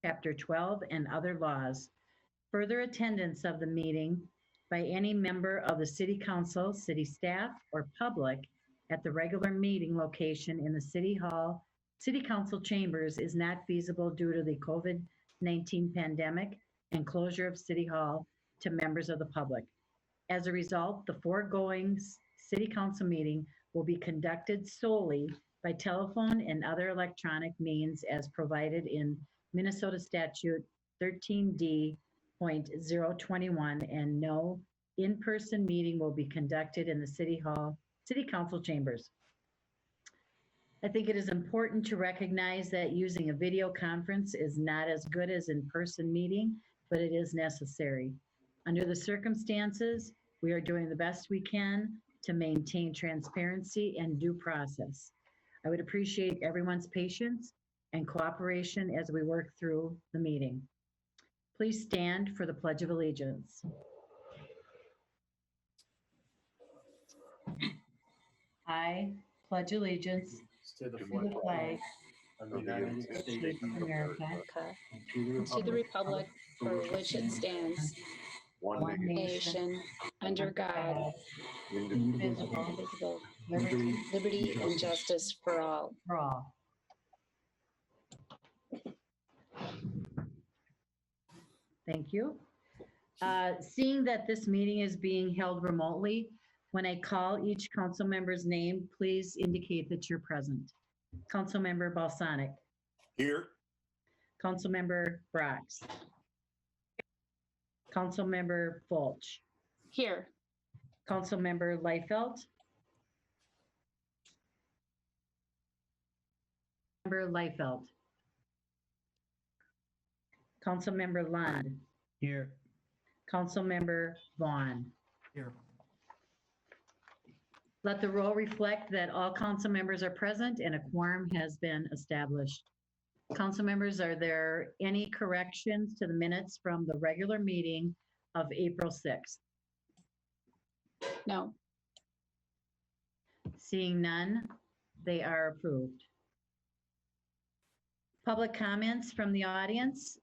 Chapter 12, and other laws. Further attendance of the meeting by any member of the City Council, city staff, or public at the regular meeting location in the City Hall, City Council chambers is not feasible due to the COVID-19 pandemic and closure of City Hall to members of the public. As a result, the foregoing City Council meeting will be conducted solely by telephone and other electronic means as provided in Minnesota Statute 13D.021, and no in-person meeting will be conducted in the City Council chambers. I think it is important to recognize that using a video conference is not as good as in-person meeting, but it is necessary. Under the circumstances, we are doing the best we can to maintain transparency and due process. I would appreciate everyone's patience and cooperation as we work through the meeting. Please stand for the Pledge of Allegiance. I pledge allegiance to the to the flag of the United States of America, and to the republic for which it stands, one nation, under God, indivisible, indivisible, liberty and justice for all. for all. Thank you. Seeing that this meeting is being held remotely, when I call each council member's name, please indicate that you're present. Councilmember Balsonic. Here. Councilmember Brox. Councilmember Fulch. Here. Councilmember Liefeld. Member Liefeld. Councilmember Lund. Here. Councilmember Vaughn. Here. Let the roll reflect that all council members are present and a quorum has been established. Council members, are there any corrections to the minutes from the regular meeting of April 6th? No. Seeing none, they are approved. Public comments from the audience.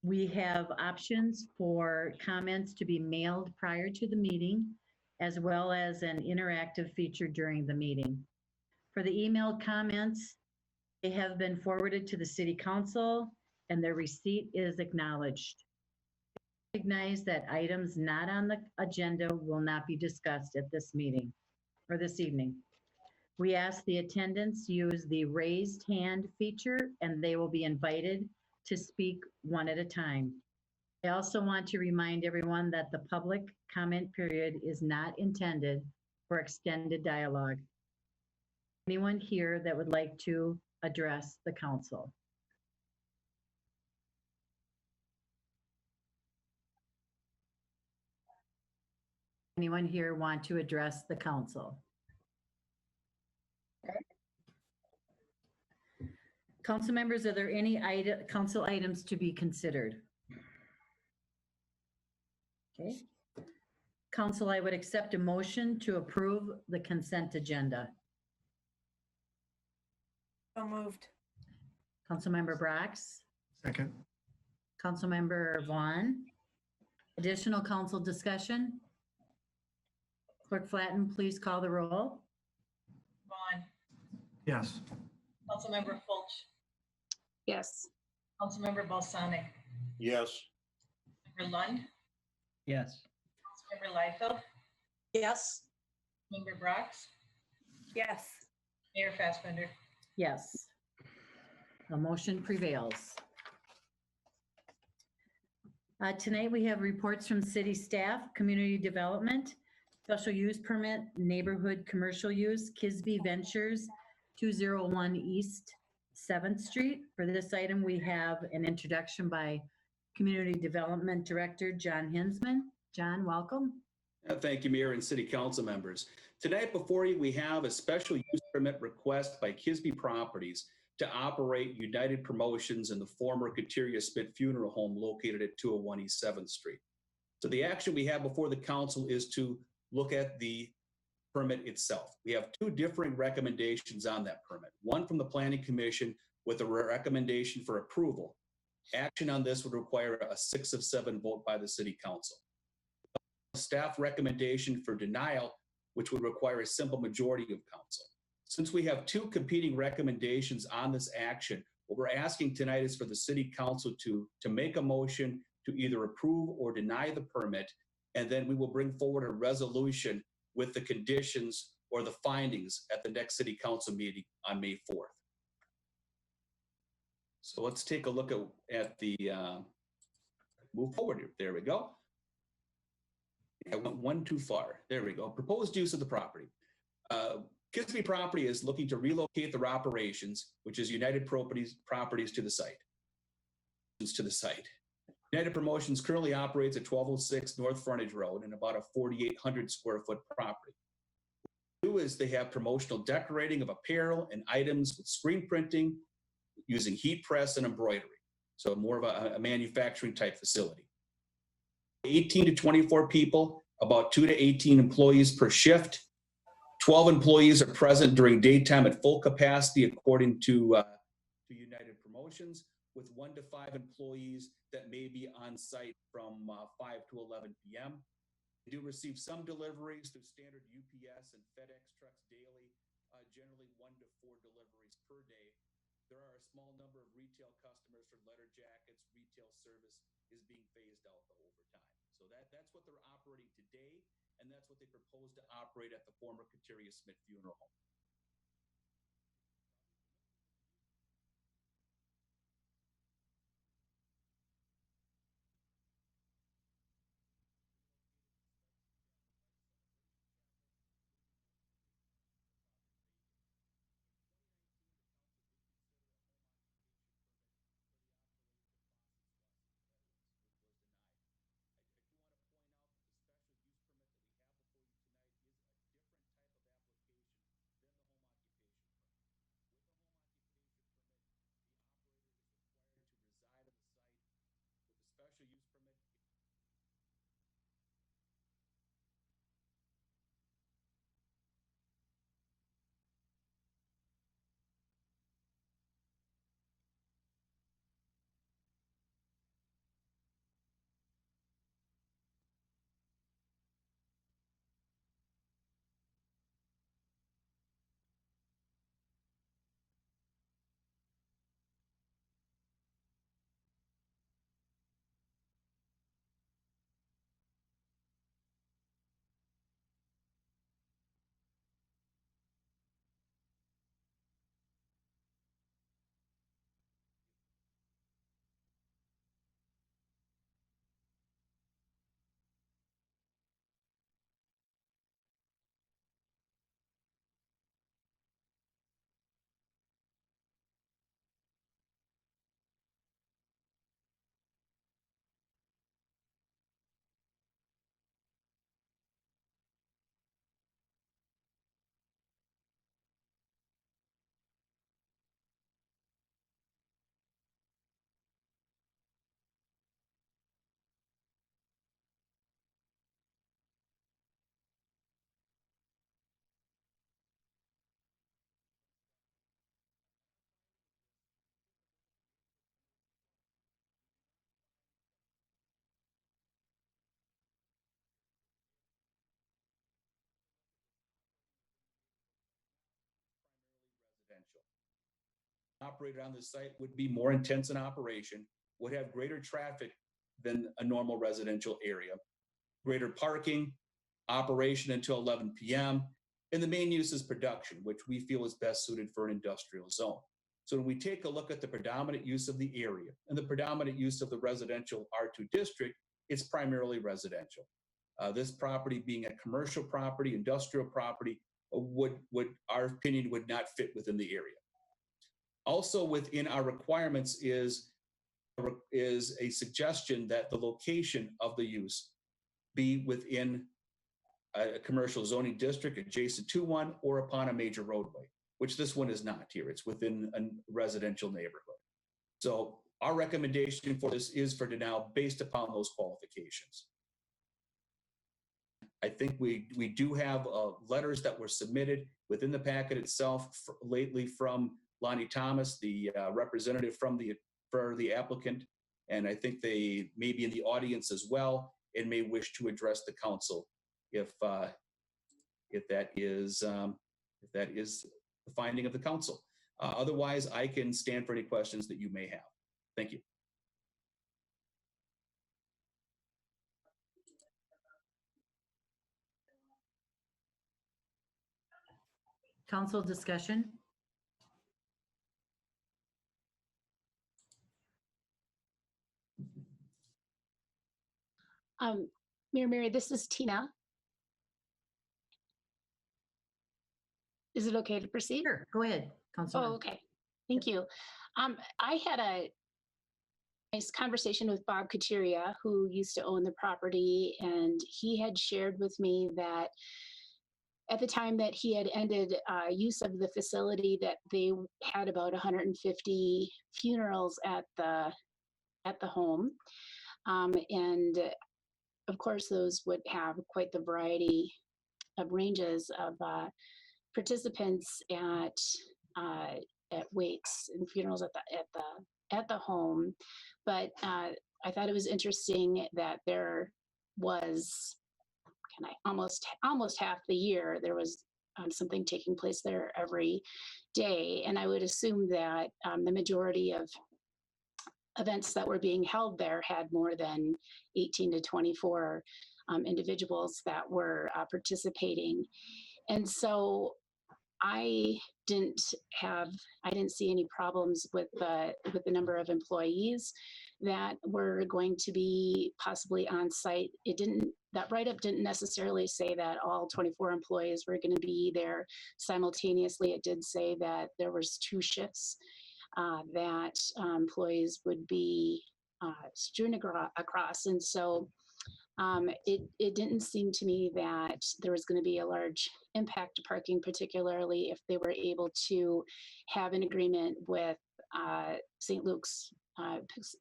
We have options for comments to be mailed prior to the meeting, as well as an interactive feature during the meeting. For the emailed comments, they have been forwarded to the City Council and their receipt is acknowledged. Recognize that items not on the agenda will not be discussed at this meeting or this evening. We ask the attendants use the raised hand feature and they will be invited to speak one at a time. I also want to remind everyone that the public comment period is not intended for extended dialogue. Anyone here that would like to address the council? Anyone here want to address the council? Council members, are there any council items to be considered? Okay. Council, I would accept a motion to approve the consent agenda. So moved. Councilmember Brox, Second. Councilmember Vaughn. Additional council discussion? Clerk Flatten, please call the roll. Vaughn. Yes. Councilmember Fulch. Yes. Councilmember Balsonic. Yes. Member Lund. Yes. Councilmember Liefeld. Yes. Member Brox. Yes. Mayor Fassbender. Yes. The motion prevails. Tonight we have reports from city staff, community development, special use permit, neighborhood commercial use, Kisby Ventures, 201 East 7th Street. For this item, we have an introduction by Community Development Director John Hinsman. John, welcome. Thank you, Mayor and City Council members. Tonight before you, we have a special use permit request by Kisby Properties to operate United Promotions in the former Kateria Spit Funeral Home located at 201 East 7th Street. So the action we have before the council is to look at the permit itself. We have two differing recommendations on that permit. One from the Planning Commission with a recommendation for approval, Action on this would require a 6 of 7 vote by the city council. Staff recommendation for denial, which would require a simple majority of council. Since we have 2 competing recommendations on this action, what we're asking tonight is for the city council to make a motion to either approve or deny the permit, and then we will bring forward a resolution with the conditions or the findings at the next city council meeting on May 4th. So let's take a look at the, move forward here. There we go. I went one too far. There we go. Proposed use of the property. Kisby Property is looking to relocate their operations, which is United Properties to the site. United Promotions currently operates at 1206 North Frontage Road and about a 4,800 square foot property. What they do is they have promotional decorating of apparel and items with screen printing using heat press and embroidery. So more of a manufacturing type facility. 18 to 24 people, about 2 to 18 employees per shift. 12 employees are present during daytime at full capacity, according to United Promotions, with 1 to 5 employees that may be on site from 5 to 11 p.m. They do receive some deliveries through standard UPS and FedEx trucks daily, generally 1 to 4 deliveries per day. There are a small number of retail customers for letter jackets. Retail service is being phased out though over time. So that's what they're operating today, and that's what they propose to operate at the former Kateria Smith Funeral Home. Special use permit. Residential. Operated on this site would be more intense in operation, would have greater traffic than a normal residential area, greater parking, operation until 11 p.m., and the main use is production, which we feel is best suited for an industrial zone. So when we take a look at the predominant use of the area and the predominant use of the residential R2 district, it's primarily residential. This property being a commercial property, industrial property, would our opinion would not fit within the area. Also within our requirements is a suggestion that the location of the use be within a commercial zoning district adjacent to one or upon a major roadway, which this one is not here. It's within a residential neighborhood. So our recommendation for this is for denial based upon those qualifications. I think we do have letters that were submitted within the packet itself lately from Lonnie Thomas, the representative for the applicant, And I think they may be in the audience as well and may wish to address the council if that is the finding of the council. Otherwise, I can stand for any questions that you may have. Thank you. Council discussion? Mayor Mary, this is Tina. Is it okay to proceed? Sure, go ahead, Councilor. Oh, okay. Thank you. I had a nice conversation with Bob Kateria, who used to own the property, and he had shared with me that at the time that he had ended use of the facility, that they had about 150 funerals at the home. And of course, those would have quite the variety of ranges of participants at wakes and funerals at the home. But I thought it was interesting that there was almost half the year there was something taking place there every day, and I would assume that the majority of events that were being held there had more than 18 to 24 individuals that were participating. And so I didn't see any problems with the number of employees that were going to be possibly on site. That write-up didn't necessarily say that all 24 employees were going to be there simultaneously. It did say that there was 2 shifts that employees would be strewn across. And so it didn't seem to me that there was going to be a large impact to parking, particularly if they were able to have an agreement with St. Luke's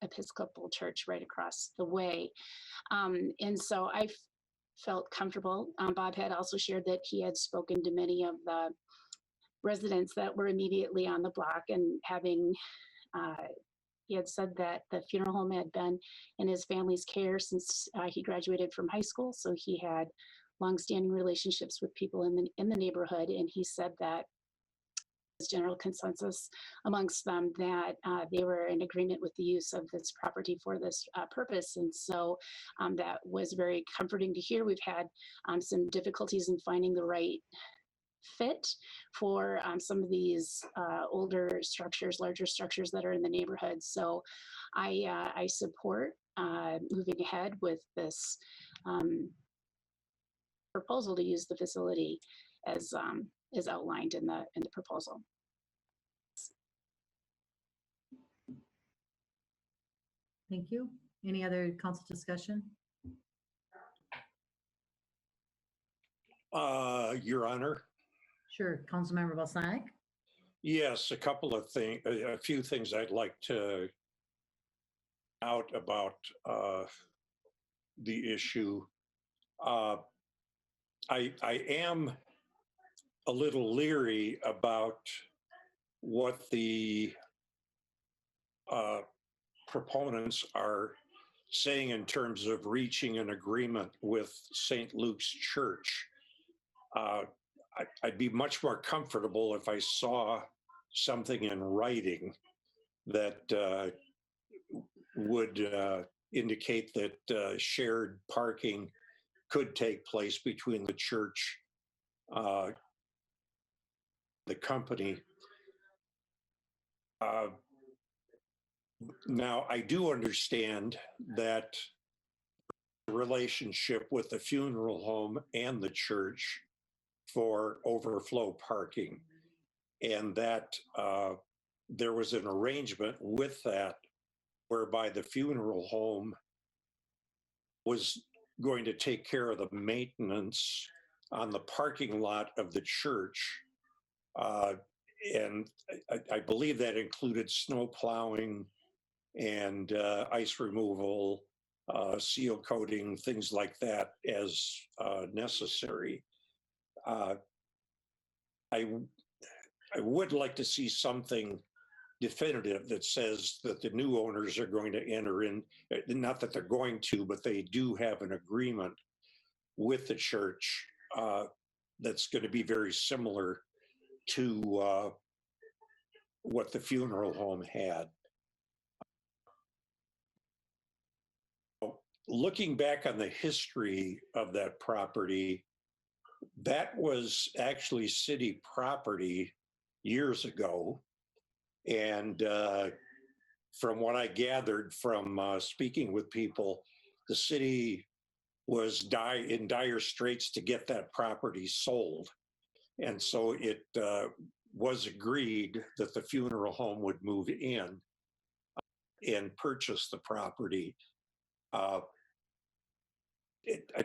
Episcopal Church right across the way. And so I felt comfortable. Bob had also shared that he had spoken to many of the residents that were immediately on the block, and he had said that the funeral home had been in his family's care since he graduated from high school. So he had longstanding relationships with people in the neighborhood. And he said that there's general consensus amongst them that they were in agreement with the use of this property for this purpose. And so that was very comforting to hear. We've had some difficulties in finding the right fit for some of these older structures, larger structures that are in the neighborhood. So I support moving ahead with this proposal to use the facility as outlined in the proposal. Thank you. Any other council discussion? Your Honor. Sure, Councilmember Balsanic. Yes, a few things I'd like to out about the issue. I am a little leery about what the proponents are saying in terms of reaching an agreement with St. Luke's Church. I'd be much more comfortable if I saw something in writing that would indicate that shared parking could take place between the church, the company. Now, I do understand that the relationship with the funeral home and the church for overflow parking, and that there was an arrangement with that whereby the funeral home was going to take care of the maintenance on the parking lot of the church. And I believe that included snow plowing and ice removal, seal coating, things like that as necessary. I would like to see something definitive that says that the new owners are going to enter in, not that they're going to, but they do have an agreement with the church that's going to be very similar to what the funeral home had. Looking back on the history of that property, that was actually city property years ago. And from what I gathered from speaking with people, the city was in dire straits to get that property sold. And so it was agreed that the funeral home would move in and purchase the property. I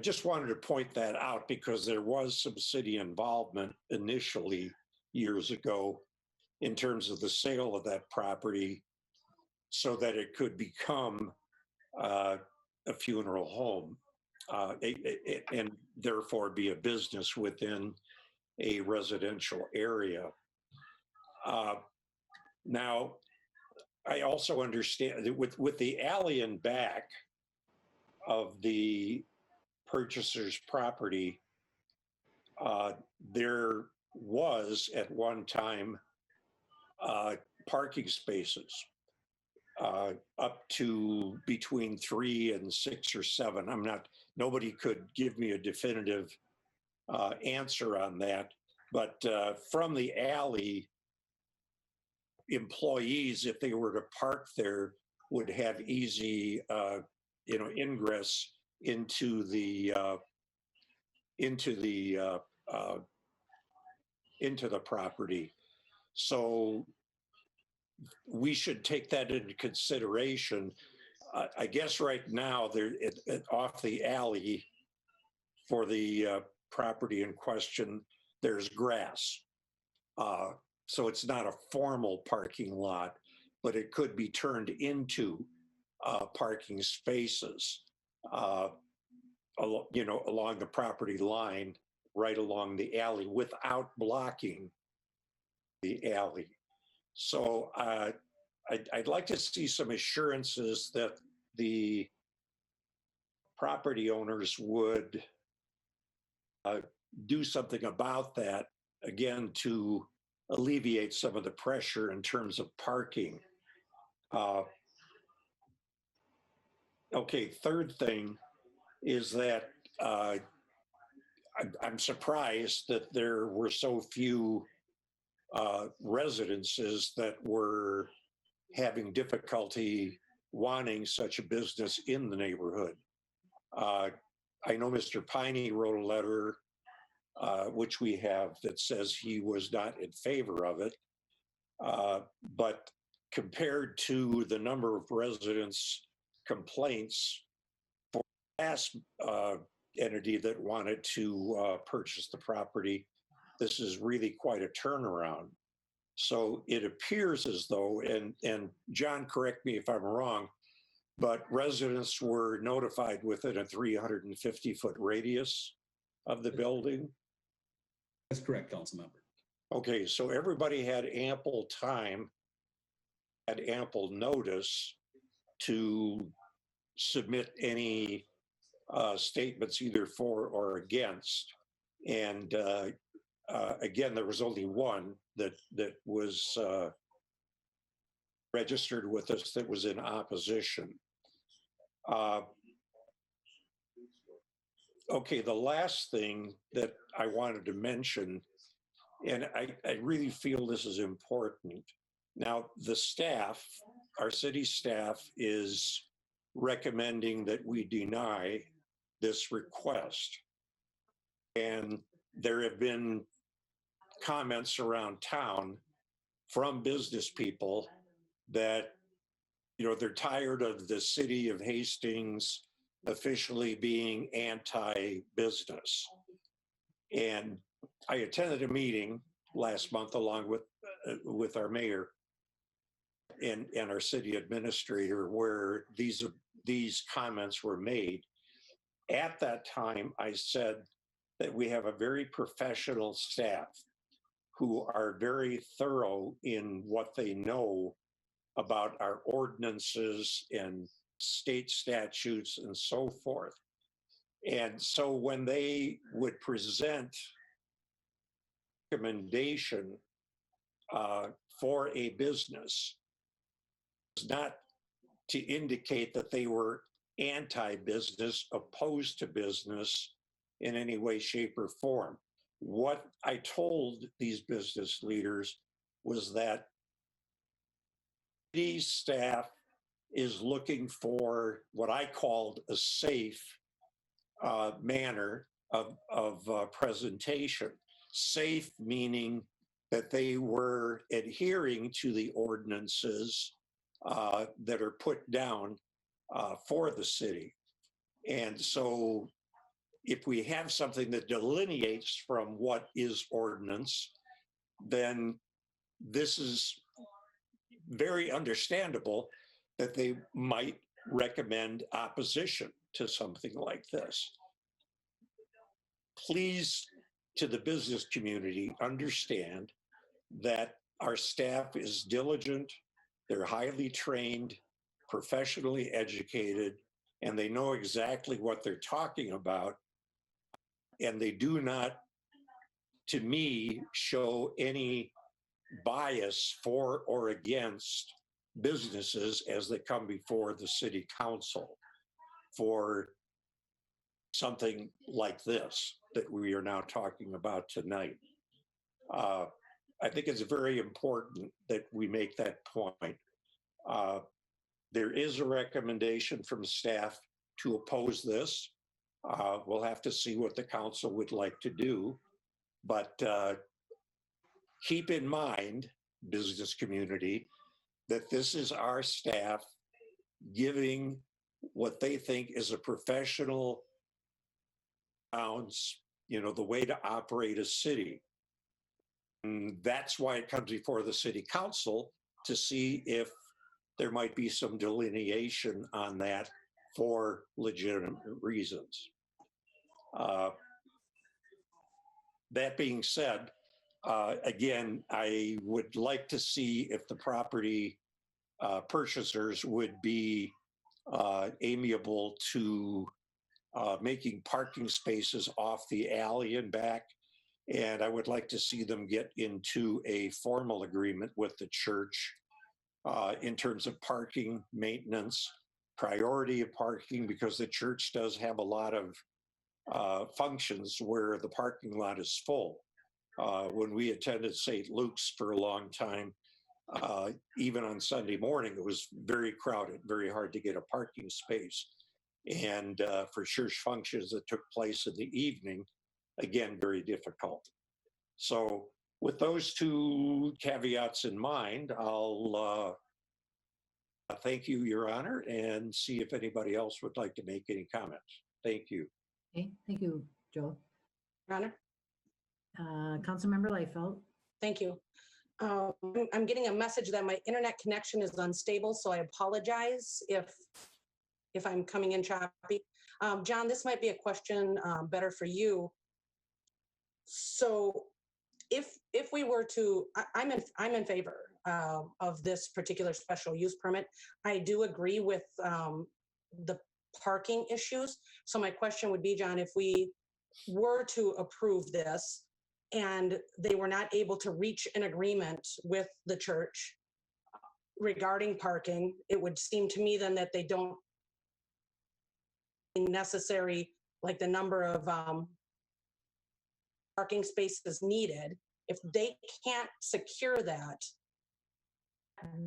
just wanted to point that out because there was some city involvement initially years ago in terms of the sale of that property so that it could become a funeral home and therefore be a business within a residential area. Now, I also understand that with the alley in back of the purchaser's property, there was at one time parking spaces up to between 3 and 6 or 7. Nobody could give me a definitive answer on that, but from the alley, employees, if they were to park there, would have easy, ingress into the property. So we should take that into consideration. I guess right now they're off the alley for the property in question, there's grass. So it's not a formal parking lot, but it could be turned into parking spaces, along the property line, right along the alley without blocking the alley. So I'd like to see some assurances that the property owners would do something about that, again, to alleviate some of the pressure in terms of parking. Okay, third thing is that I'm surprised that there were so few residences that were having difficulty wanting such a business in the neighborhood. I know Mr. Piney wrote a letter, which we have, that says he was not in favor of it. But compared to the number of residents' complaints for the last entity that wanted to purchase the property, this is really quite a turnaround. So it appears as though, and John, correct me if I'm wrong, but residents were notified within a 350-foot radius of the building. That's correct, council member. Okay, so everybody had ample time, had ample notice to submit any statements either for or against. And again, there was only one that was registered with us that was in opposition. Okay, the last thing that I wanted to mention, and I really feel this is important. Now, the staff, our city staff, is recommending that we deny this request. And there have been comments around town from business people that, they're tired of the city of Hastings officially being anti-business. And I attended a meeting last month along with our mayor and our city administrator where these comments were made. At that time, I said that we have a very professional staff who are very thorough in what they know about our ordinances and state statutes and so forth. And so when they would present recommendation for a business, it's not to indicate that they were anti-business, opposed to business in any way, shape, or form. What I told these business leaders was that city staff is looking for what I called a safe manner of presentation. Safe meaning that they were adhering to the ordinances that are put down for the city. And so if we have something that delineates from what is ordinance, then this is very understandable that they might recommend opposition to something like this. Please, to the business community, understand that our staff is diligent, they're highly trained, professionally educated, and they know exactly what they're talking about. And they do not, to me, show any bias for or against businesses as they come before the city council for something like this that we are now talking about tonight. I think it's very important that we make that point. There is a recommendation from staff to oppose this. We'll have to see what the council would like to do, but keep in mind, business community, that this is our staff giving what they think is a professional bounds, the way to operate a city. And that's why it comes before the city council to see if there might be some delineation on that for legitimate reasons. That being said, again, I would like to see if the property purchasers would be amiable to making parking spaces off the alley and back. And I would like to see them get into a formal agreement with the church in terms of parking maintenance, priority of parking, because the church does have a lot of functions where the parking lot is full. When we attended St. Luke's for a long time, even on Sunday morning, it was very crowded, very hard to get a parking space. And for church functions that took place in the evening, again, very difficult. So with those two caveats in mind, I'll thank you, Your Honor, and see if anybody else would like to make any comments. Thank you. Okay, thank you, Joe. Your Honor, Councilmember Leifeld. thank you. I'm getting a message that my internet connection is unstable, so I apologize if I'm coming in choppy. John, this might be a question better for you. So if we were to, I'm in favor of this particular special use permit. I do agree with the parking issues. So my question would be, John, if we were to approve this and they were not able to reach an agreement with the church regarding parking, it would seem to me then that they don't necessary, like the number of parking spaces needed. If they can't secure that,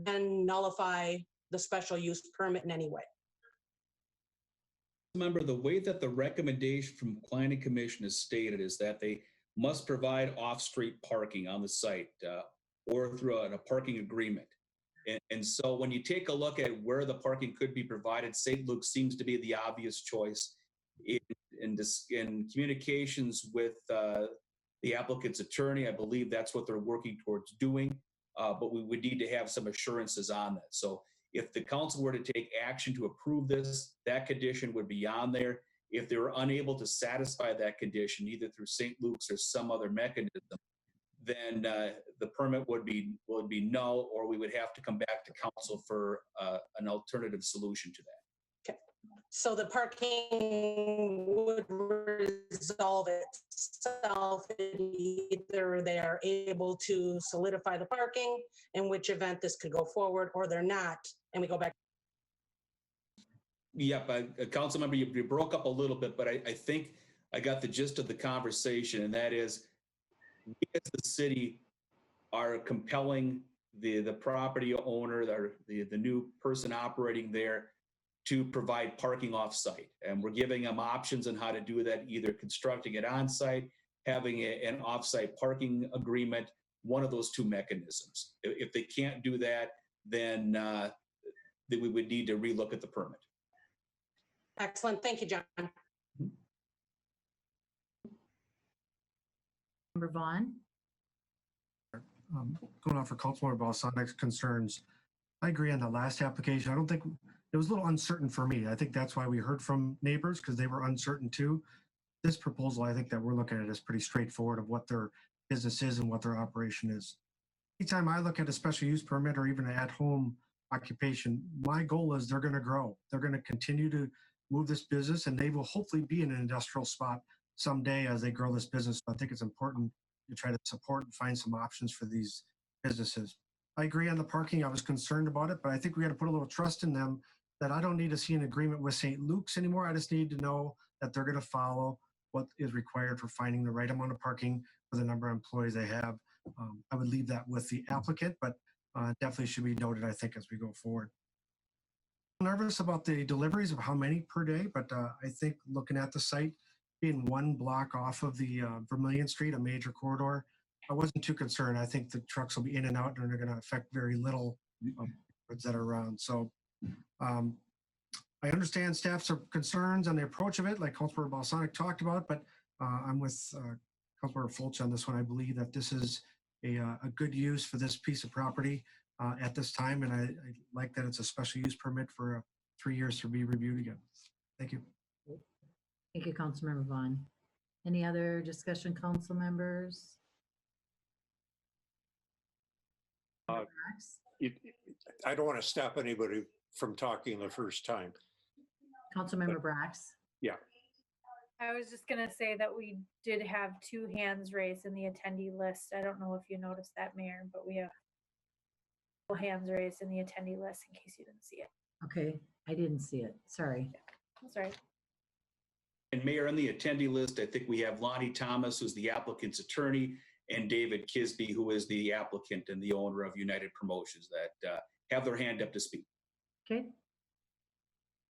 then nullify the special use permit in any way. Remember, the way that the recommendation from planning commission is stated is that they must provide off-street parking on the site or through a parking agreement. And so when you take a look at where the parking could be provided, St. Luke seems to be the obvious choice. In communications with the applicant's attorney, I believe that's what they're working towards doing, but we would need to have some assurances on that. So if the council were to take action to approve this, that condition would be on there. If they were unable to satisfy that condition, either through St. Luke's or some other mechanism, then the permit would be null, or we would have to come back to council for an alternative solution to that. So the parking would resolve itself. Either they are able to solidify the parking, in which event this could go forward, or they're not, and we go back. Yep, council member, you broke up a little bit, but I think I got the gist of the conversation, and that is, we as the city are compelling the property owner, the new person operating there, to provide parking off-site. And we're giving them options on how to do that, either constructing it on-site, having an off-site parking agreement, one of those two mechanisms. If they can't do that, then we would need to relook at the permit. Excellent. Thank you, John. Member Vaughn? Going off for Councilmember Balsanik's concerns, I agree on the last application. I don't think, it was a little uncertain for me. I think that's why we heard from neighbors, because they were uncertain too. This proposal, I think that we're looking at is pretty straightforward of what their business is and what their operation is. Anytime I look at a special use permit or even an at-home occupation, my goal is they're going to grow. They're going to continue to move this business, and they will hopefully be in an industrial spot someday as they grow this business. I think it's important to try to support and find some options for these businesses. I agree on the parking. I was concerned about it, but I think we got to put a little trust in them that I don't need to see an agreement with St. Luke's anymore. I just need to know that they're going to follow what is required for finding the right amount of parking for the number of employees they have. I would leave that with the applicant, but definitely should be noted, I think, as we go forward. I'm nervous about the deliveries of how many per day, but I think looking at the site being one block off of the Vermilion Street, a major corridor, I wasn't too concerned. I think the trucks will be in and out, and they're going to affect very little that are around. So I understand staff's concerns on the approach of it, like Councilmember Balsanic talked about, but I'm with Councilmember Fulch on this one. I believe that this is a good use for this piece of property at this time, and I like that it's a special use permit for 3 years to be reviewed again. Thank you. Thank you, Councilmember Vaughn. Any other discussion, council members? I don't want to stop anybody from talking the first time. Councilmember Brax? Yeah. I was just gonna say that we did have 2 hands raised in the attendee list. I don't know if you noticed that, Mayor, but we have hands raised in the attendee list in case you didn't see it. Okay, I didn't see it. Sorry. That's right. And Mayor, on the attendee list, I think we have Lonnie Thomas, who's the applicant's attorney, and David Kisby, who is the applicant and the owner of United Promotions, that have their hand up to speak. Okay.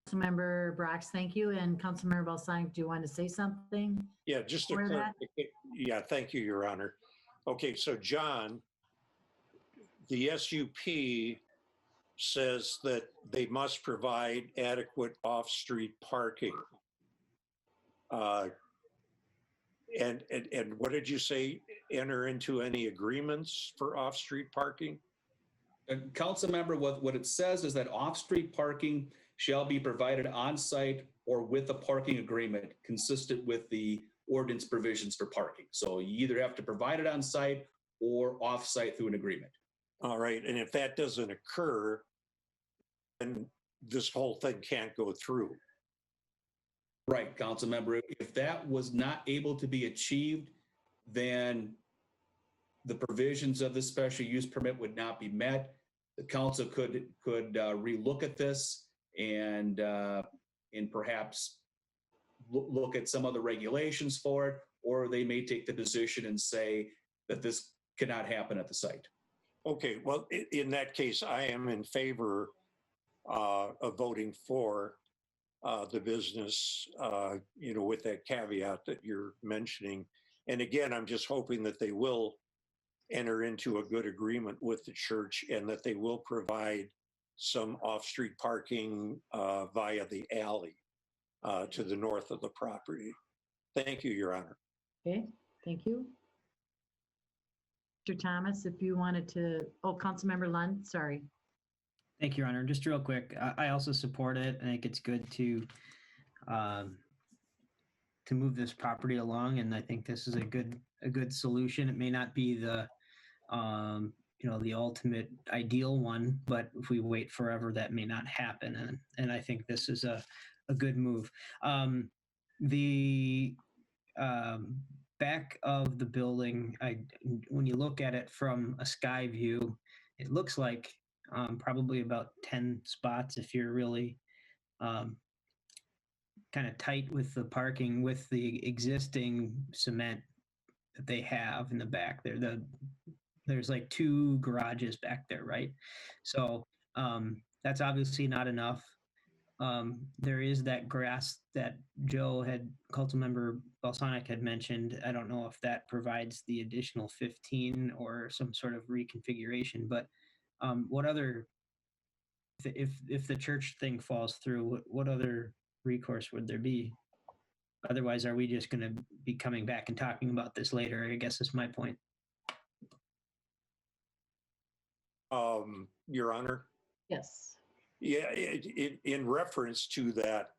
Councilmember Brax, thank you. And Councilmember Balsanic, do you want to say something? Yeah, just to For that? yeah, thank you, Your Honor. Okay, so John, the SUP says that they must provide adequate off-street parking. And what did you say? Enter into any agreements for off-street parking? Council member, what it says is that off-street parking shall be provided on-site or with a parking agreement consistent with the ordinance provisions for parking. So you either have to provide it on-site or off-site through an agreement. All right, and if that doesn't occur, then this whole thing can't go through. Right, council member. If that was not able to be achieved, then the provisions of the special use permit would not be met. The council could relook at this and perhaps look at some other regulations for it, or they may take the position and say that this cannot happen at the site. Okay, well, in that case, I am in favor of voting for the business, with that caveat that you're mentioning. And again, I'm just hoping that they will enter into a good agreement with the church and that they will provide some off-street parking via the alley to the north of the property. Thank you, Your Honor. Okay, thank you. Mr. Thomas, if you wanted to, Councilmember Lund, sorry. Thank you, Your Honor. Just real quick, I also support it. I think it's good to to move this property along, and I think this is a good solution. It may not be the the ultimate ideal one, but if we wait forever, that may not happen. And I think this is a good move. The back of the building, when you look at it from a sky view, it looks like probably about 10 spots if you're really kind of tight with the parking with the existing cement that they have in the back there. There's like 2 garages back there, right? So that's obviously not enough. There is that grass that Councilmember Balsonic had mentioned. I don't know if that provides the additional 15 or some sort of reconfiguration, but what other, if the church thing falls through, what other recourse would there be? Otherwise, are we just going to be coming back and talking about this later? I guess is my point. Your Honor. Yes. Yeah, in reference to that,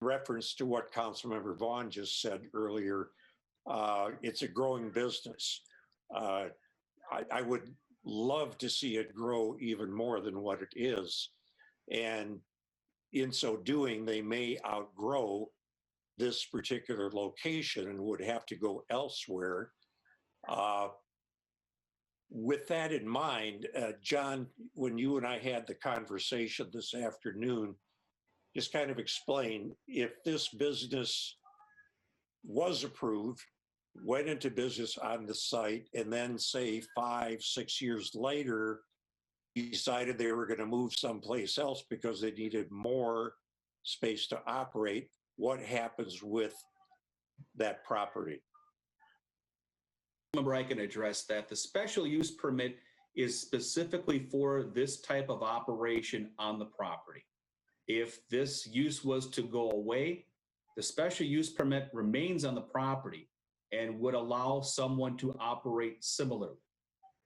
reference to what Councilmember Vaughn just said earlier, it's a growing business. I would love to see it grow even more than what it is. And in so doing, they may outgrow this particular location and would have to go elsewhere. With that in mind, John, when you and I had the conversation this afternoon, just kind of explain if this business was approved, went into business on the site, and then say 5-6 years later, decided they were going to move someplace else because they needed more space to operate, what happens with that property? Remember, I can address that. The special use permit is specifically for this type of operation on the property. If this use was to go away, the special use permit remains on the property and would allow someone to operate similarly.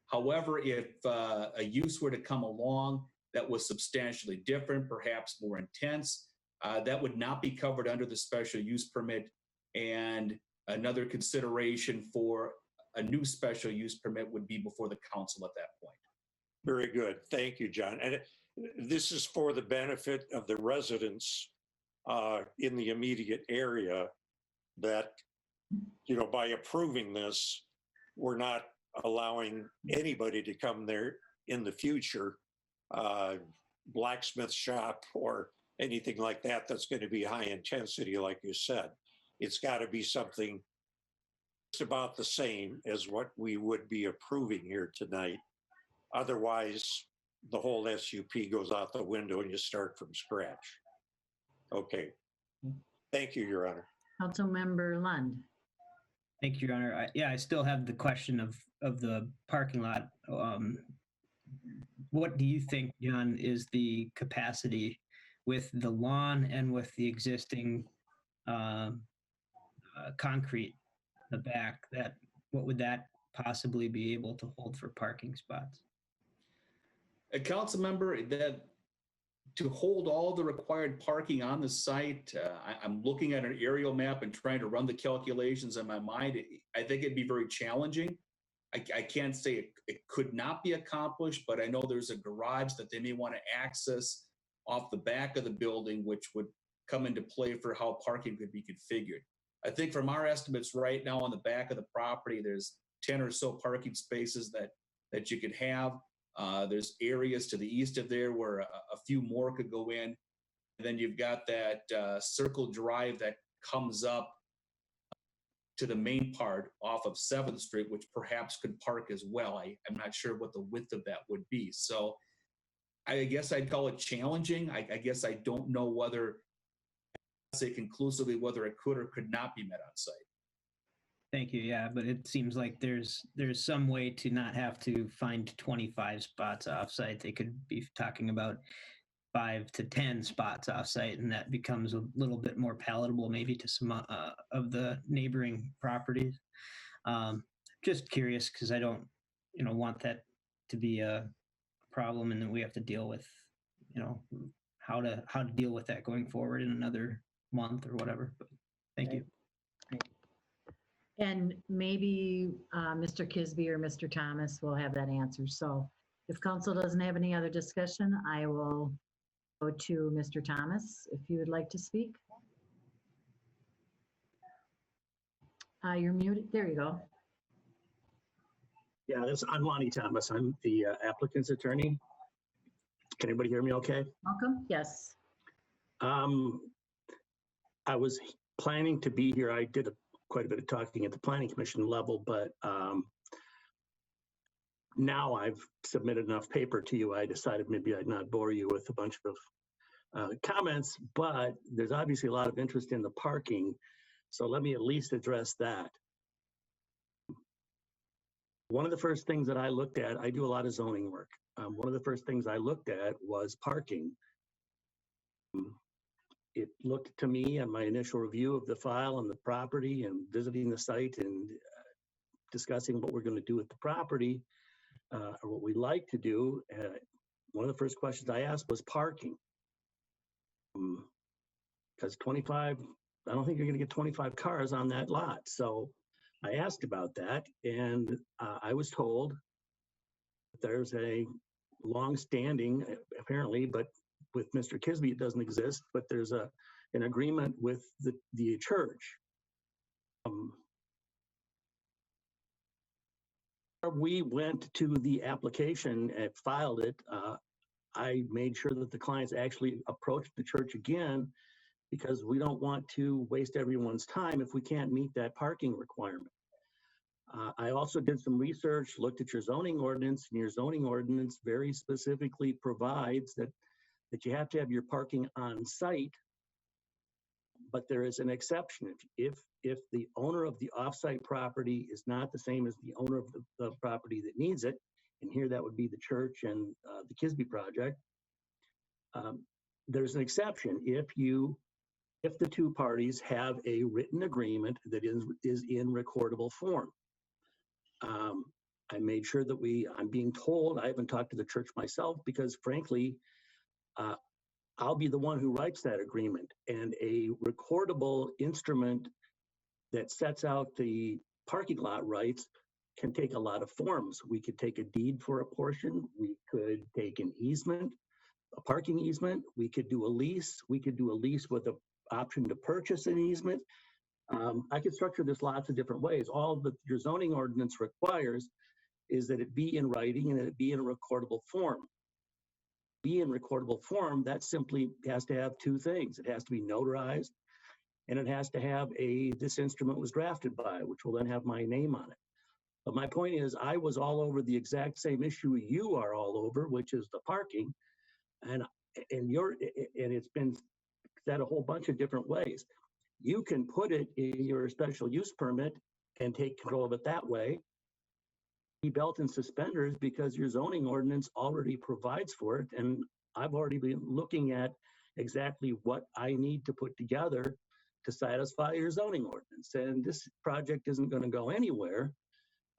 However, if a use were to come along that was substantially different, perhaps more intense, that would not be covered under the special use permit. And another consideration for a new special use permit would be before the council at that point. Very good. Thank you, John. And this is for the benefit of the residents in the immediate area that, by approving this, we're not allowing anybody to come there in the future, blacksmith shop or anything like that that's going to be high intensity, like you said. It's got to be something just about the same as what we would be approving here tonight. Otherwise, the whole SUP goes out the window and you start from scratch. Okay. Thank you, Your Honor. Councilmember Lund. Thank you, Your Honor. I still have the question of the parking lot. What do you think, John, is the capacity with the lawn and with the existing concrete in the back? What would that possibly be able to hold for parking spots? A council member, that to hold all the required parking on the site, I'm looking at an aerial map and trying to run the calculations in my mind. I think it'd be very challenging. I can't say it could not be accomplished, but I know there's a garage that they may want to access off the back of the building, which would come into play for how parking could be configured. I think from our estimates right now on the back of the property, there's 10 or so parking spaces that you could have. There's areas to the east of there where a few more could go in. And then you've got that circle drive that comes up to the main part off of 7th Street, which perhaps could park as well. I'm not sure what the width of that would be. So I guess I'd call it challenging. I guess I don't know whether, say conclusively, whether it could or could not be met on site. Thank you. Yeah, but it seems like there's some way to not have to find 25 spots offsite. They could be talking about 5 to 10 spots offsite, and that becomes a little bit more palatable maybe to some of the neighboring properties. Just curious because I don't, want that to be a problem, and then we have to deal with, how to deal with that going forward in another month or whatever. But thank you. And maybe Mr. Kisby or Mr. Thomas will have that answer. So if council doesn't have any other discussion, I will go to Mr. Thomas, if you would like to speak. You're muted. There you go. Yeah, I'm Lonnie Thomas. I'm the applicant's attorney. Can anybody hear me okay? Welcome. Yes. I was planning to be here. I did quite a bit of talking at the planning commission level, but now I've submitted enough paper to you. I decided maybe I'd not bore you with a bunch of comments, but there's obviously a lot of interest in the parking. So let me at least address that. One of the first things that I looked at, I do a lot of zoning work. One of the first things I looked at was parking. It looked to me on my initial review of the file and the property and visiting the site and discussing what we're going to do with the property, or what we'd like to do. One of the first questions I asked was parking. Because 25, I don't think you're going to get 25 cars on that lot. So I asked about that, and I was told that there's a long-standing, apparently, but with Mr. Kisby it doesn't exist, but there's an agreement with the church. We went to the application and filed it. I made sure that the clients actually approached the church again, because we don't want to waste everyone's time if we can't meet that parking requirement. I also did some research, looked at your zoning ordinance, and your zoning ordinance very specifically provides that you have to have your parking on site, but there is an exception. If the owner of the offsite property is not the same as the owner of the property that needs it, and here that would be the church and the Kisby project, there's an exception if the two parties have a written agreement that is in recordable form. I made sure that I'm being told, I haven't talked to the church myself, because frankly, I'll be the one who writes that agreement, and a recordable instrument that sets out the parking lot rights can take a lot of forms. We could take a deed for a portion. We could take an easement, a parking easement. We could do a lease. We could do a lease with an option to purchase an easement. I could structure this lots of different ways. All that your zoning ordinance requires is that it be in writing and that it be in a recordable form. Be in recordable form, that simply has to have two things. It has to be notarized, and it has to have this instrument was drafted by, which will then have my name on it. But my point is, I was all over the exact same issue you are all over, which is the parking, and it's been said a whole bunch of different ways. You can put it in your special use permit and take control of it that way. Be belt and suspenders because your zoning ordinance already provides for it. And I've already been looking at exactly what I need to put together to satisfy your zoning ordinance. And this project isn't going to go anywhere.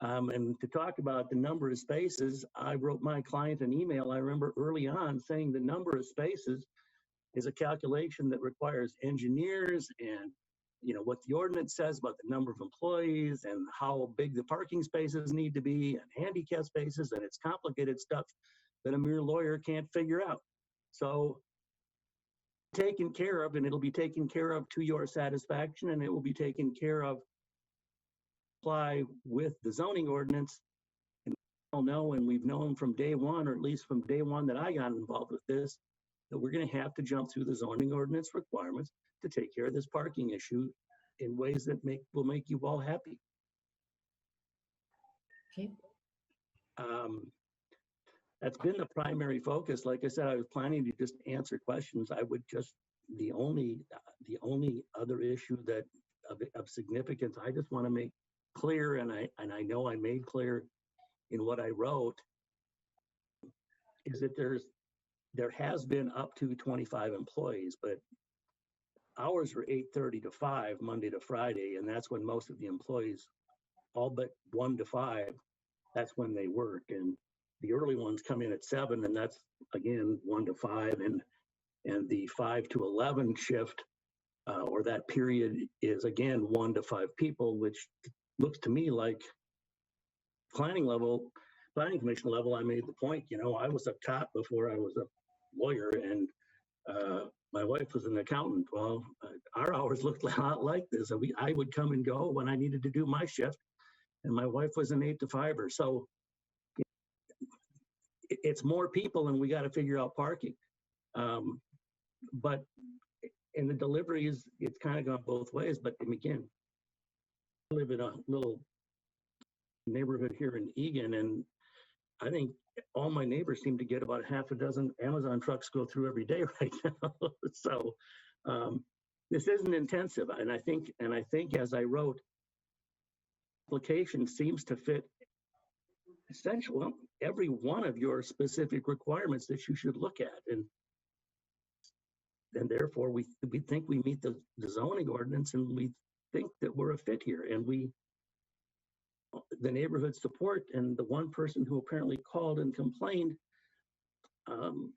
And to talk about the number of spaces, I wrote my client an email, I remember early on, saying the number of spaces is a calculation that requires engineers and what the ordinance says about the number of employees and how big the parking spaces need to be and handicap spaces, and it's complicated stuff that a mere lawyer can't figure out. So taken care of, and it'll be taken care of to your satisfaction, and it will be taken care of apply with the zoning ordinance. And we all know, and we've known from day one, or at least from day one that I got involved with this, that we're going to have to jump through the zoning ordinance requirements to take care of this parking issue in ways that will make you all happy. Okay. That's been the primary focus. Like I said, I was planning to just answer questions. I would just, the only other issue that of significance, I just want to make clear, and I know I made clear in what I wrote, is that there has been up to 25 employees, but hours were 8:30 to 5 Monday to Friday, and that's when most of the employees, all but 1 to 5, that's when they work. And the early ones come in at 7, and that's again 1 to 5, and the 5 to 11 shift or that period is again 1 to 5 people, which looks to me like planning commission level. I made the point, I was up top before I was a lawyer, and my wife was an accountant. Well, our hours looked a lot like this. I would come and go when I needed to do my shift, and my wife was an 8 to 5-er. So it's more people, and we got to figure out parking. But in the deliveries, it's kind of gone both ways. But again, I live in a little neighborhood here in Egan, and I think all my neighbors seem to get about half a dozen Amazon trucks go through every day right now. So this isn't intensive, and I think as I wrote, application seems to fit essentially every one of your specific requirements that you should look at, and therefore we think we meet the zoning ordinance, and we think that we're a fit here, and the neighborhood support and the one person who apparently called and complained.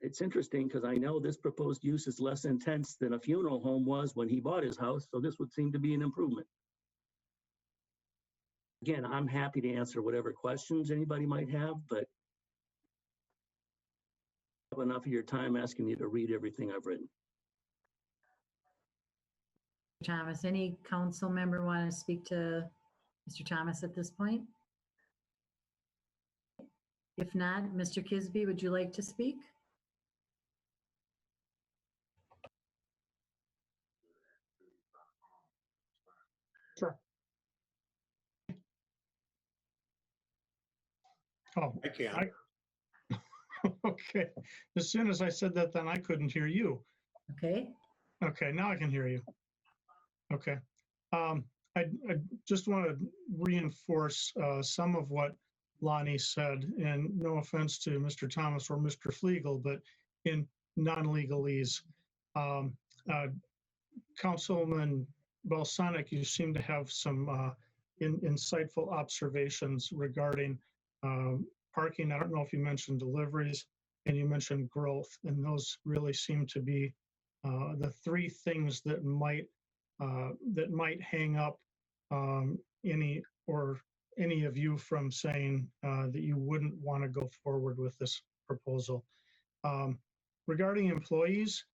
It's interesting because I know this proposed use is less intense than a funeral home was when he bought his house, so this would seem to be an improvement. Again, I'm happy to answer whatever questions anybody might have, but I have enough of your time asking you to read everything I've written. Thomas, any council member want to speak to Mr. Thomas at this point? If not, Mr. Kisby, would you like to speak? Sure. Oh, I can. Okay. As soon as I said that, then I couldn't hear you. Okay. Okay, now I can hear you. Okay. I just want to reinforce some of what Lonnie said, and no offense to Mr. Thomas or Mr. Flegel, but in non-legalese. Councilman Balsonic, you seem to have some insightful observations regarding parking. I don't know if you mentioned deliveries, and you mentioned growth, and those really seem to be the three things that might hang up any of you from saying that you wouldn't want to go forward with this proposal. Regarding employees,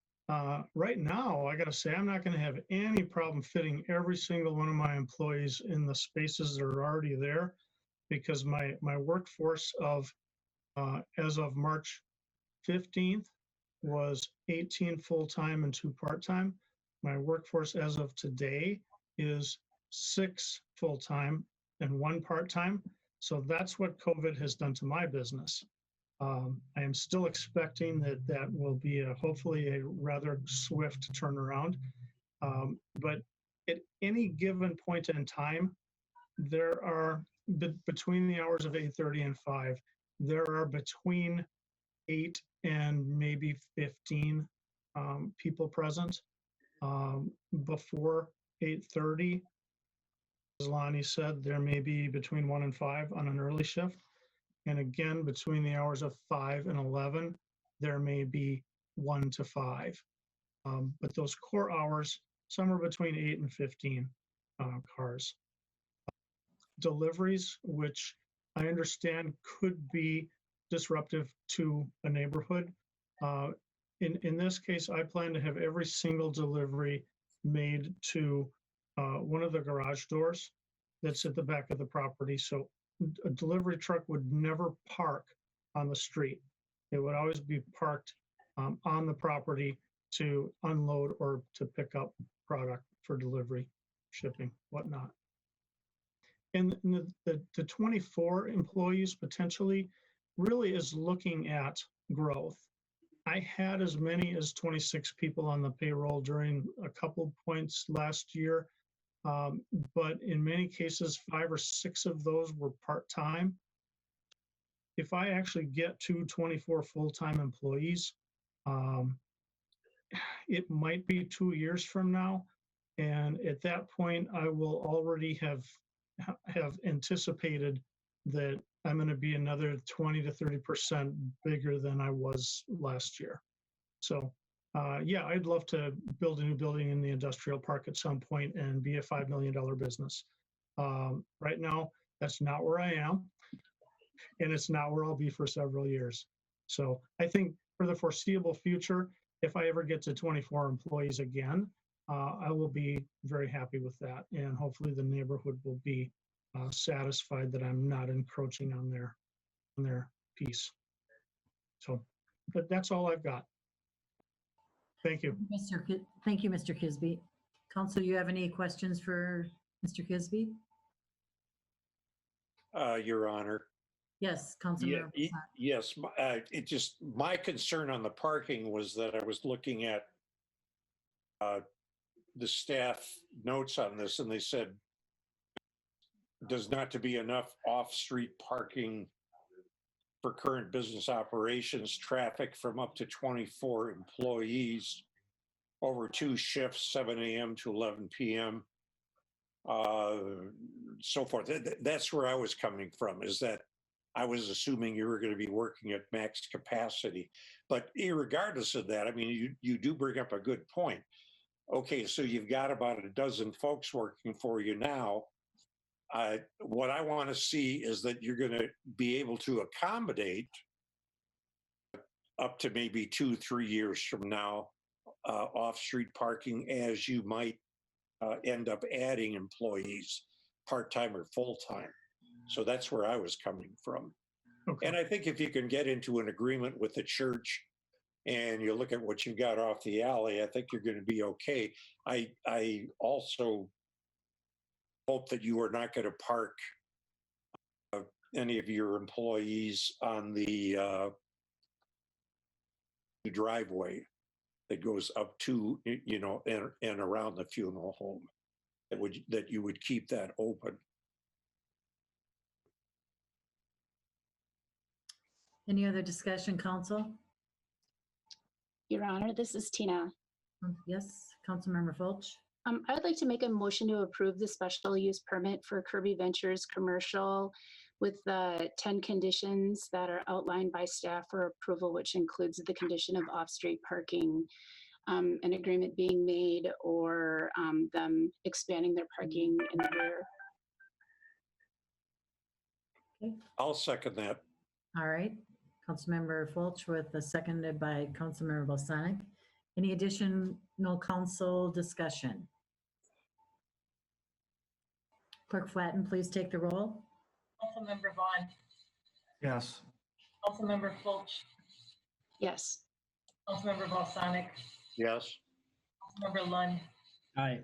right now, I got to say, I'm not going to have any problem fitting every single one of my employees in the spaces that are already there, because my workforce as of March 15th was 18 full-time and 2 part-time. My workforce as of today is 6 full-time and 1 part-time. So that's what COVID has done to my business. I am still expecting that will be hopefully a rather swift turnaround. But at any given point in time, there are between the hours of 8:30 and 5, there are between 8 and maybe 15 people present. Before 8:30, as Lonnie said, there may be between 1 and 5 on an early shift. And again, between the hours of 5 and 11, there may be 1 to 5. But those core hours, somewhere between 8 and 15 cars. Deliveries, which I understand could be disruptive to a neighborhood. In this case, I plan to have every single delivery made to one of the garage doors that's at the back of the property. So a delivery truck would never park on the street. It would always be parked on the property to unload or to pick up product for delivery, shipping, whatnot. And the 24 employees potentially really is looking at growth. I had as many as 26 people on the payroll during a couple points last year. But in many cases, 5 or 6 of those were part-time. If I actually get to 24 full-time employees, it might be 2 years from now. And at that point, I will already have anticipated that I'm going to be another 20 to 30% bigger than I was last year. So yeah, I'd love to build a new building in the industrial park at some point and be a $5 million business. Right now, that's not where I am, and it's not where I'll be for several years. So I think for the foreseeable future, if I ever get to 24 employees again, I will be very happy with that. And hopefully the neighborhood will be satisfied that I'm not encroaching on their piece. So, but that's all I've got. Thank you. Thank you, Mr. Kisby. Council, you have any questions for Mr. Kisby? Your Honor. Yes, Councilmember. Yes, it just, my concern on the parking was that I was looking at the staff notes on this, and they said does not to be enough off-street parking for current business operations, traffic from up to 24 employees over 2 shifts, 7 a.m. to 11 p.m., so forth. That's where I was coming from, is that I was assuming you were going to be working at max capacity. But regardless of that, I mean, you do bring up a good point. Okay, so you've got about a dozen folks working for you now. What I want to see is that you're going to be able to accommodate up to maybe 2-3 years from now off-street parking, as you might end up adding employees, part-time or full-time. So that's where I was coming from. Okay. And I think if you can get into an agreement with the church and you look at what you've got off the alley, I think you're going to be okay. I also hope that you are not going to park any of your employees on the driveway that goes up to, and around the funeral home. That you would keep that open. Any other discussion, Council? Your Honor, this is Tina. Yes, Councilmember Fulch. I would like to make a motion to approve the special use permit for Kirby Ventures Commercial with the 10 conditions that are outlined by staff for approval, which includes the condition of off-street parking, an agreement being made, or them expanding their parking in the rear. Okay. I'll second that. All right. Councilmember Fulch with the seconded by Councilmember Balsonic. Any additional council discussion? Clerk Flatten, please take the roll. Councilmember Vaughn. Yes. Councilmember Fulch. Yes. Councilmember Balsonic. Yes. Councilmember Lund. Aye.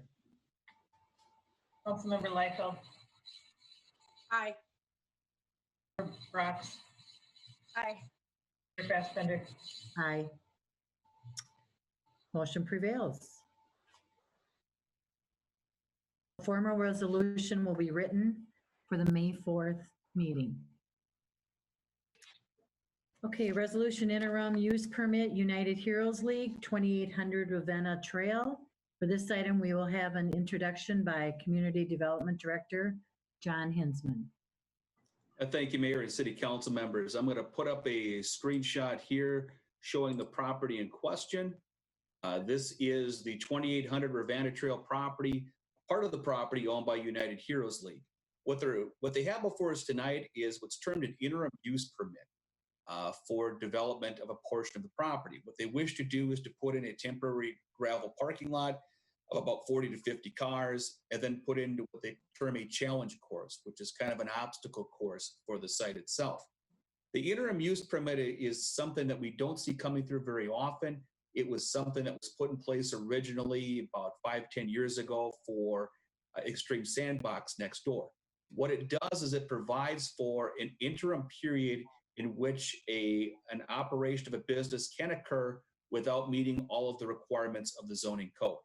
Councilmember Liefeld. Aye. Brox. Aye. Mayor Fassbender. Aye. Motion prevails. A formal resolution will be written for the May 4th meeting. Okay, resolution interim use permit, United Heroes League, 2800 Ravenna Trail. For this item, we will have an introduction by Community Development Director, John Hinsman. Thank you, Mayor and City Council members. I'm going to put up a screenshot here showing the property in question. This is the 2800 Ravenna Trail property, part of the property owned by United Heroes League. What they have before us tonight is what's termed an interim use permit for development of a portion of the property. What they wish to do is to put in a temporary gravel parking lot of about 40 to 50 cars, and then put into what they term a challenge course, which is kind of an obstacle course for the site itself. The interim use permit is something that we don't see coming through very often. It was something that was put in place originally about 5-10 years ago for Extreme Sandbox next door. What it does is it provides for an interim period in which an operation of a business can occur without meeting all of the requirements of the zoning code.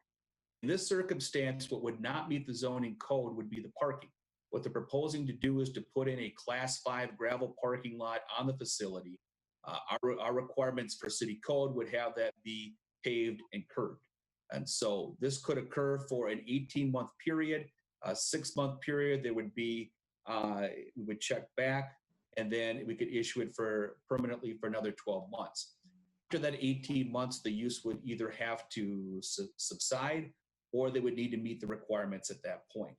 In this circumstance, what would not meet the zoning code would be the parking. What they're proposing to do is to put in a Class 5 gravel parking lot on the facility. Our requirements for city code would have that be paved and curbed. And so this could occur for an 18-month period. A 6-month period, there would be, we would check back, and then we could issue it for permanently for another 12 months. after that 18 months, the use would either have to subside or they would need to meet the requirements at that point.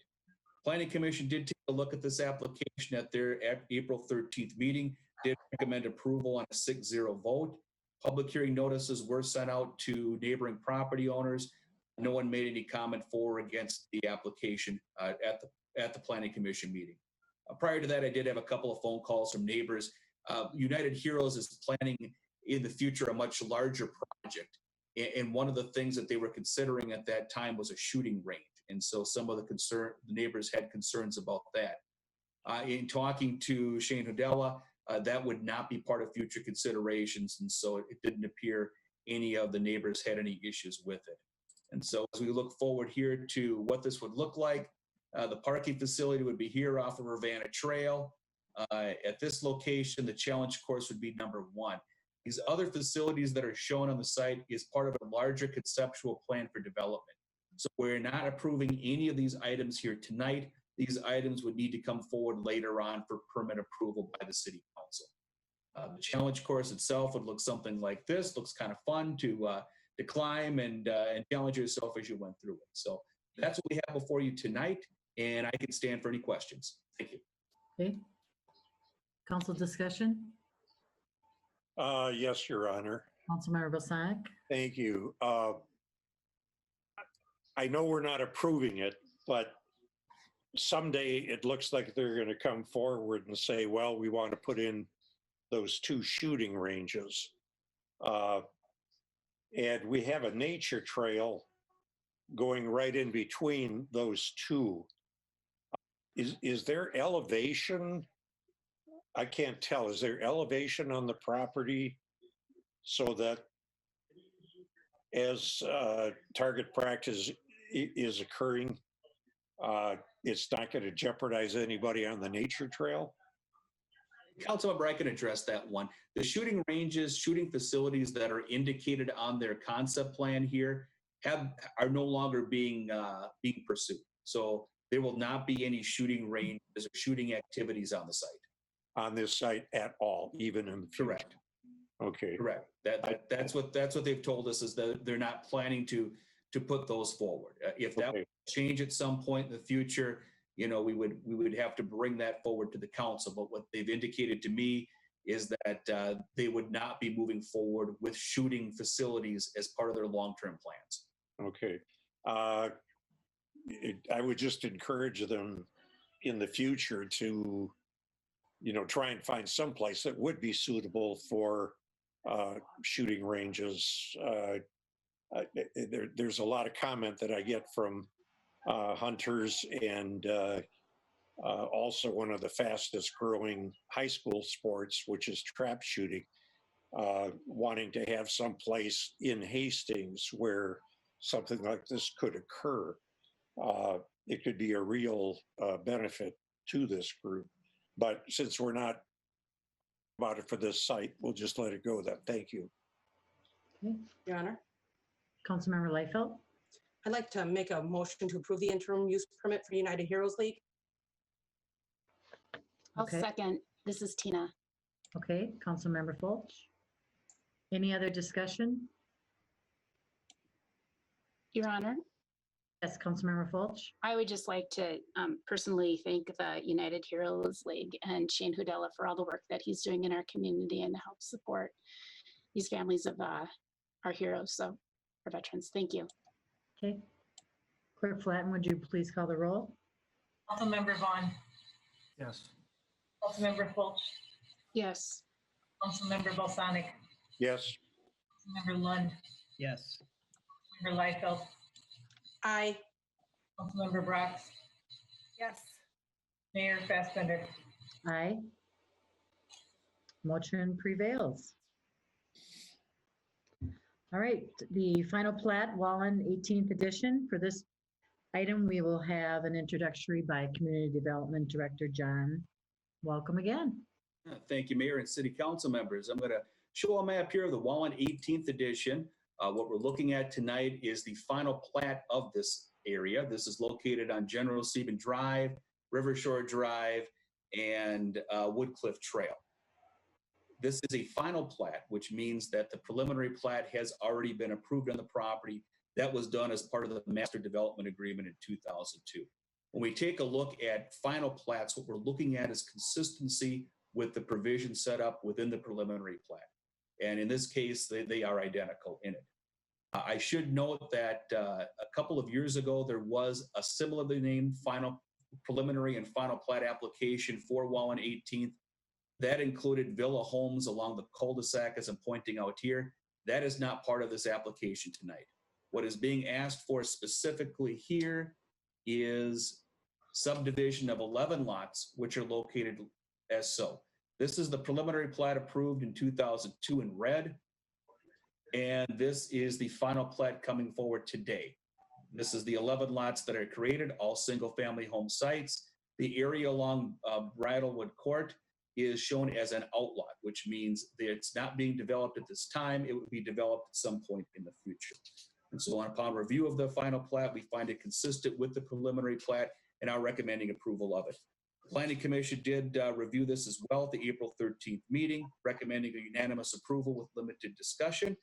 Planning Commission did take a look at this application at their April 13th meeting, did recommend approval on a 6-0 vote. Public hearing notices were sent out to neighboring property owners. No one made any comment for or against the application at the Planning Commission meeting. Prior to that, I did have a couple of phone calls from neighbors. United Heroes is planning in the future a much larger project. And one of the things that they were considering at that time was a shooting range. And so some of the neighbors had concerns about that. In talking to Shane Hudella, that would not be part of future considerations. And so it didn't appear any of the neighbors had any issues with it. And so as we look forward here to what this would look like, the parking facility would be here off of Ravenna Trail. At this location, the challenge course would be number 1. These other facilities that are shown on the site is part of a larger conceptual plan for development. So we're not approving any of these items here tonight. These items would need to come forward later on for permit approval by the City Council. The challenge course itself would look something like this. Looks kind of fun to climb and challenge yourself as you went through it. So that's what we have before you tonight, and I can stand for any questions. Thank you. Okay. Council discussion? Yes, Your Honor. Councilmember Bosanic? Thank you. I know we're not approving it, but someday it looks like they're going to come forward and say, well, we want to put in those 2 shooting ranges. And we have a nature trail going right in between those 2. Is there elevation? I can't tell. Is there elevation on the property so that as target practice is occurring, it's not going to jeopardize anybody on the nature trail? Councilmember, I can address that one. The shooting ranges, shooting facilities that are indicated on their concept plan here are no longer being pursued. So there will not be any shooting ranges or shooting activities on the site. On this site at all, even in the future? Correct. Okay. Correct. That's what they've told us, is that they're not planning to put those forward. If that would change at some point in the future, we would have to bring that forward to the council. But what they've indicated to me is that they would not be moving forward with shooting facilities as part of their long-term plans. Okay. I would just encourage them in the future to, try and find some place that would be suitable for shooting ranges. There's a lot of comment that I get from hunters, and also one of the fastest growing high school sports, which is trap shooting, wanting to have some place in Hastings where something like this could occur. It could be a real benefit to this group. But since we're not about it for this site, we'll just let it go then. Thank you. Okay. Your Honor, Councilmember Liefeld? I'd like to make a motion to approve the interim use permit for United Heroes League. I'll Okay. second. This is Tina. Okay, Councilmember Fulch? Any other discussion? Your Honor, Yes, Councilmember Fulch? I would just like to personally thank the United Heroes League and Shane Hudella for all the work that he's doing in our community and to help support these families of our heroes, so our veterans. Thank you. Okay. Clerk Flatten, would you please call the roll? Councilmember Vaughn, Yes. Councilmember Fulch, Yes. Councilmember Balsanic, Yes. Councilmember Lund, Yes. Councilmember Liefeld, Aye. Councilmember Brox, Yes. Mayor Fassbender. Aye. Motion prevails. All right, the final plat, Wallin 18th edition. For this item, we will have an introductory by Community Development Director John. Welcome again. Thank you, Mayor and City Council members. I'm going to show a map here of the Wallin 18th edition. What we're looking at tonight is the final plat of this area. This is located on General Stephen Drive, River Shore Drive, and Woodcliff Trail. This is a final plat, which means that the preliminary plat has already been approved on the property. That was done as part of the master development agreement in 2002. When we take a look at final plats, what we're looking at is consistency with the provision set up within the preliminary plat. And in this case, they are identical in it. I should note that a couple of years ago, there was a similarly named final preliminary and final plat application for Wallin 18th. That included villa homes along the cul-de-sac, as I'm pointing out here. That is not part of this application tonight. What is being asked for specifically here is subdivision of 11 lots, which are located as so. This is the preliminary plat approved in 2002 in red. And this is the final plat coming forward today. This is the 11 lots that are created, all single-family home sites. The area along Bridlewood Court is shown as an outlot, which means that it's not being developed at this time. It would be developed at some point in the future. And so upon review of the final plat, we find it consistent with the preliminary plat and are recommending approval of it. The Planning Commission did review this as well at the April 13th meeting, recommending a unanimous approval with limited discussion.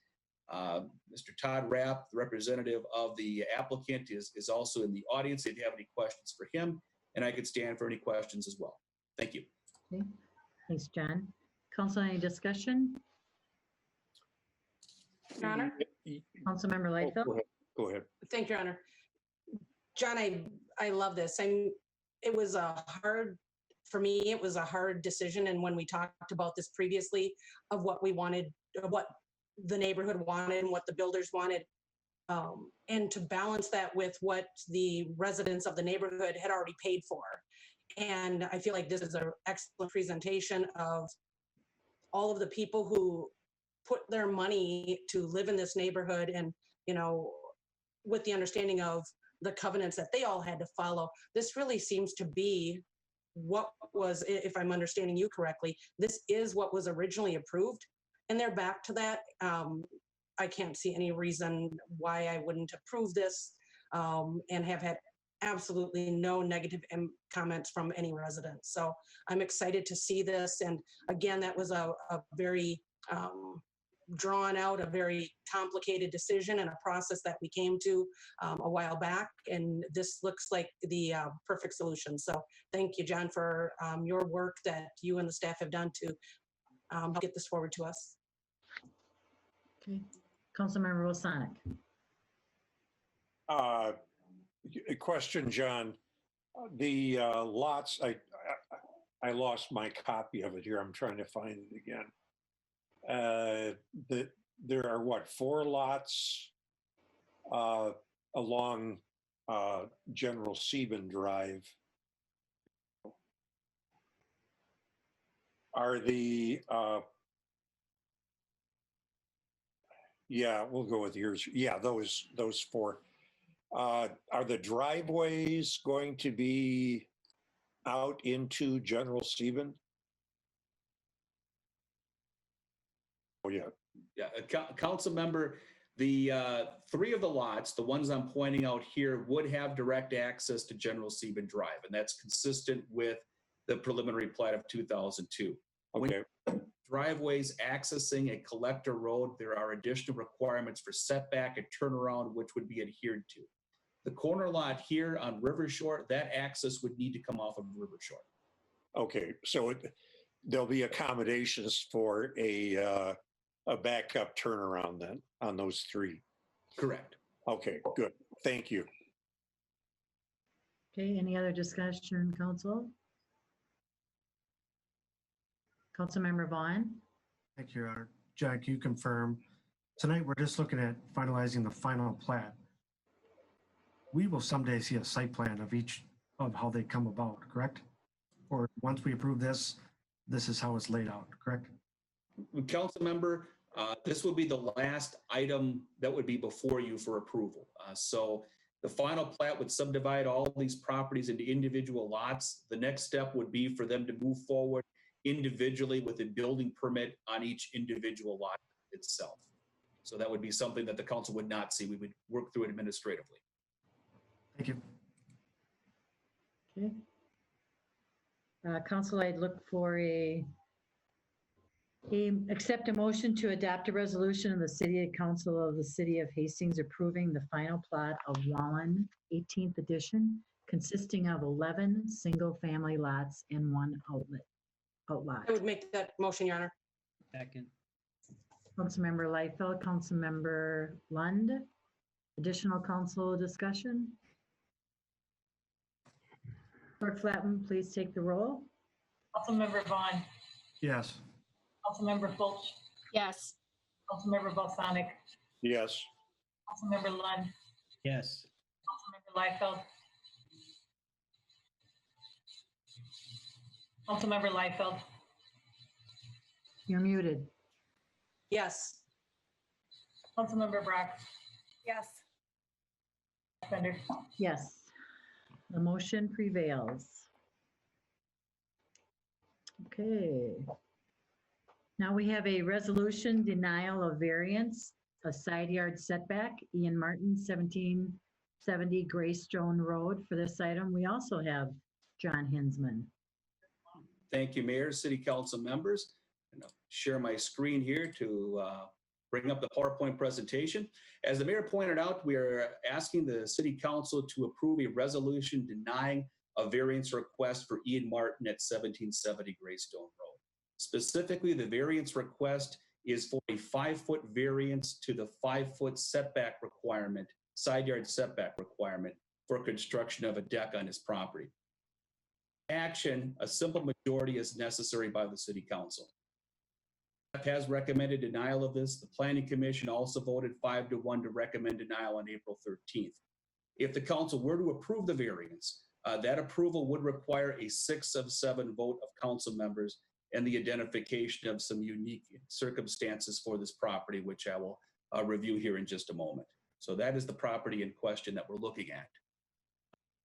Mr. Todd Rapp, the representative of the applicant, is also in the audience if you have any questions for him, and I could stand for any questions as well. Thank you. Okay. Thanks, John. Council, any discussion? Your Honor? Councilmember Lightfoot? Go ahead. Thank you, Your Honor. John, I love this. It was for me, it was a hard decision. And when we talked about this previously of what we wanted, what the neighborhood wanted and what the builders wanted, and to balance that with what the residents of the neighborhood had already paid for. And I feel like this is an excellent presentation of all of the people who put their money to live in this neighborhood, and, you know, with the understanding of the covenants that they all had to follow. This really seems to be what was, if I'm understanding you correctly, this is what was originally approved, and they're back to that. I can't see any reason why I wouldn't approve this, and have had absolutely no negative comments from any residents. So I'm excited to see this. And again, that was a very drawn out, a very complicated decision and a process that we came to a while back. And this looks like the perfect solution. So thank you, John, for your work that you and the staff have done to get this forward to us. Okay. Councilmember Wilsonic. A question, John. The lots, I lost my copy of it here. I'm trying to find it again. There are what, 4 lots along General Sieben Drive. Are the yeah, we'll go with yours. Yeah, those 4. Are the driveways going to be out into General Sieben? Oh, yeah. Yeah, council member, the 3 of the lots, the ones I'm pointing out here, would have direct access to General Sieben Drive, and that's consistent with the preliminary plat of 2002. Okay. When driveways accessing a collector road, there are additional requirements for setback and turnaround, which would be adhered to. The corner lot here on River Shore, that access would need to come off of River Shore. Okay, so there'll be accommodations for a backup turnaround then on those 3. Correct. Okay, good. Thank you. Okay, any other discussion, council? Councilmember Vaughn? Thank you, Your Honor. Jack, you confirm. Tonight, we're just looking at finalizing the final plat. We will someday see a site plan of each of how they come about, correct? Or once we approve this, this is how it's laid out, correct? Council member, this would be the last item that would be before you for approval. So the final plat would subdivide all these properties into individual lots. The next step would be for them to move forward individually with a building permit on each individual lot itself. So that would be something that the council would not see. We would work through it administratively. Thank you. Okay. Council, I'd look for a Accept a motion to adopt a resolution of the City Council of the City of Hastings approving the final plot of Wallin 18th edition, consisting of 11 single-family lots and one outlot. I would make that motion, Your Honor. Second. Councilmember Liefeld, Councilmember Lund. Additional council discussion? Clerk Flatten, please take the roll. Councilmember Vaughn, Yes. Councilmember Fulch, Yes. Councilmember Balsonic, Yes. Councilmember Lund, Yes. Councilmember Liefeld. Councilmember Liefeld, You're muted. Yes. Councilmember Brock, Yes. Fassbender. Yes, the motion prevails. Okay. Now we have a resolution denial of variance, a Sideyard setback, Ian Martin, 1770 Greystone Road. For this item, we also have John Hinsman. Thank you, Mayor, City Council members. I'll share my screen here to bring up the PowerPoint presentation. As the mayor pointed out, we are asking the City Council to approve a resolution denying a variance request for Ian Martin at 1770 Greystone Road. Specifically, the variance request is for a 5-foot variance to the 5-foot setback requirement, side yard setback requirement for construction of a deck on his property. Action, a simple majority is necessary by the City Council. Staff has recommended denial of this. The Planning Commission also voted 5-1 to recommend denial on April 13th. If the council were to approve the variance, that approval would require a 6 of 7 vote of council members and the identification of some unique circumstances for this property, which I will review here in just a moment. So that is the property in question that we're looking at.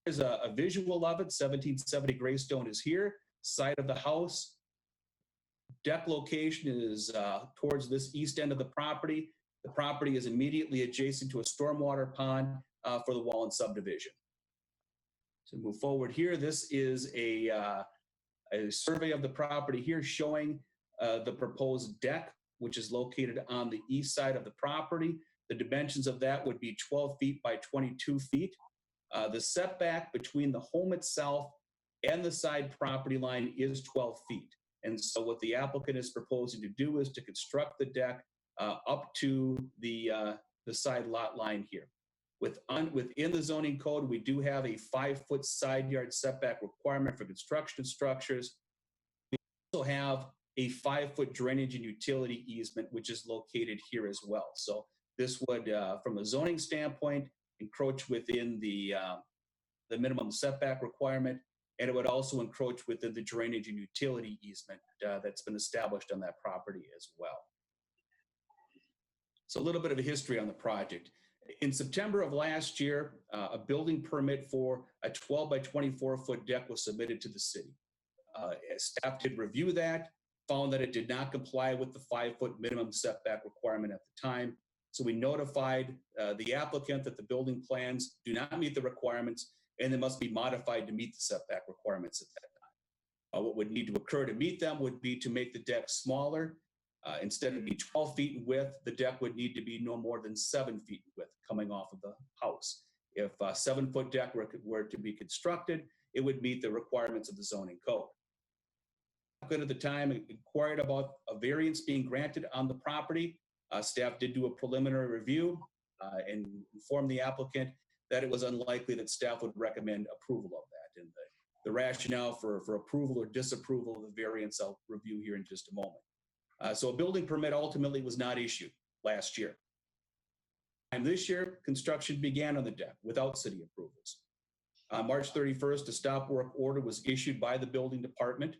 There's a visual of it. 1770 Greystone is here, side of the house. Deck location is towards this east end of the property. The property is immediately adjacent to a stormwater pond for the Wallin subdivision. So move forward here. This is a survey of the property here showing the proposed deck, which is located on the east side of the property. The dimensions of that would be 12 feet by 22 feet. The setback between the home itself and the side property line is 12 feet. And so what the applicant is proposing to do is to construct the deck up to the side lot line here. Within the zoning code, we do have a 5-foot side yard setback requirement for construction structures. We also have a 5-foot drainage and utility easement, which is located here as well. So this would, from a zoning standpoint, encroach within the minimum setback requirement, and it would also encroach within the drainage and utility easement that's been established on that property as well. So a little bit of a history on the project. In September of last year, a building permit for a 12 by 24 foot deck was submitted to the city. Staff did review that, found that it did not comply with the 5-foot minimum setback requirement at the time. So we notified the applicant that the building plans do not meet the requirements and they must be modified to meet the setback requirements at that time. What would need to occur to meet them would be to make the deck smaller. Instead of being 12 feet in width, the deck would need to be no more than 7 feet in width coming off of the house. If a 7-foot deck were to be constructed, it would meet the requirements of the zoning code. At the time, inquired about a variance being granted on the property. Staff did do a preliminary review and informed the applicant that it was unlikely that staff would recommend approval of that. And the rationale for approval or disapproval of the variance I'll review here in just a moment. So a building permit ultimately was not issued last year. And this year, construction began on the deck without city approvals. March 31st, a stop work order was issued by the building department.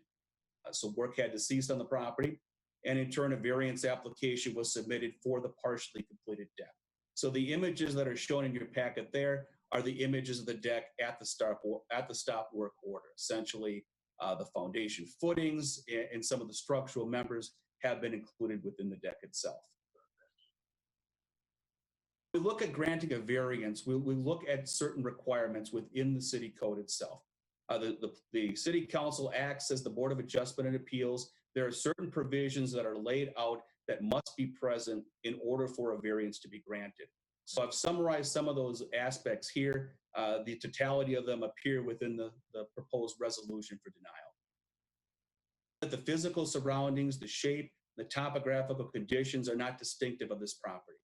So work had to cease on the property. And in turn, a variance application was submitted for the partially completed deck. So the images that are shown in your packet there are the images of the deck at the stop work order. Essentially, the foundation footings and some of the structural members have been included within the deck itself. We look at granting a variance, we look at certain requirements within the city code itself. The city council acts as the Board of Adjustment and Appeals. there are certain provisions that are laid out that must be present in order for a variance to be granted. So I've summarized some of those aspects here. The totality of them appear within the proposed resolution for denial. The physical surroundings, the shape, the topographical conditions are not distinctive of this property.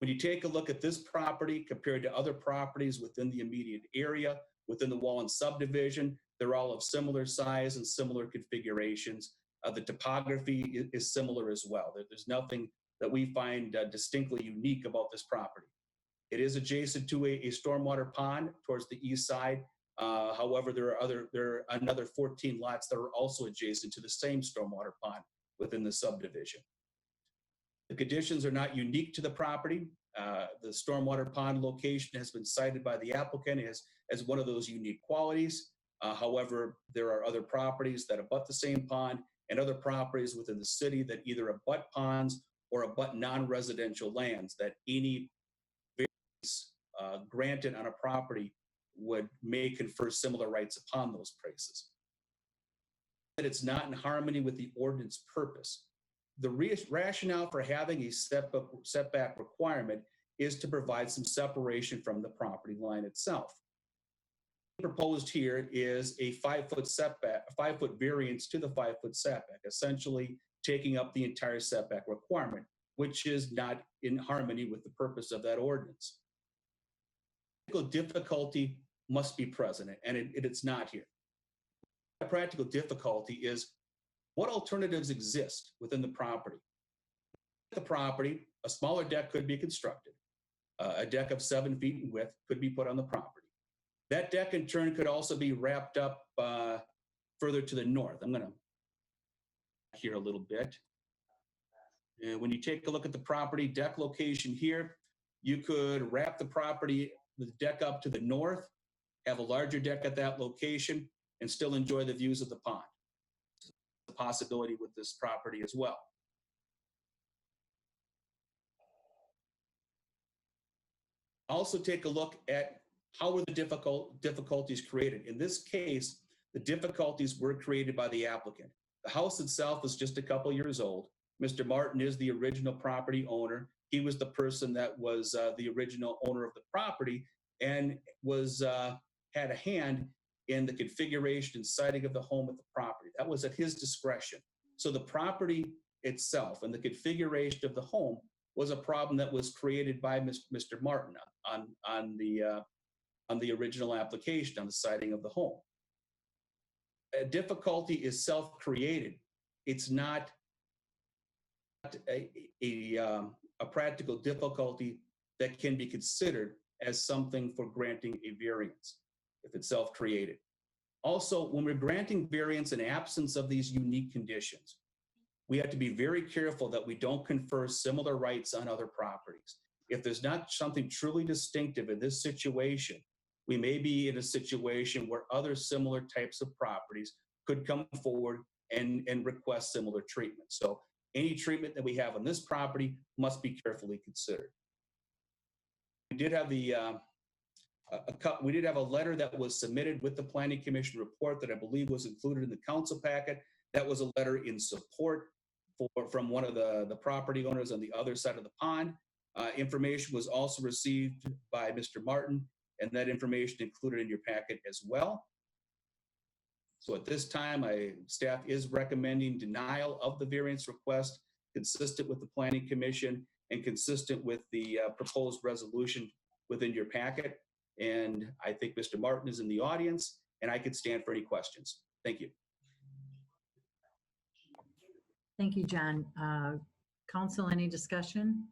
When you take a look at this property compared to other properties within the immediate area, within the Wallin subdivision, they're all of similar size and similar configurations. The topography is similar as well. There's nothing that we find distinctly unique about this property. It is adjacent to a stormwater pond towards the east side. However, there are another 14 lots that are also adjacent to the same stormwater pond within the subdivision. The conditions are not unique to the property. The stormwater pond location has been cited by the applicant as one of those unique qualities. However, there are other properties that abut the same pond and other properties within the city that either abut ponds or abut non-residential lands that any variance granted on a property may confer similar rights upon those places. That it's not in harmony with the ordinance purpose. The rationale for having a setback requirement is to provide some separation from the property line itself. Proposed here is a 5-foot setback, a 5-foot variance to the 5-foot setback, essentially taking up the entire setback requirement, which is not in harmony with the purpose of that ordinance. Practical difficulty must be present, and it's not here. The practical difficulty is what alternatives exist within the property. The property, a smaller deck could be constructed. A deck of 7 feet in width could be put on the property. That deck in turn could also be wrapped up further to the north. I'm gonna here a little bit. And when you take a look at the property deck location here, you could wrap the property, the deck up to the north, have a larger deck at that location, and still enjoy the views of the pond. A possibility with this property as well. Also take a look at how were the difficulties created. In this case, the difficulties were created by the applicant. The house itself is just a couple years old. Mr. Martin is the original property owner. He was the person that was the original owner of the property and was had a hand in the configuration and siting of the home at the property. That was at his discretion. So the property itself and the configuration of the home was a problem that was created by Mr. Martin on the original application, on the siting of the home. A difficulty is self-created. It's not a practical difficulty that can be considered as something for granting a variance if it's self-created. Also, when we're granting variance in absence of these unique conditions, we have to be very careful that we don't confer similar rights on other properties. If there's not something truly distinctive in this situation, we may be in a situation where other similar types of properties could come forward and request similar treatment. So any treatment that we have on this property must be carefully considered. We did have we did have a letter that was submitted with the Planning Commission report that I believe was included in the council packet. That was a letter in support from one of the property owners on the other side of the pond. Information was also received by Mr. Martin, and that information included in your packet as well. So at this time, staff is recommending denial of the variance request consistent with the Planning Commission and consistent with the proposed resolution within your packet. And I think Mr. Martin is in the audience, and I could stand for any questions. Thank you. Thank you, John. Council, any discussion?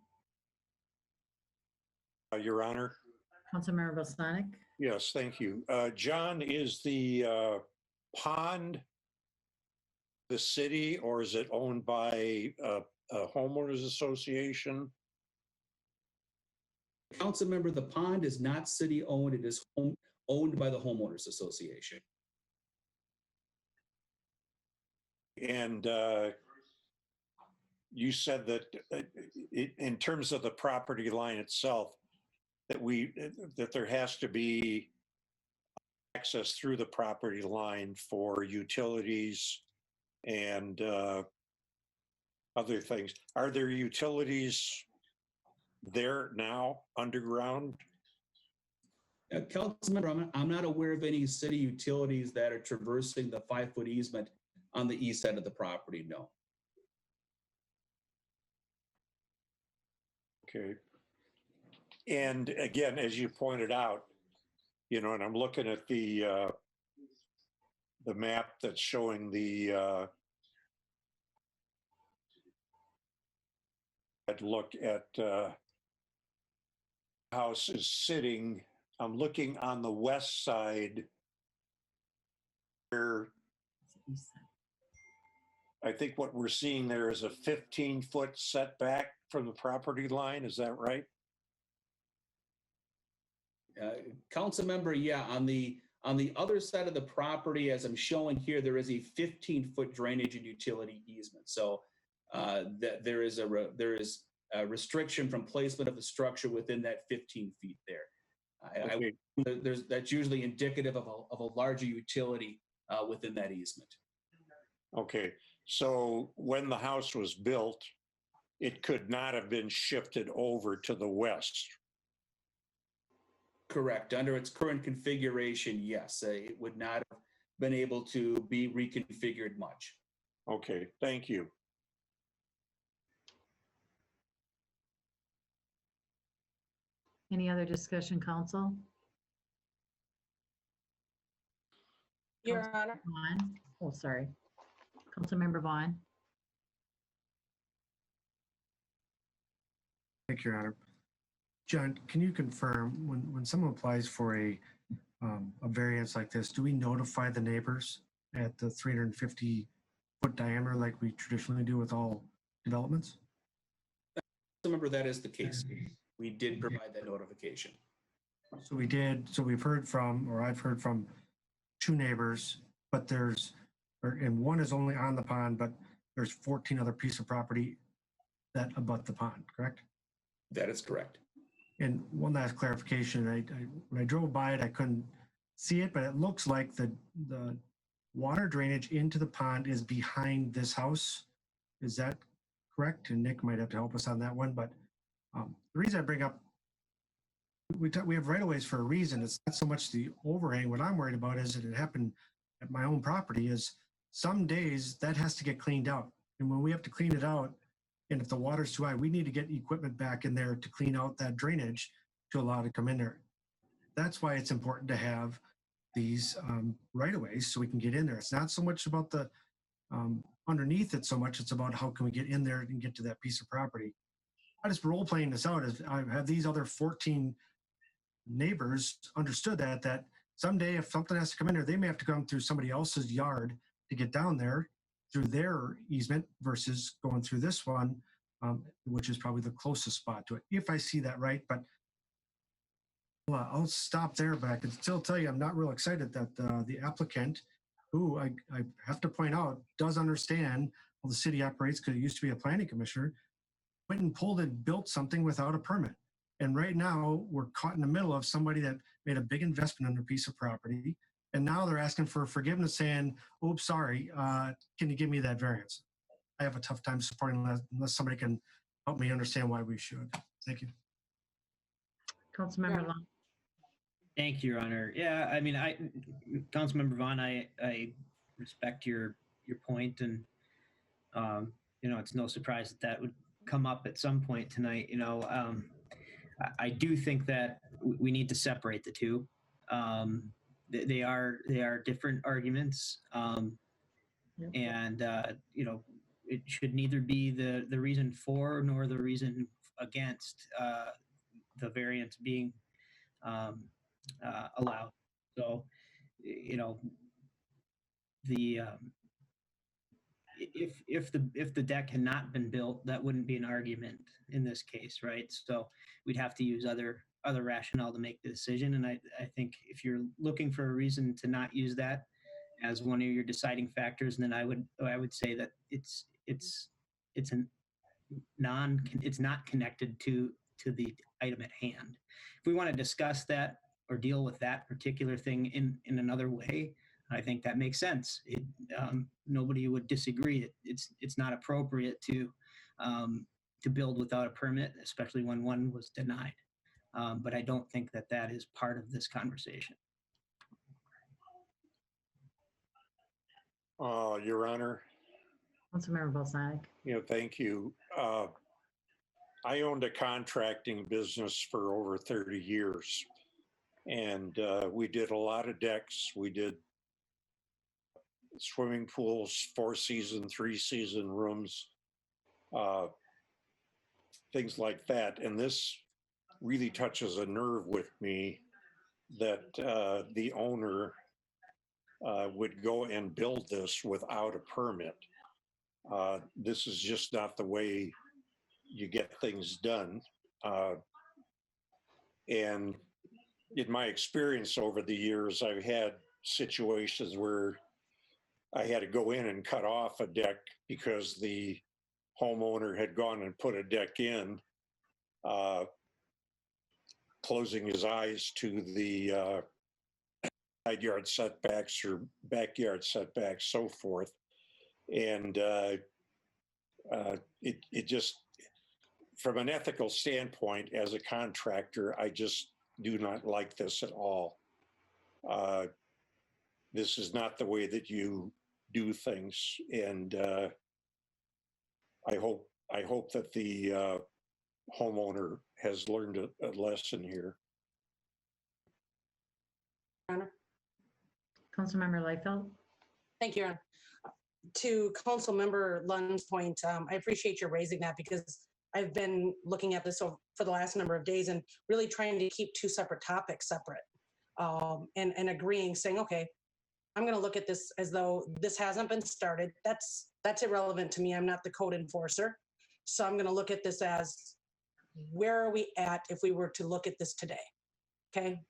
Your Honor. Councilmember Bosanic? Yes, thank you. John, is the pond the city, or is it owned by a homeowners association? Council member, the pond is not city owned. It is owned by the homeowners association. And you said that in terms of the property line itself, that there has to be access through the property line for utilities and other things. Are there utilities there now underground? Councilmember, I'm not aware of any city utilities that are traversing the 5-foot easement on the east side of the property, no. Okay. And again, as you pointed out, you know, and I'm looking at the map that's showing the I'd look at house is sitting, I'm looking on the west side where I think what we're seeing there is a 15-foot setback from the property line. Is that right? Council member, yeah, on the other side of the property, as I'm showing here, there is a 15-foot drainage and utility easement. So that there is a restriction from placement of the structure within that 15 feet there. Okay. That's usually indicative of a larger utility within that easement. Okay, so when the house was built, it could not have been shifted over to the west. Correct. Under its current configuration, yes, it would not have been able to be reconfigured much. Okay, thank you. Any other discussion, council? Your Honor. Vaughn? Oh, sorry. Councilmember Vaughn? Thank you, Your Honor. John, can you confirm when someone applies for a variance like this, do we notify the neighbors at the 350-foot diameter like we traditionally do with all developments? Remember, that is the case. We did provide that notification. So we did. So we've heard from, or I've heard from 2 neighbors, but and one is only on the pond, but there's 14 other pieces of property that abut the pond, correct? That is correct. And one last clarification, when I drove by it, I couldn't see it, but it looks like the water drainage into the pond is behind this house. Is that correct? And Nick might have to help us on that one, but the reason I bring up, we have right-of-ways for a reason. It's not so much the overhang. What I'm worried about is that it happened at my own property is some days that has to get cleaned out. And when we have to clean it out, and if the water's too high, we need to get equipment back in there to clean out that drainage to allow it to come in there. That's why it's important to have these right-of-ways so we can get in there. It's not so much about the underneath it so much, it's about how can we get in there and get to that piece of property. I just role-playing this out as I have these other 14 neighbors understood that someday if something has to come in there, they may have to come through somebody else's yard to get down there through their easement versus going through this one, which is probably the closest spot to it, if I see that right. But well, I'll stop there, but I can still tell you I'm not real excited that the applicant, who I have to point out, does understand how the city operates because it used to be a planning commissioner, went and pulled and built something without a permit. And right now we're caught in the middle of somebody that made a big investment on their piece of property. And now they're asking for forgiveness saying, oops, sorry, can you give me that variance? I have a tough time supporting that unless somebody can help me understand why we should. Thank you. Councilmember Long? Thank you, Your Honor. Yeah, I mean, Councilmember Vaughn, I respect your point, and you know, it's no surprise that would come up at some point tonight. You know, I do think that we need to separate the two. They are different arguments, and you know, it should neither be the reason for nor the reason against the variance being allowed. So, you know, the if the deck had not been built, that wouldn't be an argument in this case, right? So we'd have to use other rationale to make the decision. And I think if you're looking for a reason to not use that as one of your deciding factors, then I would say that it's not connected to the item at hand. If we want to discuss that or deal with that particular thing in another way, I think that makes sense. Nobody would disagree. It's not appropriate to to build without a permit, especially when one was denied. But I don't think that that is part of this conversation. Your Honor. Councilmember Balsonic. Thank you. I owned a contracting business for over 30 years, and we did a lot of decks. We did swimming pools, 4-season, 3-season rooms, things like that. And this really touches a nerve with me that the owner would go and build this without a permit. This is just not the way you get things done. And in my experience over the years, I've had situations where I had to go in and cut off a deck because the homeowner had gone and put a deck in, closing his eyes to the side yard setbacks or backyard setbacks, so forth. And it just, from an ethical standpoint, as a contractor, I just do not like this at all. This is not the way that you do things, and I hope that the homeowner has learned a lesson here. Councilmember Liefeld. Thank you, Your Honor. To Councilmember Lund's point, I appreciate you raising that because I've been looking at this for the last number of days and really trying to keep two separate topics separate, and agreeing, saying, okay, I'm going to look at this as though this hasn't been started. That's irrelevant to me. I'm not the code enforcer. So I'm going to look at this as, where are we at if we were to look at this today? Okay.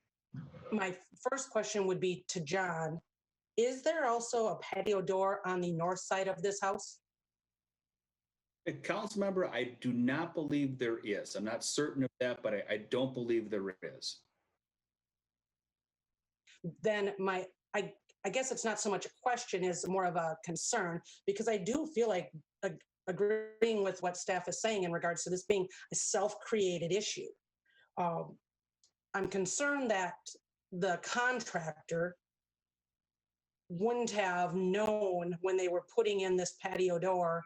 My first question would be to John. Is there also a patio door on the north side of this house? Council member, I do not believe there is. I'm not certain of that, but I don't believe there is. Then I guess it's not so much a question as more of a concern, because I do feel like agreeing with what staff is saying in regards to this being a self-created issue. I'm concerned that the contractor wouldn't have known when they were putting in this patio door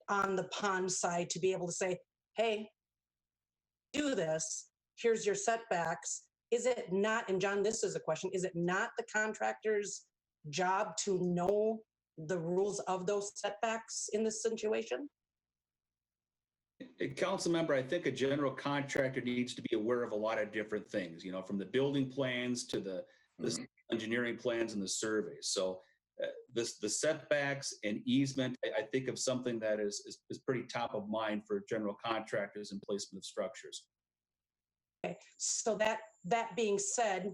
on the pond side to be able to say, hey, do this, here's your setbacks. Is it not, and John, this is a question, is it not the contractor's job to know the rules of those setbacks in this situation? Council member, I think a general contractor needs to be aware of a lot of different things, from the building plans to the engineering plans and the surveys. So the setbacks and easement, I think of something that is pretty top of mind for general contractors and placement of structures. Okay, so that being said,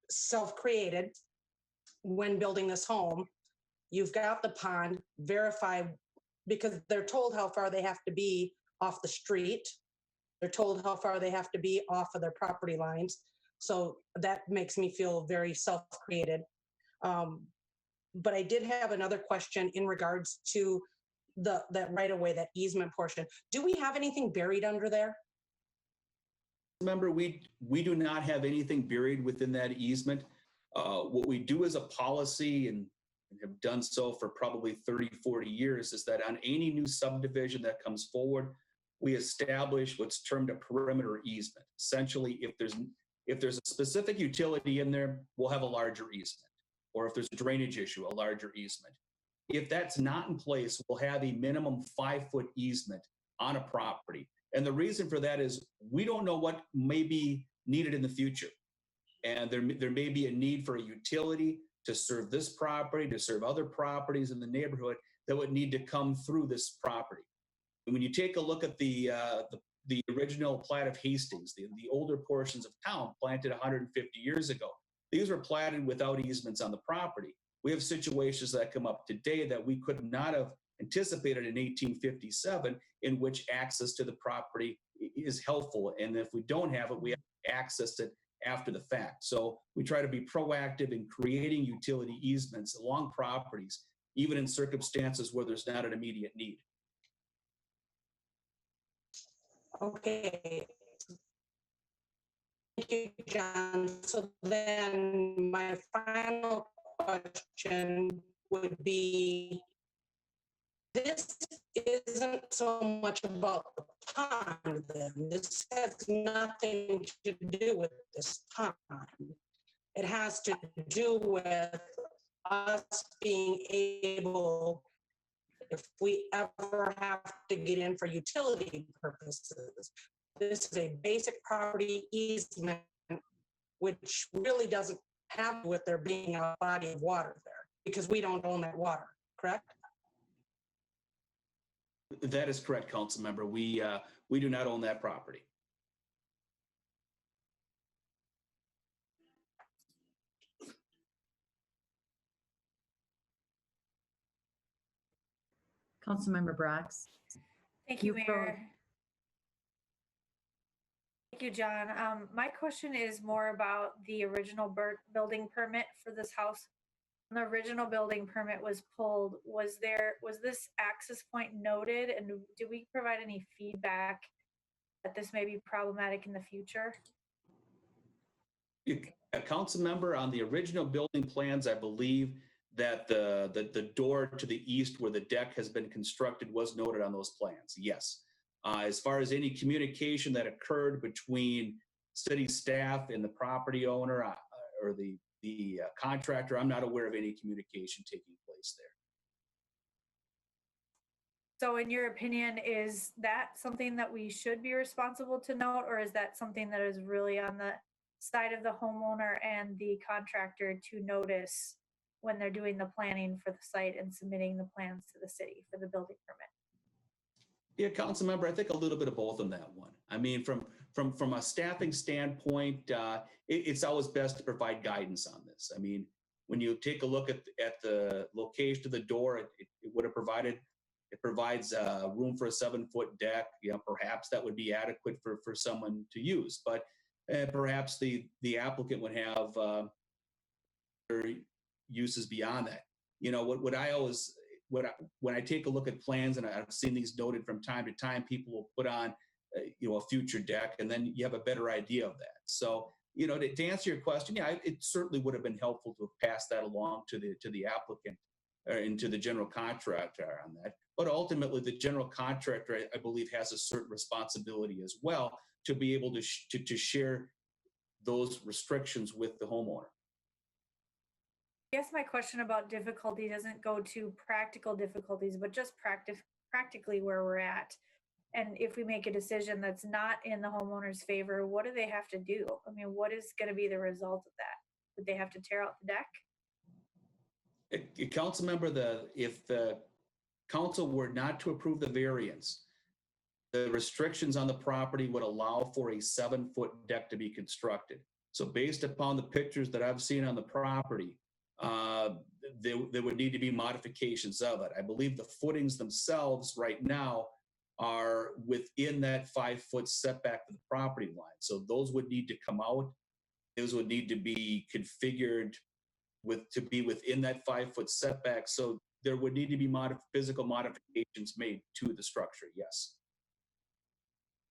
self-created, when building this home, you've got the pond, verify, because they're told how far they have to be off the street. They're told how far they have to be off of their property lines. So that makes me feel very self-created. But I did have another question in regards to that right-of-way, that easement portion. Do we have anything buried under there? Remember, we do not have anything buried within that easement. What we do as a policy, and have done so for probably 30, 40 years, is that on any new subdivision that comes forward, we establish what's termed a perimeter easement. Essentially, if there's a specific utility in there, we'll have a larger easement. Or if there's a drainage issue, a larger easement. If that's not in place, we'll have a minimum 5-foot easement on a property. And the reason for that is we don't know what may be needed in the future. And there may be a need for a utility to serve this property, to serve other properties in the neighborhood that would need to come through this property. And when you take a look at the original plat of Hastings, the older portions of town planted 150 years ago, these were platted without easements on the property. We have situations that come up today that we could not have anticipated in 1857, in which access to the property is helpful. And if we don't have it, we have to access it after the fact. So we try to be proactive in creating utility easements along properties, even in circumstances where there's not an immediate need. Okay. Thank you, John. So then my final question would be, this isn't so much about the pond then. This has nothing to do with this pond. It has to do with us being able, if we ever have to get in for utility purposes. This is a basic property easement, which really doesn't have with there being a body of water there, because we don't own that water, correct? That is correct, council member. We do not own that property. Councilmember Brox. Thank you, You pro- Mayor. Thank you, John. My question is more about the original building permit for this house. When the original building permit was pulled, was this access point noted, and did we provide any feedback that this may be problematic in the future? A council member, on the original building plans, I believe that the door to the east where the deck has been constructed was noted on those plans, yes. As far as any communication that occurred between city staff and the property owner or the contractor, I'm not aware of any communication taking place there. So in your opinion, is that something that we should be responsible to note, or is that something that is really on the side of the homeowner and the contractor to notice when they're doing the planning for the site and submitting the plans to the city for the building permit? Yeah, council member, I think a little bit of both on that one. I mean, from a staffing standpoint, it's always best to provide guidance on this. I mean, when you take a look at the location of the door, it would have provides room for a 7-foot deck. You know, perhaps that would be adequate for someone to use, but perhaps the applicant would have uses beyond that. You know, when I take a look at plans, and I've seen these noted from time to time, people will put on, a future deck, and then you have a better idea of that. So, you know, to answer your question, yeah, it certainly would have been helpful to have passed that along to the applicant and to the general contractor on that. But ultimately, the general contractor, I believe, has a certain responsibility as well to be able to share those restrictions with the homeowner. I guess my question about difficulty doesn't go to practical difficulties, but just practically where we're at. And if we make a decision that's not in the homeowner's favor, what do they have to do? I mean, what is going to be the result of that? Would they have to tear out the deck? Council member, if the council were not to approve the variance, the restrictions on the property would allow for a 7-foot deck to be constructed. So based upon the pictures that I've seen on the property, there would need to be modifications of it. I believe the footings themselves right now are within that 5-foot setback to the property line. So those would need to come out. Those would need to be configured to be within that 5-foot setback. So there would need to be physical modifications made to the structure, yes.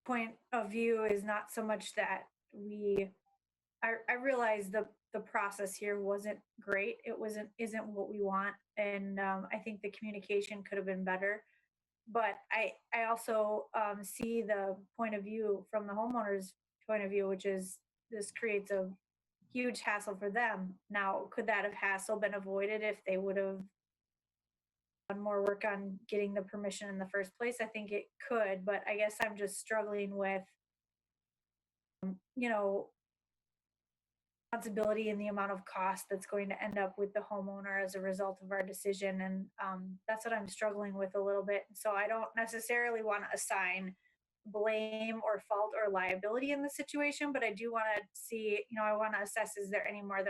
Point of view is not so much that I realize the process here wasn't great. Isn't what we want. And I think the communication could have been better. But I also see the point of view from the homeowner's point of view, which is this creates a huge hassle for them. Now, could that have hassle been avoided if they would have done more work on getting the permission in the first place? I think it could, but I guess I'm just struggling with, responsibility and the amount of cost that's going to end up with the homeowner as a result of our decision. And that's what I'm struggling with a little bit. So I don't necessarily want to assign blame or fault or liability in the situation, but I do want to see, I want to assess, is there any more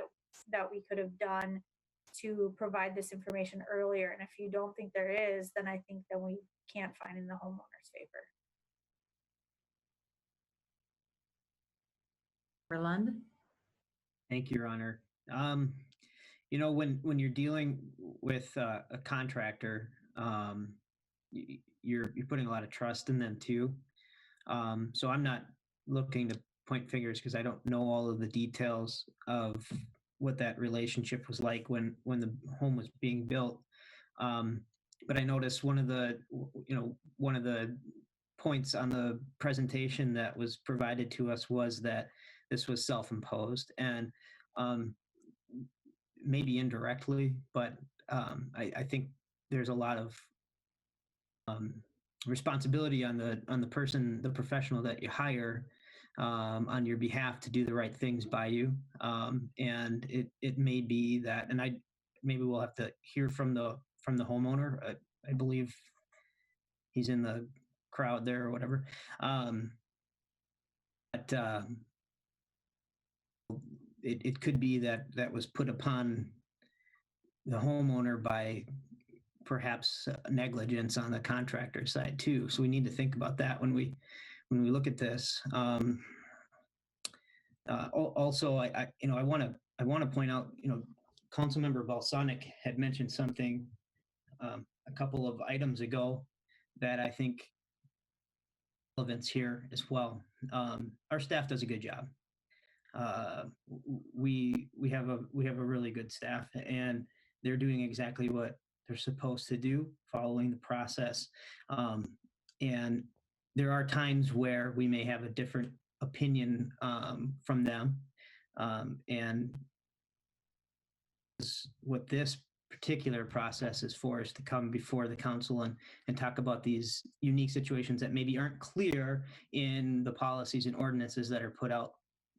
that we could have done to provide this information earlier? And if you don't think there is, then I think that we can't find in the homeowner's favor. Verlund? Thank you, Your Honor. When you're dealing with a contractor, you're putting a lot of trust in them too. So I'm not looking to point fingers because I don't know all of the details of what that relationship was like when the home was being built. But I noticed one of the points on the presentation that was provided to us was that this was self-imposed, and maybe indirectly, but I think there's a lot of responsibility on the person, the professional that you hire on your behalf to do the right things by you. And it may be that, and maybe we'll have to hear from the homeowner. I believe he's in the crowd there or whatever. But it could be that was put upon the homeowner by perhaps negligence on the contractor side too. So we need to think about that when we look at this. Also, I want to point out, Councilmember Balsonic had mentioned something a couple of items ago that I think relevance here as well. Our staff does a good job. We have a really good staff, and they're doing exactly what they're supposed to do, following the process. And there are times where we may have a different opinion from them. And what this particular process is for is to come before the council and talk about these unique situations that maybe aren't clear in the policies and ordinances that are put out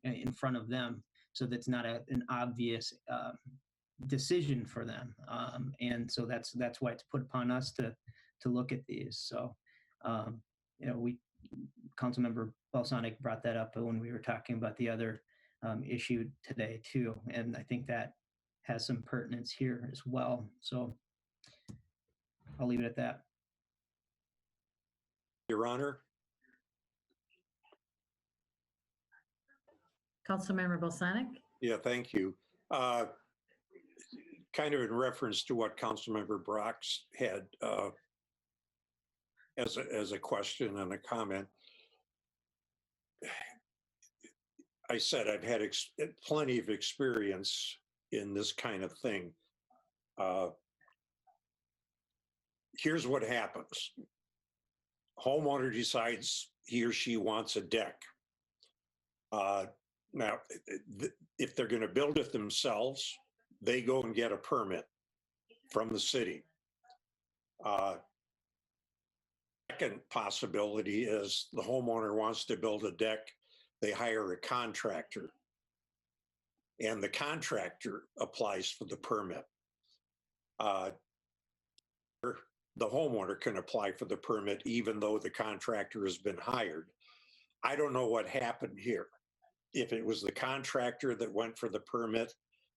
in front of them. So that's not an obvious decision for them. And so that's why it's put upon us to look at these. So, Councilmember Balsonic brought that up when we were talking about the other issue today too. And I think that has some pertinence here as well. So I'll leave it at that. Your Honor. Councilmember Balsonic? Yeah, thank you. Kind of in reference to what Councilmember Brox had as a question and a comment. I said I've had plenty of experience in this kind of thing. Here's what happens. Homeowner decides he or she wants a deck. Now, if they're going to build it themselves, they go and get a permit from the city. Second possibility is the homeowner wants to build a deck, they hire a contractor, and the contractor applies for the permit. The homeowner can apply for the permit even though the contractor has been hired. I don't know what happened here. If it was the contractor that went for the permit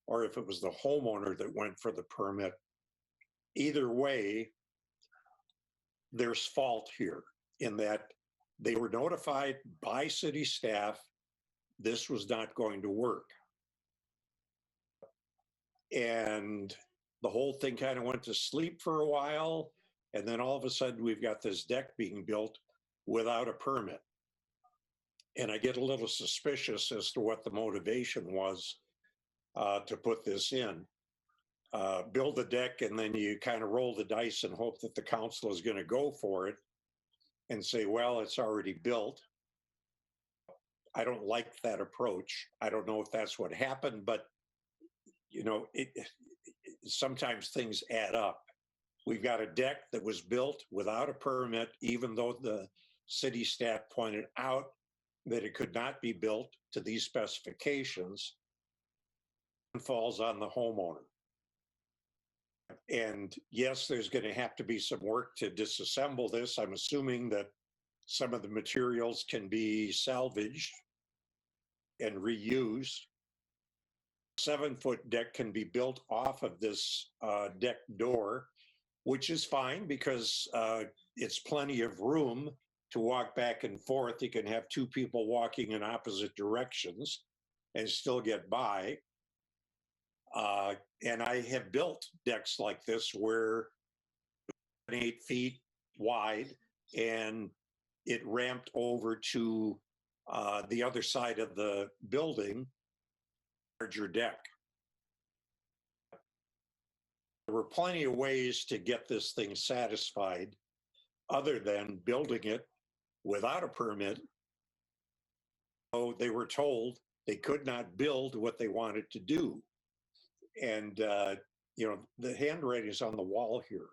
or if it was the homeowner that went for the permit, either way, there's fault here in that they were notified by city staff this was not going to work. And the whole thing kind of went to sleep for a while. And then all of a sudden we've got this deck being built without a permit. And I get a little suspicious as to what the motivation was to put this in. Build the deck and then you kind of roll the dice and hope that the council is going to go for it and say, well, it's already built. I don't like that approach. I don't know if that's what happened, but sometimes things add up. We've got a deck that was built without a permit, even though the city staff pointed out that it could not be built to these specifications, and falls on the homeowner. And yes, there's going to have to be some work to disassemble this. I'm assuming that some of the materials can be salvaged and reused. 7-foot deck can be built off of this deck door, which is fine because it's plenty of room to walk back and forth. You can have two people walking in opposite directions and still get by. And I have built decks like this where 8 feet wide and it ramped over to the other side of the building, larger deck. There were plenty of ways to get this thing satisfied other than building it without a permit. So they were told they could not build what they wanted to do. And, you know, the handwriting is on the wall here.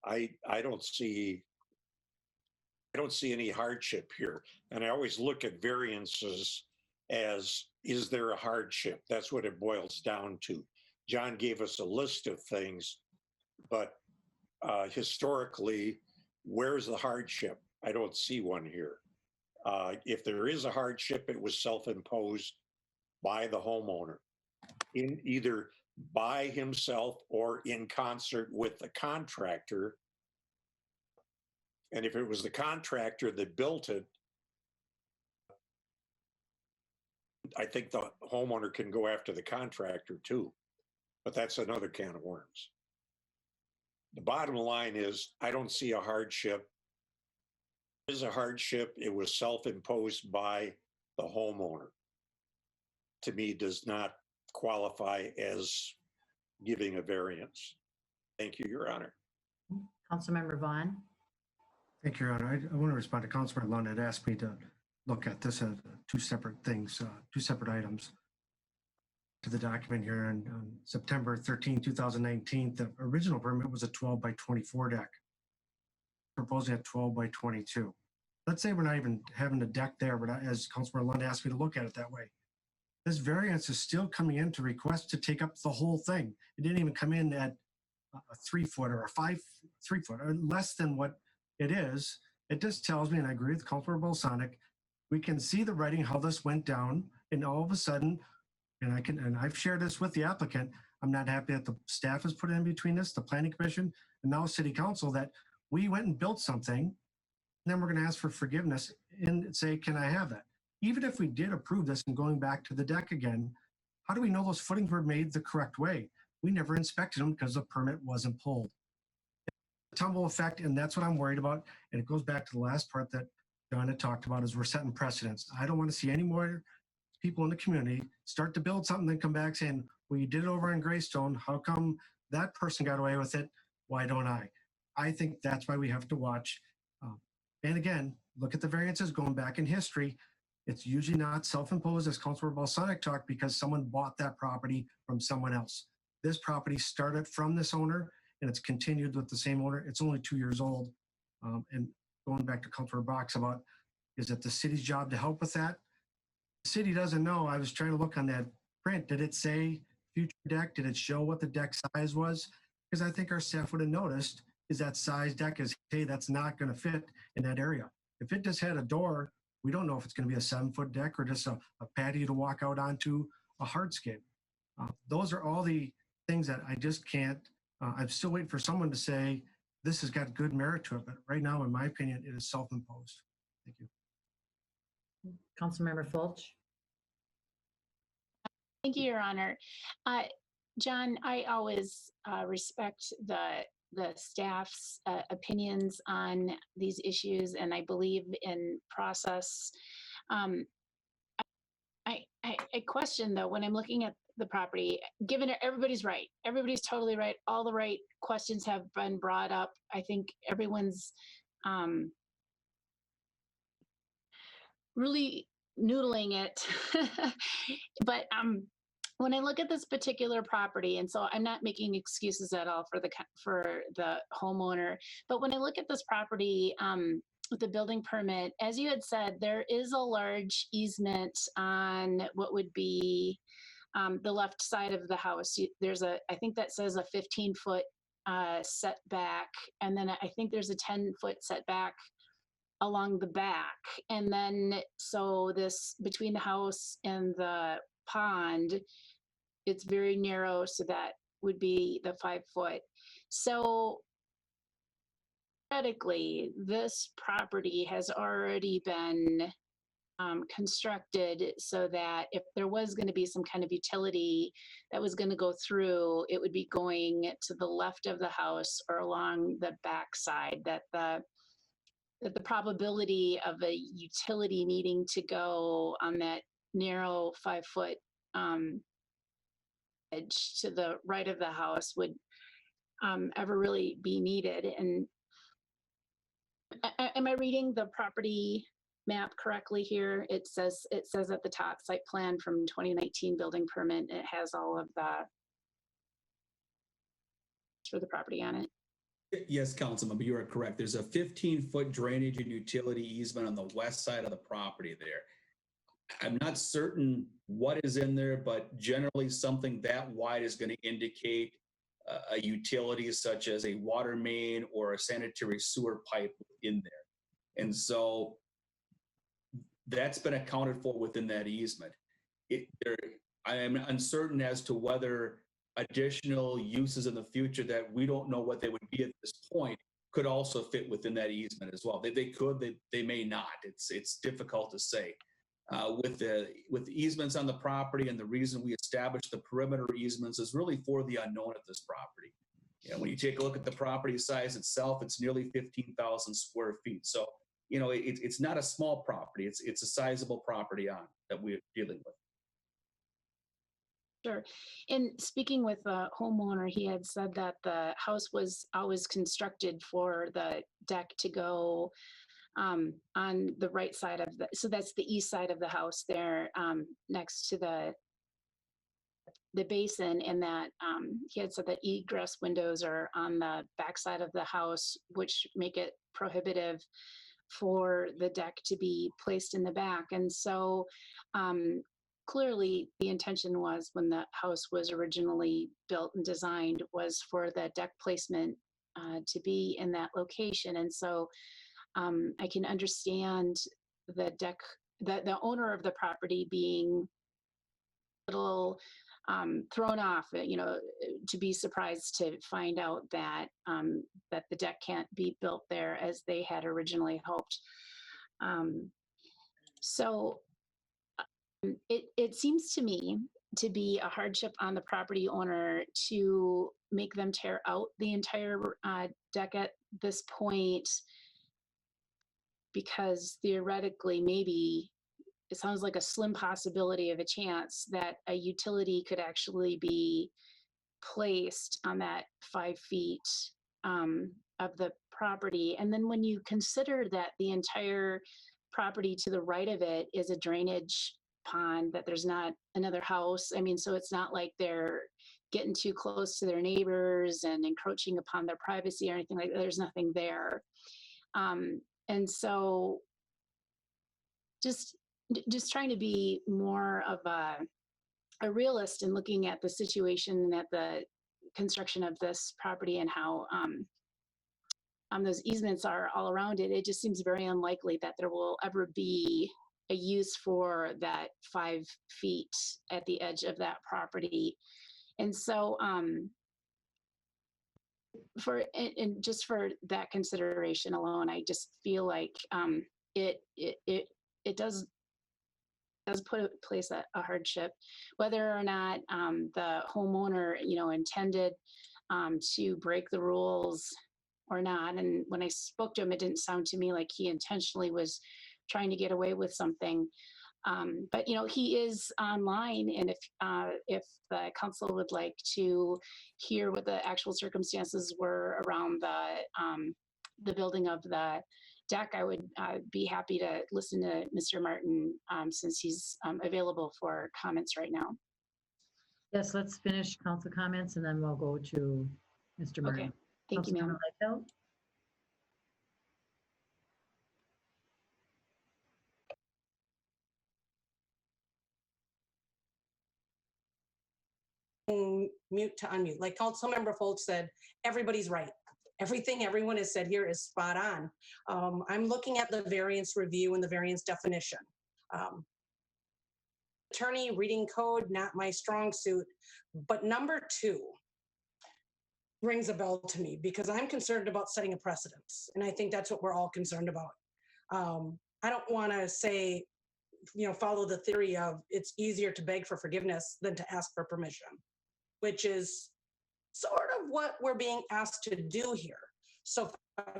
I don't see any hardship here. And I always look at variances as, is there a hardship? That's what it boils down to. John gave us a list of things, but historically, where's the hardship? I don't see one here. If there is a hardship, it was self-imposed by the homeowner, in either by himself or in concert with the contractor. And if it was the contractor that built it, I think the homeowner can go after the contractor too, but that's another can of worms. The bottom line is, I don't see a hardship. It is a hardship. It was self-imposed by the homeowner. To me, does not qualify as giving a variance. Thank you, Your Honor. Councilmember Vaughn. Thank you, Your Honor. I want to respond to Councilmember Lund had asked me to look at this as two separate things, two separate items. To the document here on September 13, 2019, the original permit was a 12 by 24 deck. Proposing a 12 by 22. Let's say we're not even having a deck there, but as Councilmember Lund asked me to look at it that way. This variance is still coming in to request to take up the whole thing. It didn't even come in at a 3 foot or a 3 foot, or less than what it is. It just tells me, and I agree with Councilmember Balsonic, we can see the writing, how this went down, and all of a sudden, and I've shared this with the applicant, I'm not happy that the staff has put in between this, the Planning Commission, and now City Council, that we went and built something, and then we're going to ask for forgiveness and say, can I have that? Even if we did approve this and going back to the deck again, how do we know those footings were made the correct way? We never inspected them because the permit wasn't pulled. It's a tumble effect, and that's what I'm worried about. And it goes back to the last part that John had talked about, is we're setting precedents. I don't want to see any more people in the community start to build something, then come back saying, well, you did it over in Greystone. How come that person got away with it? Why don't I? I think that's why we have to watch. And again, look at the variances going back in history. It's usually not self-imposed, as Councilor Balsonic talked, because someone bought that property from someone else. This property started from this owner, and it's continued with the same owner. It's only 2 years old. And going back to Councilor Box about, is it the city's job to help with that? The city doesn't know. I was trying to look on that print. Did it say future deck? Did it show what the deck size was? Because I think our staff would have noticed, is that size deck is, hey, that's not going to fit in that area. If it just had a door, we don't know if it's going to be a 7-foot deck or just a patio to walk out onto a hardscape. Those are all the things that I just can't, I'm still waiting for someone to say, this has got good merit to it. But right now, in my opinion, it is self-imposed. Thank you. Councilmember Fulch. Thank you, Your Honor. John, I always respect the staff's opinions on these issues, and I believe in process. I question, though, when I'm looking at the property, given everybody's right, everybody's totally right, all the right questions have been brought up. I think everyone's really noodling it. But when I look at this particular property, and so I'm not making excuses at all for the homeowner, but when I look at this property with the building permit, as you had said, there is a large easement on what would be the left side of the house. There's I think that says a 15-foot setback, and then I think there's a 10-foot setback along the back. And then, so this, between the house and the pond, it's very narrow, so that would be the 5-foot. So theoretically, this property has already been constructed so that if there was going to be some kind of utility that was going to go through, it would be going to the left of the house or along the back side, that the probability of a utility needing to go on that narrow 5-foot edge to the right of the house would ever really be needed. And am I reading the property map correctly here? It says at the top, site plan from 2019 building permit. It has all of the for the property on it. Yes, Councilmember, you are correct. There's a 15-foot drainage and utility easement on the west side of the property there. I'm not certain what is in there, but generally something that wide is going to indicate a utility such as a water main or a sanitary sewer pipe in there. And so that's been accounted for within that easement. I am uncertain as to whether additional uses in the future that we don't know what they would be at this point could also fit within that easement as well. They could, they may not. It's difficult to say. With easements on the property, and the reason we established the perimeter easements is really for the unknown at this property. You know, when you take a look at the property size itself, it's nearly 15,000 square feet. So, you know, it's not a small property. It's a sizable property that we're dealing with. Sure. And speaking with a homeowner, he had said that the house was always constructed for the deck to go on the right side of so that's the east side of the house there, next to the basin, and that he had said that egress windows are on the back side of the house, which make it prohibitive for the deck to be placed in the back. And so clearly the intention was, when the house was originally built and designed, was for the deck placement to be in that location. And so I can understand the the owner of the property being a little thrown off, you know, to be surprised to find out that that the deck can't be built there as they had originally hoped. So it seems to me to be a hardship on the property owner to make them tear out the entire deck at this point, because theoretically, maybe it sounds like a slim possibility of a chance that a utility could actually be placed on that 5 feet of the property. And then when you consider that the entire property to the right of it is a drainage pond, that there's not another house. I mean, so it's not like they're getting too close to their neighbors and encroaching upon their privacy or anything like that. There's nothing there. And so just trying to be more of a realist in looking at the situation and at the construction of this property and how those easements are all around it, it just seems very unlikely that there will ever be a use for that 5 feet at the edge of that property. And so just for that consideration alone, I just feel like it does place a hardship, whether or not the homeowner, you know, intended to break the rules or not. And when I spoke to him, it didn't sound to me like he intentionally was trying to get away with something. But you know, he is online, and if the council would like to hear what the actual circumstances were around the building of the deck, I would be happy to listen to Mr. Martin since he's available for comments right now. Yes, let's finish council comments and then we'll go to Mr. Martin. Okay, thank you, ma'am. Councilmember Lightfoot? Mute to unmute. Like Councilmember Foltz said, everybody's right. Everything everyone has said here is spot on. I'm looking at the variance review and the variance definition. Attorney reading code, not my strong suit, but number 2 rings a bell to me because I'm concerned about setting a precedence. And I think that's what we're all concerned about. I don't want to say, you know, follow the theory of it's easier to beg for forgiveness than to ask for permission, which is sort of what we're being asked to do here. So if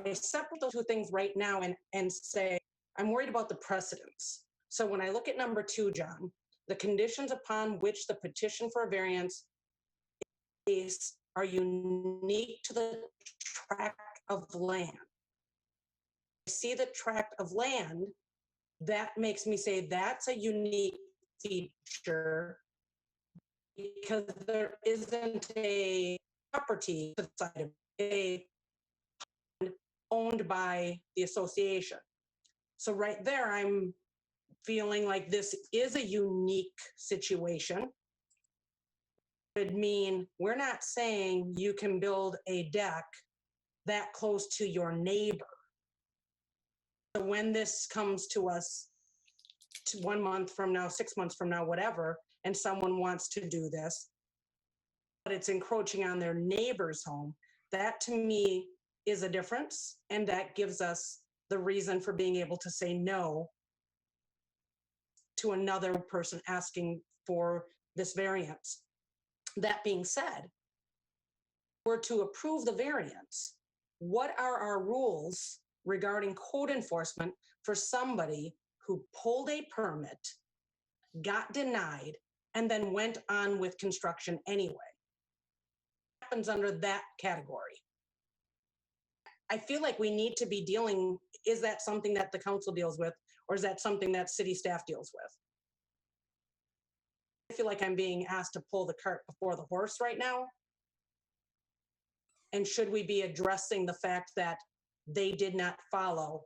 I separate those two things right now and say, I'm worried about the precedents. So when I look at number 2, John, the conditions upon which the petition for a variance is are unique to the tract of land. I see the tract of land, that makes me say that's a unique feature because there isn't a property to the side of a owned by the association. So right there, I'm feeling like this is a unique situation. Would mean we're not saying you can build a deck that close to your neighbor. So when this comes to us 1 month from now, 6 months from now, whatever, and someone wants to do this, but it's encroaching on their neighbor's home, that to me is a difference. And that gives us the reason for being able to say no to another person asking for this variance. That being said, if we're to approve the variance, what are our rules regarding code enforcement for somebody who pulled a permit, got denied, and then went on with construction anyway? What happens under that category? I feel like we need to be dealing, is that something that the council deals with, or is that something that city staff deals with? I feel like I'm being asked to pull the cart before the horse right now. And should we be addressing the fact that they did not follow what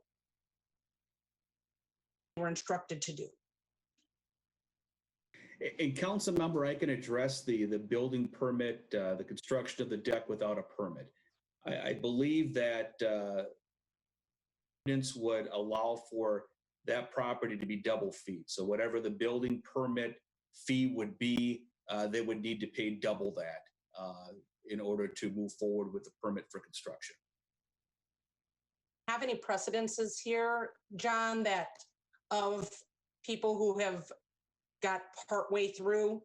they were instructed to do? And council member, I can address the building permit, the construction of the deck without a permit. I believe that ordinance would allow for that property to be double fee. So whatever the building permit fee would be, they would need to pay double that in order to move forward with the permit for construction. Have any precedences here, John, that of people who have got partway through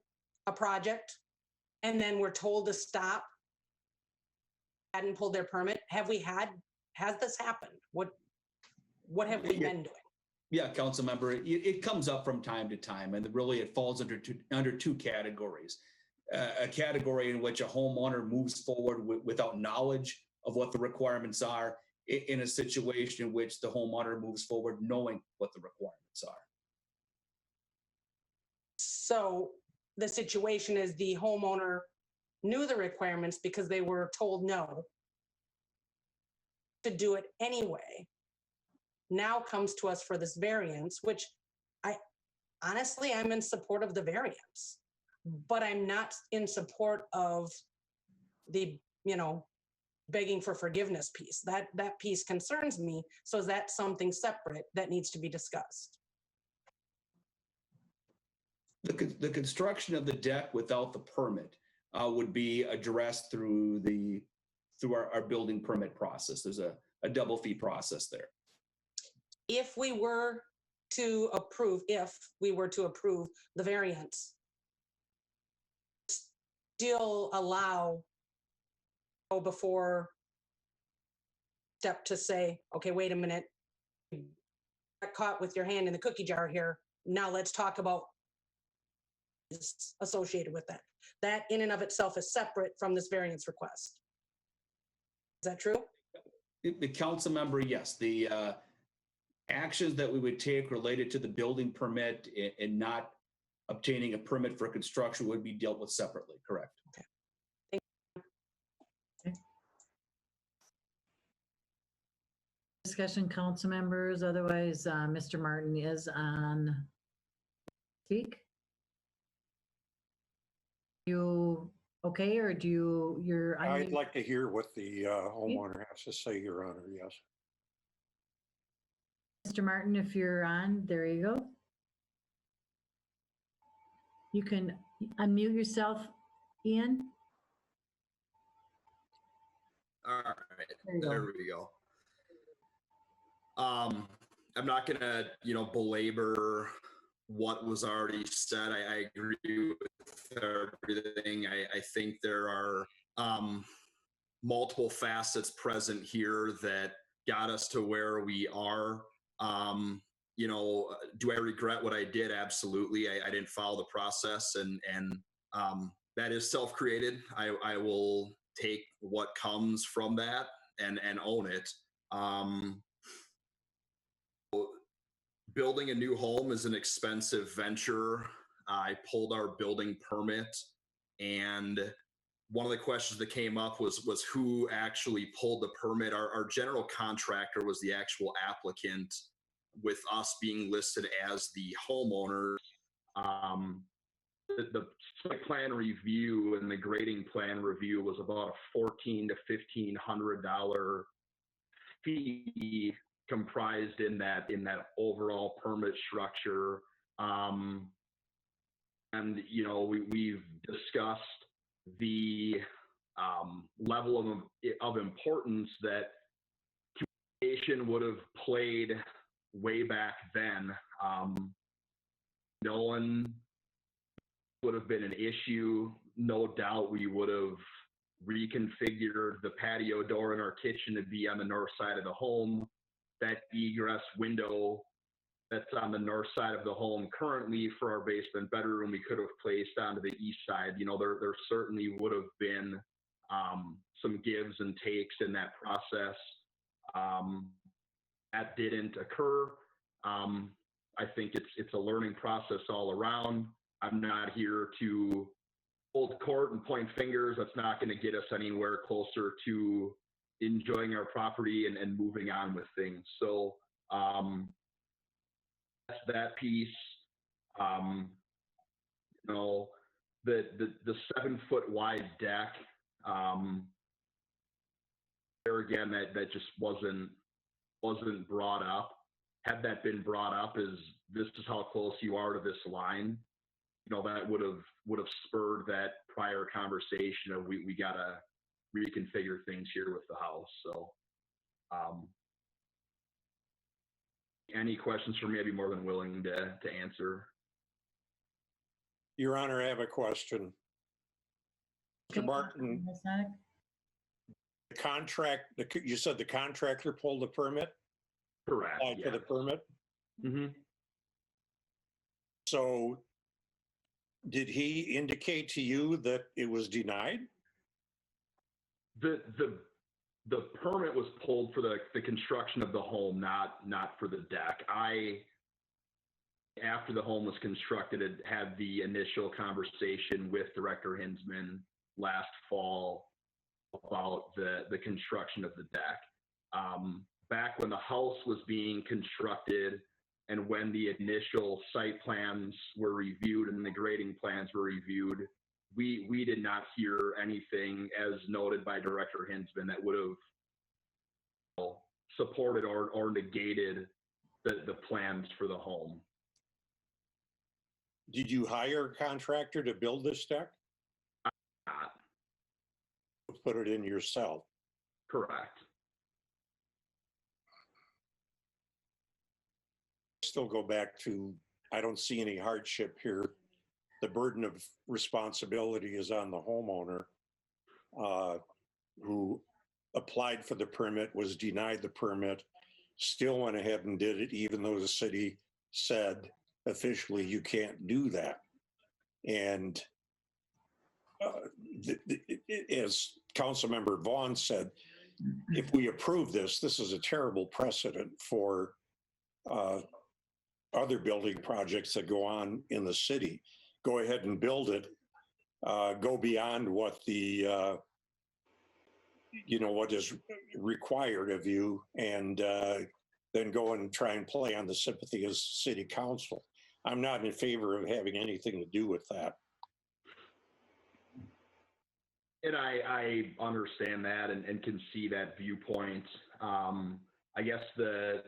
a project and then were told to stop, hadn't pulled their permit? Has this happened? What have we been doing? Yeah, council member, it comes up from time to time, and really it falls under two categories. A category in which a homeowner moves forward without knowledge of what the requirements are, in a situation in which the homeowner moves forward knowing what the requirements are. So the situation is the homeowner knew the requirements because they were told no to do it anyway. Now comes to us for this variance, which I'm in support of the variance, but I'm not in support of the, begging for forgiveness piece. That piece concerns me. So is that something separate that needs to be discussed? The construction of the deck without the permit would be addressed through our building permit process. There's a double fee process there. If we were to approve the variance, still allow before step to say, okay, wait a minute, you got caught with your hand in the cookie jar here. Now let's talk about is associated with that. That in and of itself is separate from this variance request. Is that true? The council member, yes. The actions that we would take related to the building permit and not obtaining a permit for construction would be dealt with separately, correct? Okay. Discussion, council members, otherwise Mr. Martin is on speak. You okay, or do you're? I'd like to hear what the homeowner has to say, Your Honor, yes. Mr. Martin, if you're on, there you go. You can unmute yourself, Ian. All right, there we go. I'm not gonna, belabor what was already said. I agree with everything. I think there are multiple facets present here that got us to where we are. You know, do I regret what I did? Absolutely. I didn't follow the process, and that is self-created. I will take what comes from that and own it. Building a new home is an expensive venture. I pulled our building permit, and one of the questions that came up was who actually pulled the permit. Our general contractor was the actual applicant, with us being listed as the homeowner. The site plan review and the grading plan review was about a $1,400 to $1,500 fee comprised in that overall permit structure. And you know, we've discussed the level of importance that communication would have played way back then. No one would have been an issue. No doubt we would have reconfigured the patio door in our kitchen to be on the north side of the home. That egress window that's on the north side of the home currently for our basement bedroom, we could have placed onto the east side. You know, there certainly would have been some gives and takes in that process. That didn't occur. I think it's a learning process all around. I'm not here to hold court and point fingers. That's not going to get us anywhere closer to enjoying our property and moving on with things. So that's that piece. You know, the 7-foot wide deck. There again, that just wasn't brought up. Had that been brought up, as this is how close you are to this line, you know, that would have spurred that prior conversation of we gotta reconfigure things here with the house. So any questions for me, I'd be more than willing to answer. Your Honor, I have a question. Mr. Martin, the contract, you said the contractor pulled the permit? Correct. Applied for the permit? Mm-hmm. So did he indicate to you that it was denied? The permit was pulled for the construction of the home, not for the deck. After the home was constructed, had the initial conversation with Director Hinsman last fall about the construction of the deck. Back when the house was being constructed and when the initial site plans were reviewed and the grading plans were reviewed, we did not hear anything, as noted by Director Hinsman, that would have supported or negated the plans for the home. Did you hire a contractor to build this deck? Put it in yourself? Correct. Still go back to, I don't see any hardship here. The burden of responsibility is on the homeowner who applied for the permit, was denied the permit, still went ahead and did it, even though the city said officially you can't do that. And as Councilmember Vaughn said, if we approve this, this is a terrible precedent for other building projects that go on in the city. Go ahead and build it, go beyond what the, what is required of you, and then go and try and play on the sympathy of city council. I'm not in favor of having anything to do with that. And I understand that and can see that viewpoint. I guess the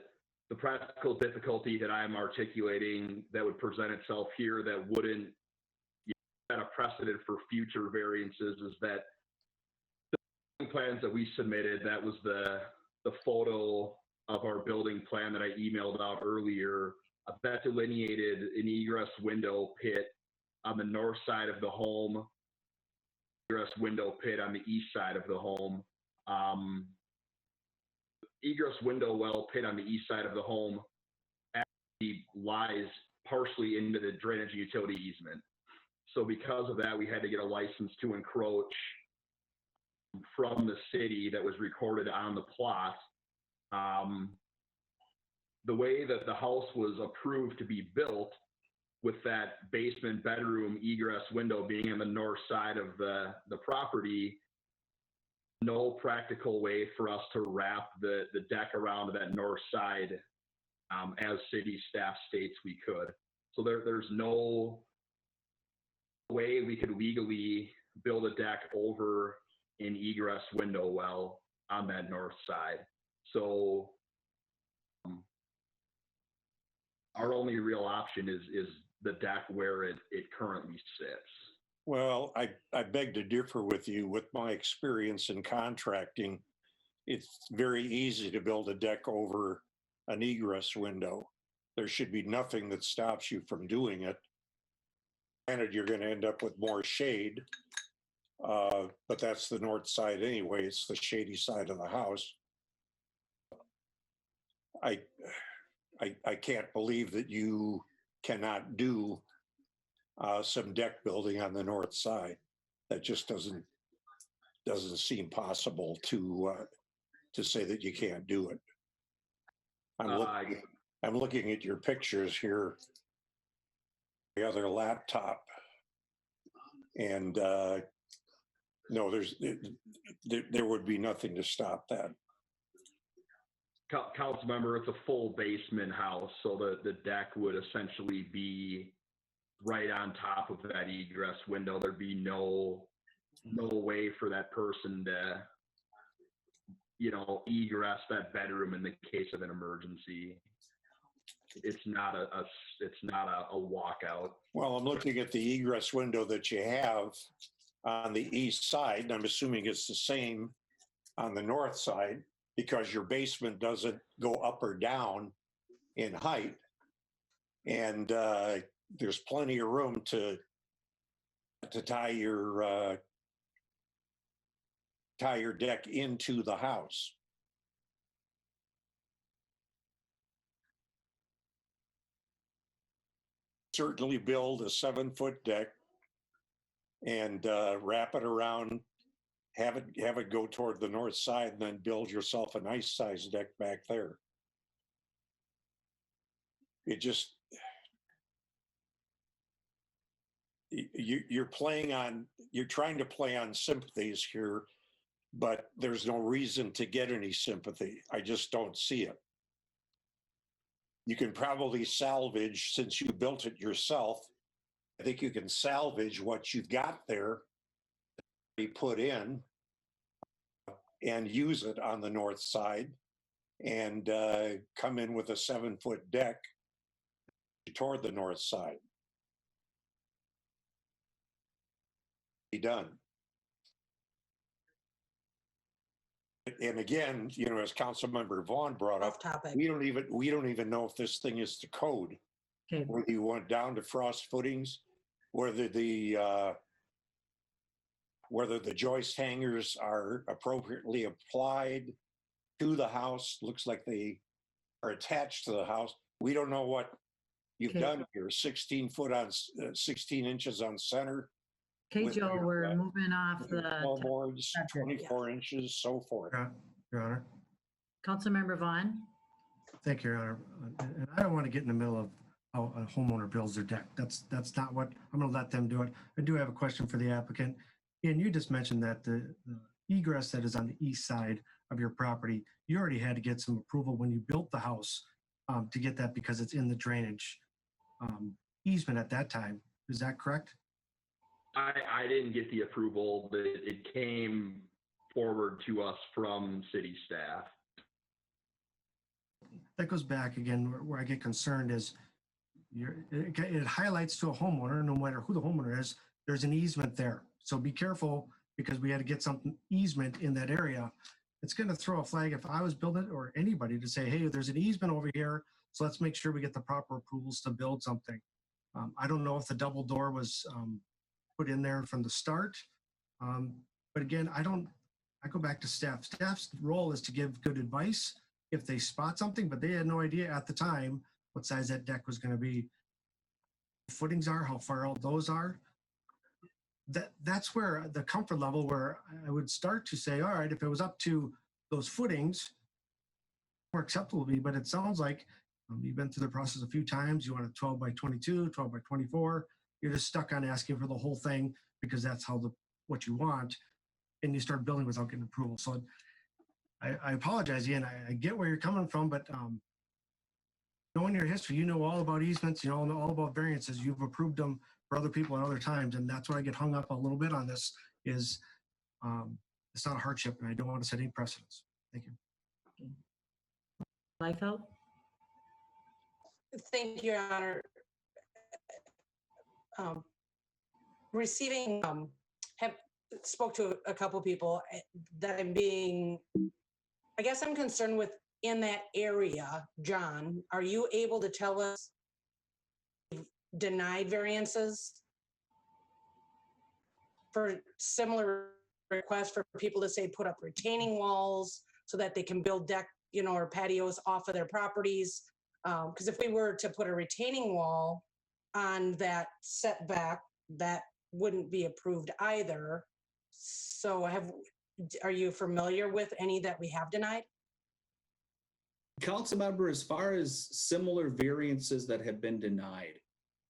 practical difficulty that I'm articulating that would present itself here that wouldn't set a precedent for future variances is that the plans that we submitted, that was the photo of our building plan that I emailed out earlier, that delineated an egress window pit on the north side of the home, egress window pit on the east side of the home. Egress window well pit on the east side of the home actually lies partially into the drainage and utility easement. So because of that, we had to get a license to encroach from the city that was recorded on the plot. The way that the house was approved to be built, with that basement bedroom egress window being on the north side of the property, no practical way for us to wrap the deck around that north side as city staff states we could. So there's no way we could legally build a deck over an egress window well on that north side. So our only real option is the deck where it currently sits. Well, I beg to differ with you. With my experience in contracting, it's very easy to build a deck over an egress window. There should be nothing that stops you from doing it. Granted, you're going to end up with more shade, but that's the north side anyway. It's the shady side of the house. I can't believe that you cannot do some deck building on the north side. That just doesn't seem possible to say that you can't do it. I'm looking at your pictures here, the other laptop, and no, there would be nothing to stop that. Council member, it's a full basement house, so the deck would essentially be right on top of that egress window. There'd be no way for that person to, egress that bedroom in the case of an emergency. It's not a walkout. Well, I'm looking at the egress window that you have on the east side, and I'm assuming it's the same on the north side, because your basement doesn't go up or down in height. And there's plenty of room to tie your deck into the house. Certainly build a 7-foot deck and wrap it around, have it go toward the north side, and then build yourself a nice sized deck back there. It just, you're trying to play on sympathies here, but there's no reason to get any sympathy. I just don't see it. You can probably salvage, since you built it yourself, I think you can salvage what you've got there, be put in, and use it on the north side, and come in with a 7-foot deck toward the north side. Be done. And again, as Councilmember Vaughn brought up, we don't even know if this thing is to code. Okay. Whether you went down to frost footings, whether the joist hangers are appropriately applied to the house. Looks like they are attached to the house. We don't know what you've done here. 16 inches on center. Okay, Joe, we're moving off the boards, 24 inches, so forth. Your Honor. Councilmember Vaughn. Thank you, Your Honor. And I don't want to get in the middle of how a homeowner builds their deck. That's not what, I'm going to let them do it. I do have a question for the applicant. Ian, you just mentioned that the egress that is on the east side of your property, you already had to get some approval when you built the house to get that, because it's in the drainage easement at that time. Is that correct? I didn't get the approval, but it came forward to us from city staff. That goes back again, where I get concerned is it highlights to a homeowner, no matter who the homeowner is, there's an easement there. So be careful, because we had to get some easement in that area. It's going to throw a flag if I was building it, or anybody, to say, hey, there's an easement over here, so let's make sure we get the proper approvals to build something. I don't know if the double door was put in there from the start. But again, I I go back to staff. Staff's role is to give good advice if they spot something, but they had no idea at the time what size that deck was going to be. Footings are, how far out those are. That's where the comfort level where I would start to say, all right, if it was up to those footings, more acceptable would be, but it sounds like you've been through the process a few times. You want a 12 by 22, 12 by 24. You're just stuck on asking for the whole thing because that's how what you want. And you start building without getting approval. So I apologize, Ian. I get where you're coming from, but knowing your history, you know all about easements, you know all about variances. You've approved them for other people at other times. And that's where I get hung up a little bit on this is it's not a hardship and I don't want to set any precedents. Thank you. Liefeld? Thank you, Your Honor. Receiving, have spoke to a couple people that I'm being, I guess I'm concerned with in that area. John, are you able to tell us denied variances for similar requests for people to say put up retaining walls so that they can build deck, or patios off of their properties? Because if we were to put a retaining wall on that setback, that wouldn't be approved either. So are you familiar with any that we have denied? Council member, as far as similar variances that have been denied,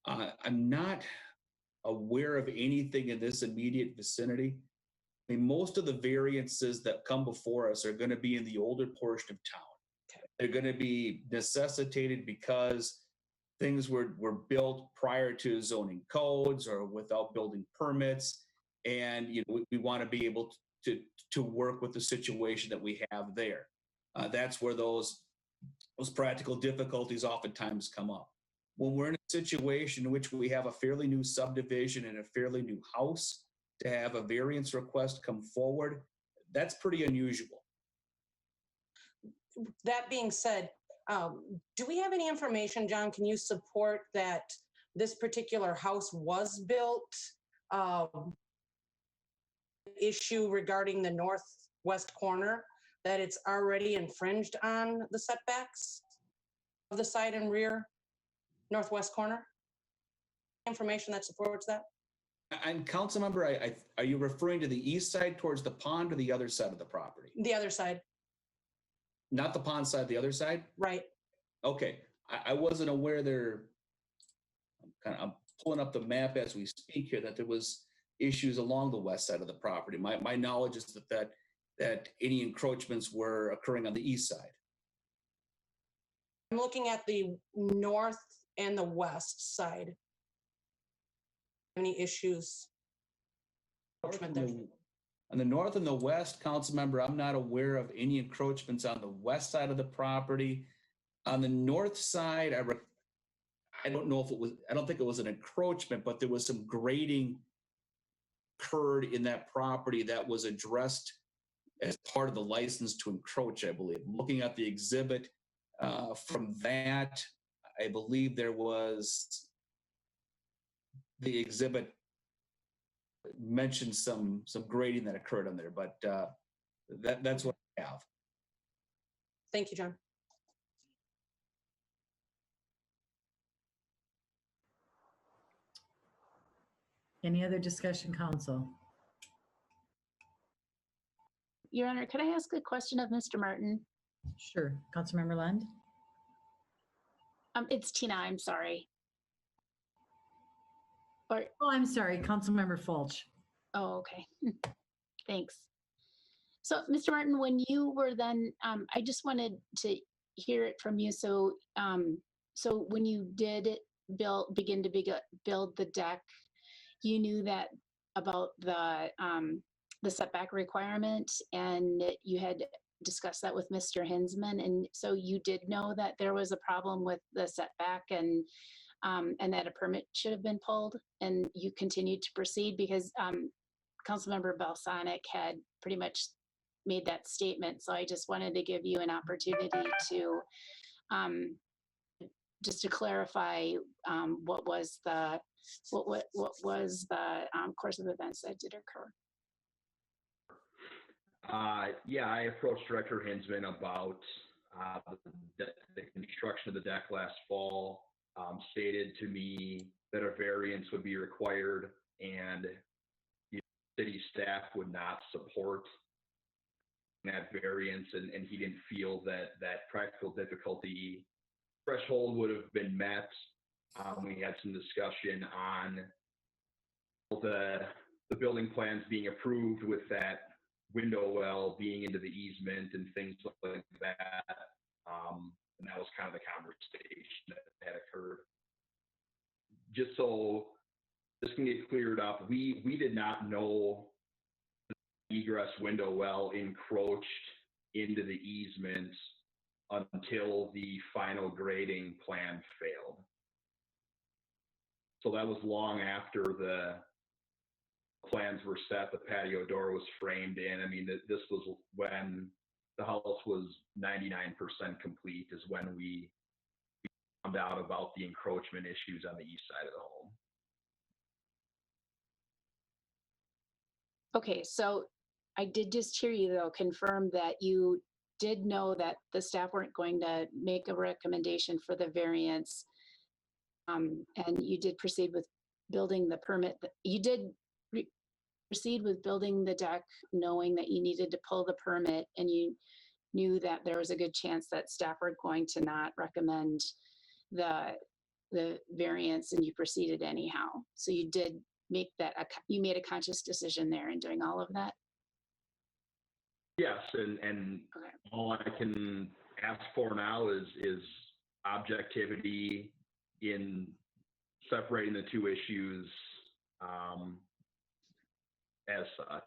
I'm not aware of anything in this immediate vicinity. I mean, most of the variances that come before us are going to be in the older portion of town. They're going to be necessitated because things were built prior to zoning codes or without building permits. And we want to be able to work with the situation that we have there. That's where those practical difficulties oftentimes come up. When we're in a situation in which we have a fairly new subdivision and a fairly new house, to have a variance request come forward, that's pretty unusual. That being said, do we have any information, John, can you support that this particular house was built? Issue regarding the northwest corner, that it's already infringed on the setbacks of the side and rear northwest corner? Information that supports that? And council member, are you referring to the east side towards the pond or the other side of the property? The other side. Not the pond side, the other side? Right. Okay, I wasn't aware there. I'm pulling up the map as we speak here that there was issues along the west side of the property. My knowledge is that any encroachments were occurring on the east side. I'm looking at the north and the west side. Any issues? On the north and the west, council member, I'm not aware of any encroachments on the west side of the property. On the north side, I don't know if it was, I don't think it was an encroachment, but there was some grading occurred in that property that was addressed as part of the license to encroach, I believe. Looking at the exhibit from that, I believe there was, the exhibit mentioned some grading that occurred on there, but that's what I have. Thank you, John. Any other discussion, council? Your Honor, could I ask a question of Mr. Martin? Sure. Councilmember Lund? It's Tina, I'm sorry. Or, Oh, I'm sorry, Councilmember Fulch. oh, okay. Thanks. So, Mr. Martin, when you were then, I just wanted to hear it from you. So, so when you did begin to build the deck, you knew that about the setback requirement, and you had discussed that with Mr. Hinsman, and so you did know that there was a problem with the setback, and that a permit should have been pulled, and you continued to proceed because Councilmember Balsonic had pretty much made that statement. So I just wanted to give you an opportunity to just to clarify what was the course of events that did occur. Yeah, I approached Director Hinsman about the construction of the deck last fall. Stated to me that a variance would be required, and city staff would not support that variance, and he didn't feel that practical difficulty threshold would have been met. We had some discussion on the building plans being approved with that window well being into the easement and things like that. And that was kind of the conversation that had occurred. Just so this can get cleared up, we did not know the egress window well encroached into the easement until the final grading plan failed. So that was long after the plans were set, the patio door was framed in. I mean, this was when the house was 99% complete, is when we found out about the encroachment issues on the east side of the home. Okay, so I did just hear you though confirm that you did know that the staff weren't going to make a recommendation for the variance. And you did proceed with building the permit. You did proceed with building the deck knowing that you needed to pull the permit, and you knew that there was a good chance that staff were going to not recommend the variance, and you proceeded anyhow. So you did make that, you made a conscious decision there in doing all of that? Yes, and Okay. all I can ask for now is objectivity in separating the two issues as such,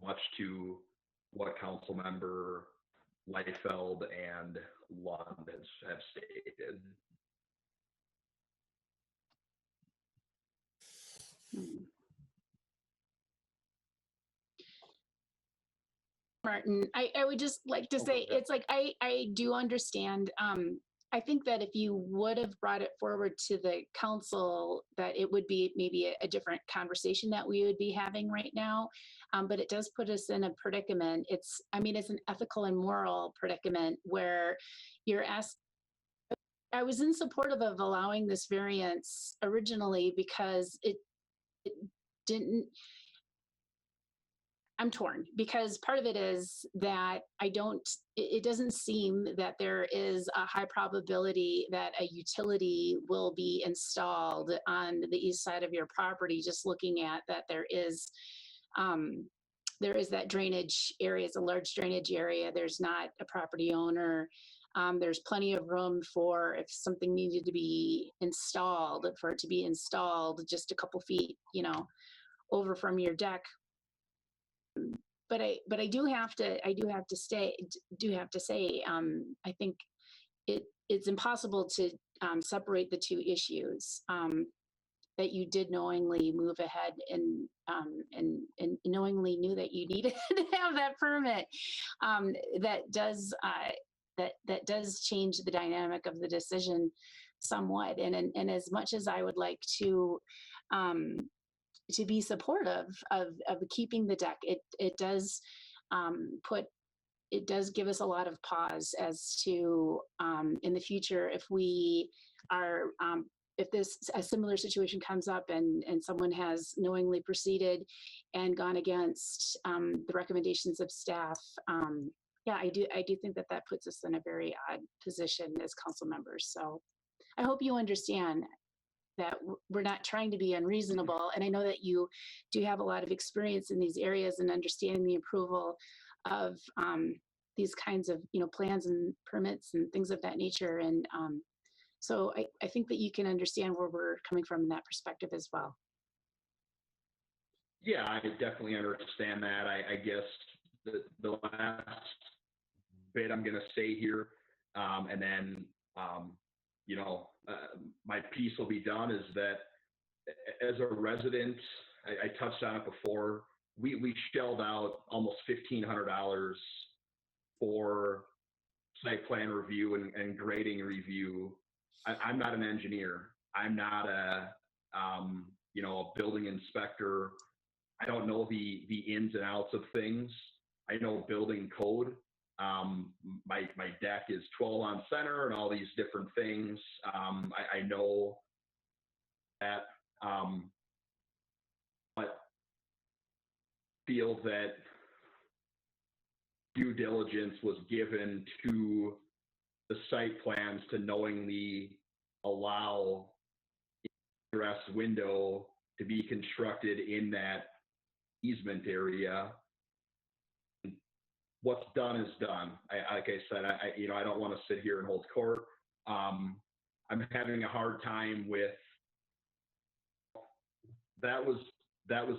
much to what council member Liefeld and Lund have stated. Martin, I would just like to say, it's like, I do understand. I think that if you would have brought it forward to the council, that it would be maybe a different conversation that we would be having right now. But it does put us in a predicament. It's an ethical and moral predicament where you're asked. I was in support of allowing this variance originally because it didn't. I'm torn because part of it is that it doesn't seem that there is a high probability that a utility will be installed on the east side of your property, just looking at that there is that drainage area. It's a large drainage area. There's not a property owner. There's plenty of room for if something needed to be installed, for it to be installed just a couple feet, over from your deck. But I do have to say, I think it's impossible to separate the two issues. That you did knowingly move ahead and knowingly knew that you needed to have that permit. That does change the dynamic of the decision somewhat. And as much as I would like to be supportive of keeping the deck, it does give us a lot of pause as to in the future if we are if a similar situation comes up and someone has knowingly proceeded and gone against the recommendations of staff. I do think that puts us in a very odd position as council members. So I hope you understand that we're not trying to be unreasonable. And I know that you do have a lot of experience in these areas and understanding the approval of these kinds of, plans and permits and things of that nature. And so I think that you can understand where we're coming from in that perspective as well. Yeah, I definitely understand that. I guess the last bit I'm going to say here, and then, my piece will be done, is that as a resident, I touched on it before, we shelled out almost $1,500 for site plan review and grading review. I'm not an engineer. I'm not a building inspector. I don't know the ins and outs of things. I know building code. My deck is 12 on center and all these different things. I know that, but feel that due diligence was given to the site plans to knowingly allow egress window to be constructed in that easement area. What's done is done. Like I said, I don't want to sit here and hold court. I'm having a hard time with that was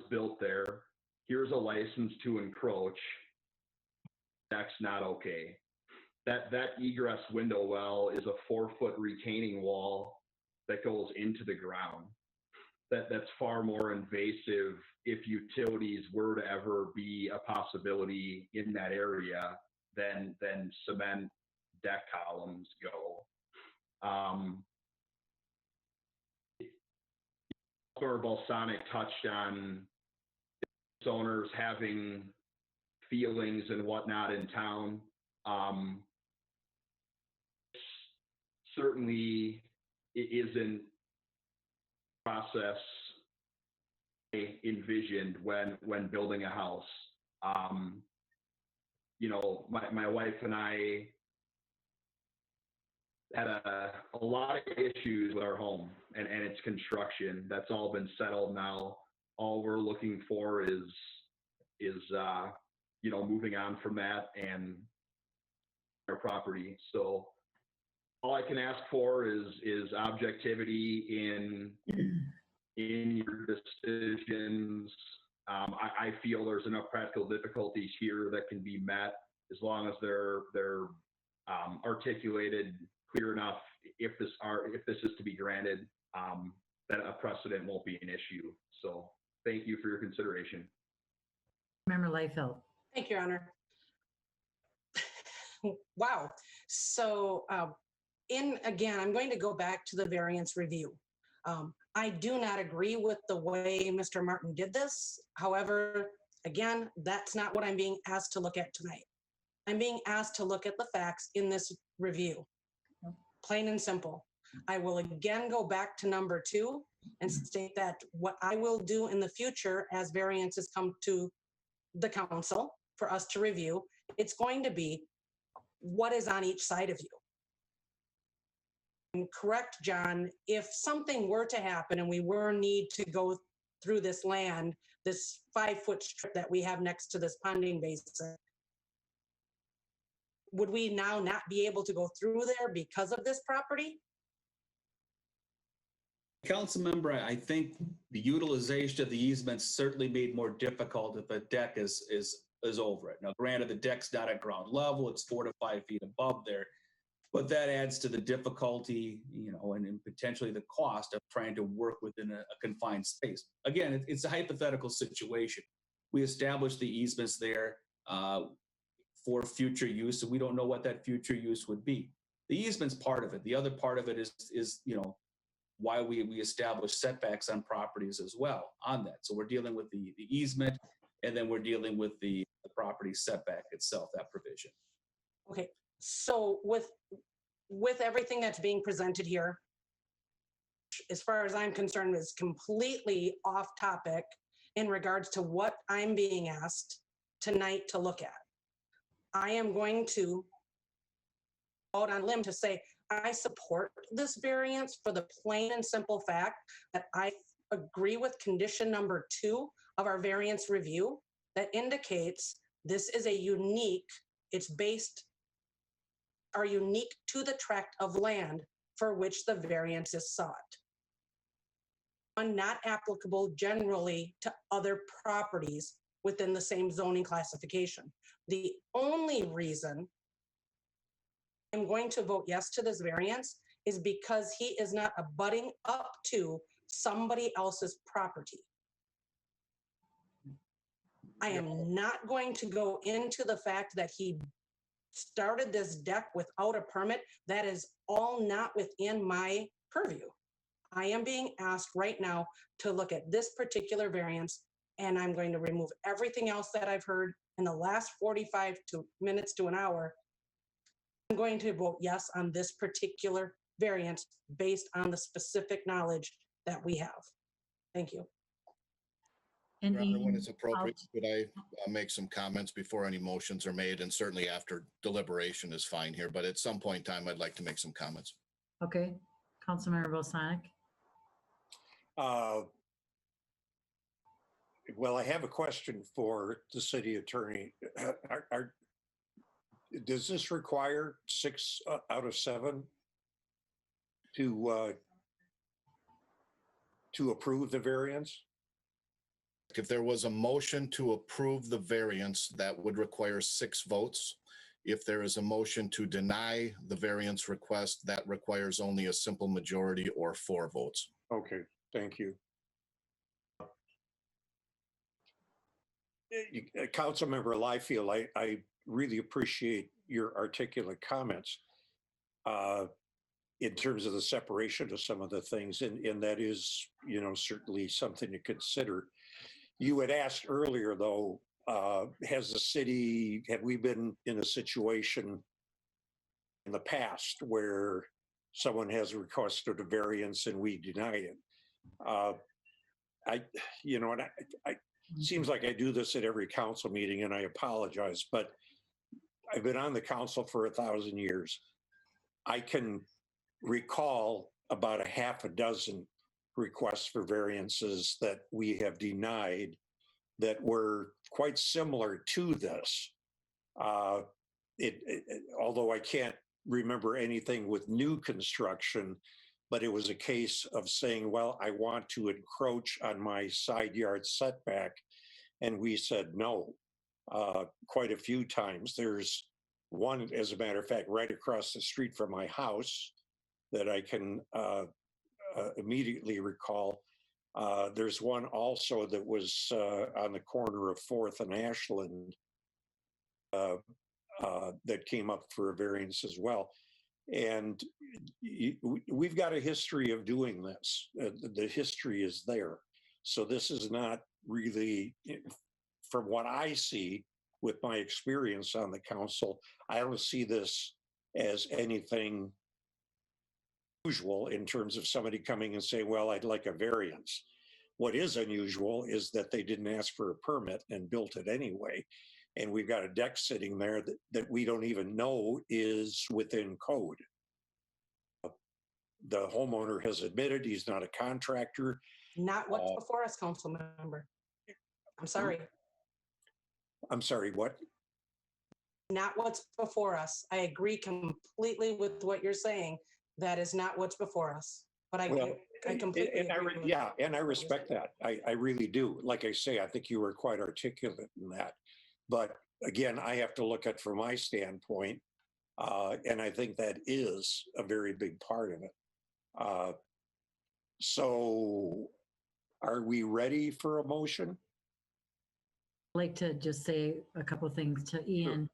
built there. Here's a license to encroach. That's not okay. That egress window well is a 4-foot retaining wall that goes into the ground. That's far more invasive if utilities were to ever be a possibility in that area than cement deck columns go. Balsonic touched on owners having feelings and whatnot in town. Certainly it isn't process envisioned when building a house. My wife and I had a lot of issues with our home and its construction. That's all been settled now. All we're looking for is moving on from that and our property. So all I can ask for is objectivity in your decisions. I feel there's enough practical difficulties here that can be met as long as they're articulated clear enough. If this is to be granted, that a precedent won't be an issue. So thank you for your consideration. Member Liefeld. Thank you, Your Honor. Wow. So again, I'm going to go back to the variance review. I do not agree with the way Mr. Martin did this. However, again, that's not what I'm being asked to look at tonight. I'm being asked to look at the facts in this review, plain and simple. I will again go back to number 2 and state that what I will do in the future as variances come to the council for us to review, it's going to be what is on each side of you. And correct, John, if something were to happen and we were need to go through this land, this 5-foot strip that we have next to this ponding basin, would we now not be able to go through there because of this property? Council member, I think the utilization of the easements certainly made more difficult if a deck is over it. Now, granted, the deck's not at ground level; it's 4 to 5 feet above there, but that adds to the difficulty, and potentially the cost of trying to work within a confined space. Again, it's a hypothetical situation. We established the easements there for future use, and we don't know what that future use would be. The easement's part of it. The other part of it is why we establish setbacks on properties as well on that. So we're dealing with the easement, and then we're dealing with the property setback itself, that provision. Okay, so with everything that's being presented here, as far as I'm concerned, is completely off topic in regards to what I'm being asked tonight to look at. I am going to go out on a limb to say I support this variance for the plain and simple fact that I agree with condition number 2 of our variance review that indicates this is unique to the tract of land for which the variance is sought. And not applicable generally to other properties within the same zoning classification. The only reason I'm going to vote yes to this variance is because he is not abutting up to somebody else's property. I am not going to go into the fact that he started this deck without a permit. That is all not within my purview. I am being asked right now to look at this particular variance and I'm going to remove everything else that I've heard in the last 45 minutes to an hour. I'm going to vote yes on this particular variance based on the specific knowledge that we have. Thank you. And Your Honor, when Ian, it's appropriate, could I make some comments before any motions are made? And certainly after deliberation is fine here, but at some point in time, I'd like to make some comments. okay, Councilmember Bosanic. Well, I have a question for the city attorney. Does this require 6 out of 7 to approve the variance? If there was a motion to approve the variance, that would require 6 votes. If there is a motion to deny the variance request, that requires only a simple majority or 4 votes. Okay, thank you. Councilmember Liefeld, I really appreciate your articulate comments in terms of the separation of some of the things, and that is, certainly something to consider. You had asked earlier, though, have we been in a situation in the past where someone has requested a variance and we denied it? It seems like I do this at every council meeting, and I apologize, but I've been on the council for 1,000 years. I can recall about a half a dozen requests for variances that we have denied that were quite similar to this. Although I can't remember anything with new construction, but it was a case of saying, well, I want to encroach on my side yard setback. And we said no, quite a few times. There's one, as a matter of fact, right across the street from my house that I can immediately recall. There's one also that was on the corner of 4th and Ashland that came up for a variance as well. And we've got a history of doing this. The history is there. So this is not really, from what I see with my experience on the council, I don't see this as anything unusual in terms of somebody coming and saying, well, I'd like a variance. What is unusual is that they didn't ask for a permit and built it anyway. And we've got a deck sitting there that we don't even know is within code. The homeowner has admitted he's not a contractor. Not what's before us, council member. I'm sorry. I'm sorry, what? Not what's before us. I agree completely with what you're saying. That is not what's before us. But I completely agree. And I respect that. I really do. Like I say, I think you were quite articulate in that. But again, I have to look at from my standpoint, and I think that is a very big part of it. So are we ready for a motion? I'd like to just say a couple of things to Ian.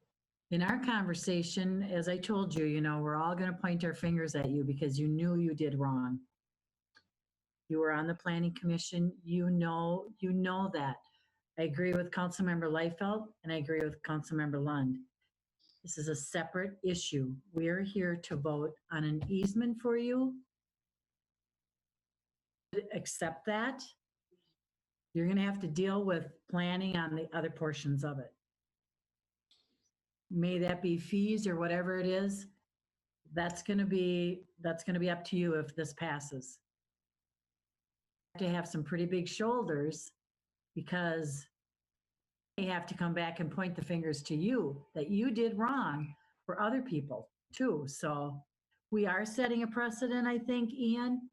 In our conversation, as I told you, we're all going to point our fingers at you because you knew you did wrong. You were on the planning commission. You know that. I agree with Councilmember Liefeld and I agree with Councilmember Lund. This is a separate issue. We're here to vote on an easement for you. Accept that. You're going to have to deal with planning on the other portions of it. May that be fees or whatever it is. That's going to be up to you if this passes. You have to have some pretty big shoulders because they have to come back and point the fingers to you that you did wrong for other people too. So we are setting a precedent, I think, Ian,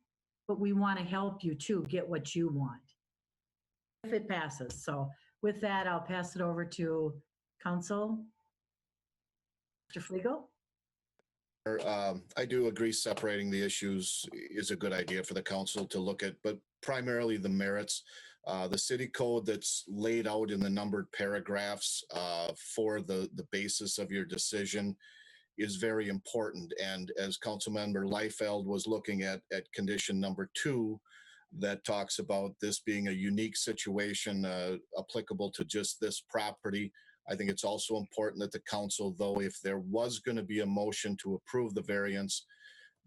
but we want to help you too get what you want if it passes. So with that, I'll pass it over to Council. Mr. Fliegel? I do agree separating the issues is a good idea for the council to look at, but primarily the merits. The city code that's laid out in the numbered paragraphs for the basis of your decision is very important. And as Councilmember Liefeld was looking at condition number 2, that talks about this being a unique situation applicable to just this property. I think it's also important that the council, though, if there was going to be a motion to approve the variance,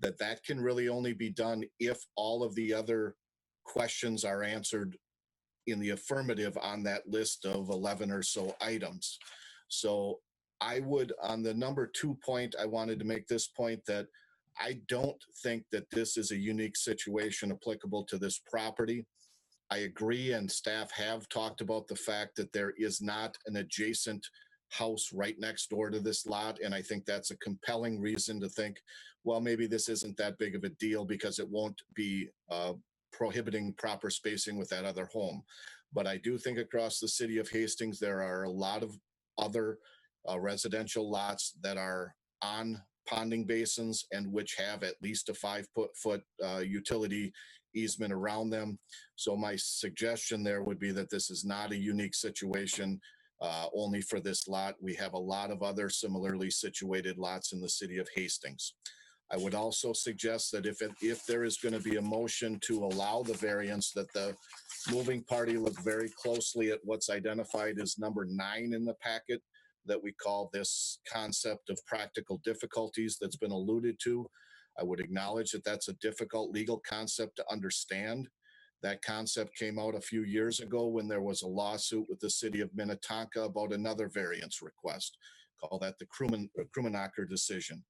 that can really only be done if all of the other questions are answered in the affirmative on that list of 11 or so items. So I would, on the number 2 point, I wanted to make this point that I don't think that this is a unique situation applicable to this property. I agree, and staff have talked about the fact that there is not an adjacent house right next door to this lot. And I think that's a compelling reason to think, well, maybe this isn't that big of a deal because it won't be prohibiting proper spacing with that other home. But I do think across the city of Hastings, there are a lot of other residential lots that are on ponding basins and which have at least a 5-foot utility easement around them. So my suggestion there would be that this is not a unique situation only for this lot. We have a lot of other similarly situated lots in the city of Hastings. I would also suggest that if there is going to be a motion to allow the variance, that the moving party look very closely at what's identified as number 9 in the packet, that we call this concept of practical difficulties that's been alluded to. I would acknowledge that that's a difficult legal concept to understand. That concept came out a few years ago when there was a lawsuit with the city of Minnetonka about another variance request. Call that the Krummenacher decision.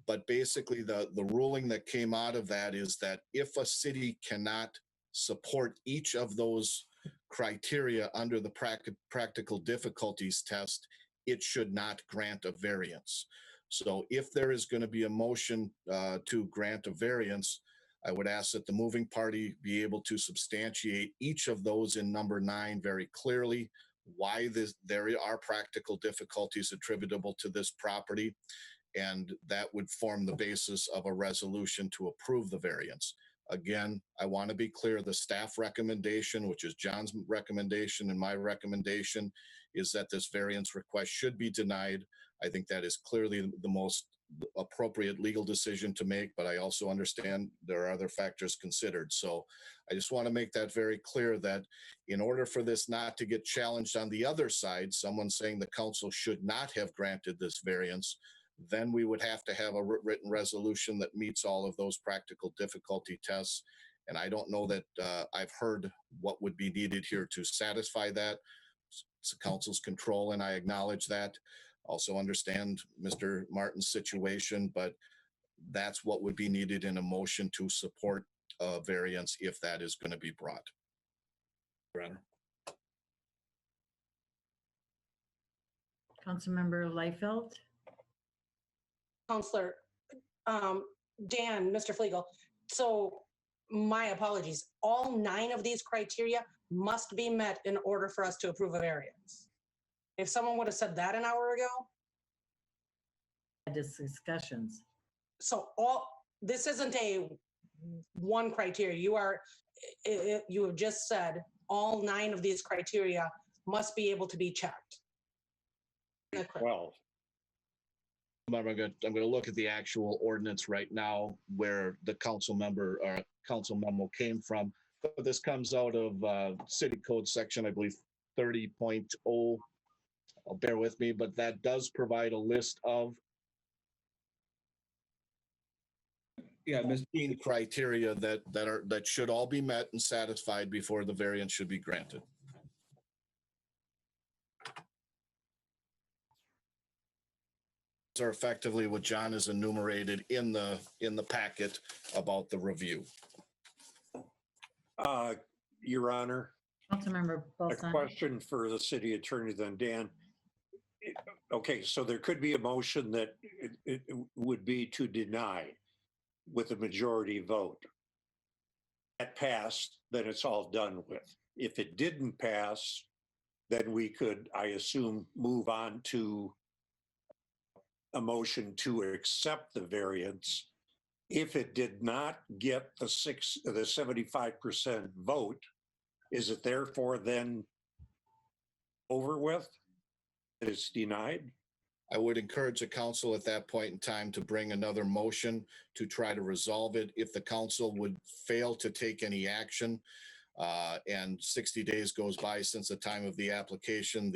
But basically the ruling that came out of that is that if a city cannot support each of those criteria under the practical difficulties test, it should not grant a variance. So if there is going to be a motion to grant a variance, I would ask that the moving party be able to substantiate each of those in number 9 very clearly, why there are practical difficulties attributable to this property, and that would form the basis of a resolution to approve the variance. Again, I want to be clear, the staff recommendation, which is John's recommendation and my recommendation, is that this variance request should be denied. I think that is clearly the most appropriate legal decision to make, but I also understand there are other factors considered. So I just want to make that very clear, that in order for this not to get challenged on the other side, someone saying the council should not have granted this variance, then we would have to have a written resolution that meets all of those practical difficulty tests. And I don't know that I've heard what would be needed here to satisfy that. It's the council's control, and I acknowledge that. Also understand Mr. Martin's situation, but that's what would be needed in a motion to support a variance if that is going to be brought. Brenner. Councilmember Liefeld. Counselor Dan, Mr. Flegel. So my apologies. All 9 of these criteria must be met in order for us to approve a variance. If someone would have said that an hour ago. Discussions. So this isn't a one criteria. You have just said all 9 of these criteria must be able to be checked. Well, I'm going to look at the actual ordinance right now where the council memo came from. But this comes out of City Code section, I believe, 30.0. Bear with me, but that does provide a list of 15 criteria that should all be met and satisfied before the variance should be granted. Are effectively what John has enumerated in the packet about the review. Your Honor, Councilmember a Bolson. question for the city attorney then, Dan. Okay, so there could be a motion that it would be to deny with a majority vote. That passed, then it's all done with. If it didn't pass, then we could, I assume, move on to a motion to accept the variance. If it did not get the 75% vote, is it therefore then over with? It's denied? I would encourage the council at that point in time to bring another motion to try to resolve it. If the council would fail to take any action, and 60 days goes by since the time of the application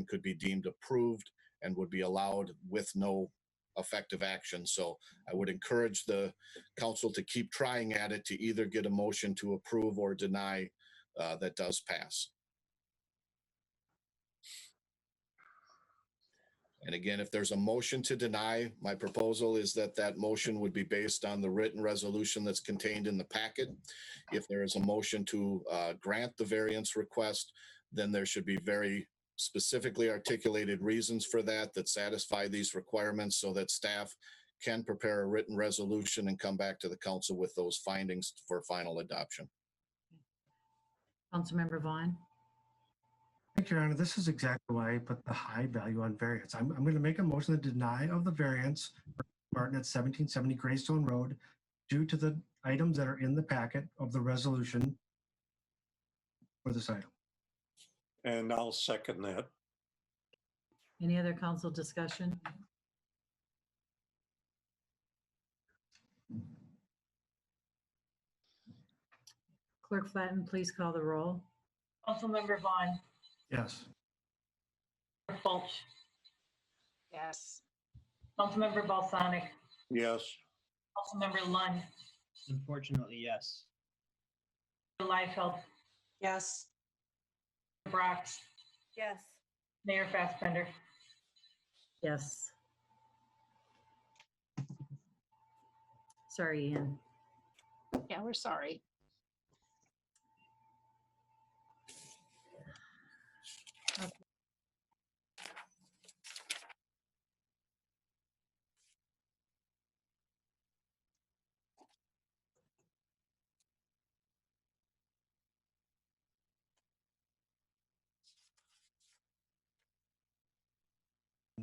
could be deemed approved and would be allowed with no effective action. So I would encourage the council to keep trying at it to either get a motion to approve or deny that does pass. And again, if there's a motion to deny, my proposal is that that motion would be based on the written resolution that's contained in the packet. If there is a motion to grant the variance request, then there should be very specifically articulated reasons for that that satisfy these requirements so that staff can prepare a written resolution and come back to the council with those findings for final adoption. Councilmember Vaughn. Thank you, Your Honor. This is exactly why I put the high value on variance. I'm going to make a motion to deny of the variance for Martin at 1770 Greystone Road due to the items that are in the packet of the resolution for this item. And I'll second that. Any other council discussion? Clerk Flatten, please call the roll. Councilmember Vaughn. Yes. Fulch. Yes. Councilmember Balsonic. Yes. Councilmember Lund. Unfortunately, yes. Liefeld. Yes. Brock. Yes. Mayor Fassbender. Yes. Sorry, Ian. Yeah, we're sorry.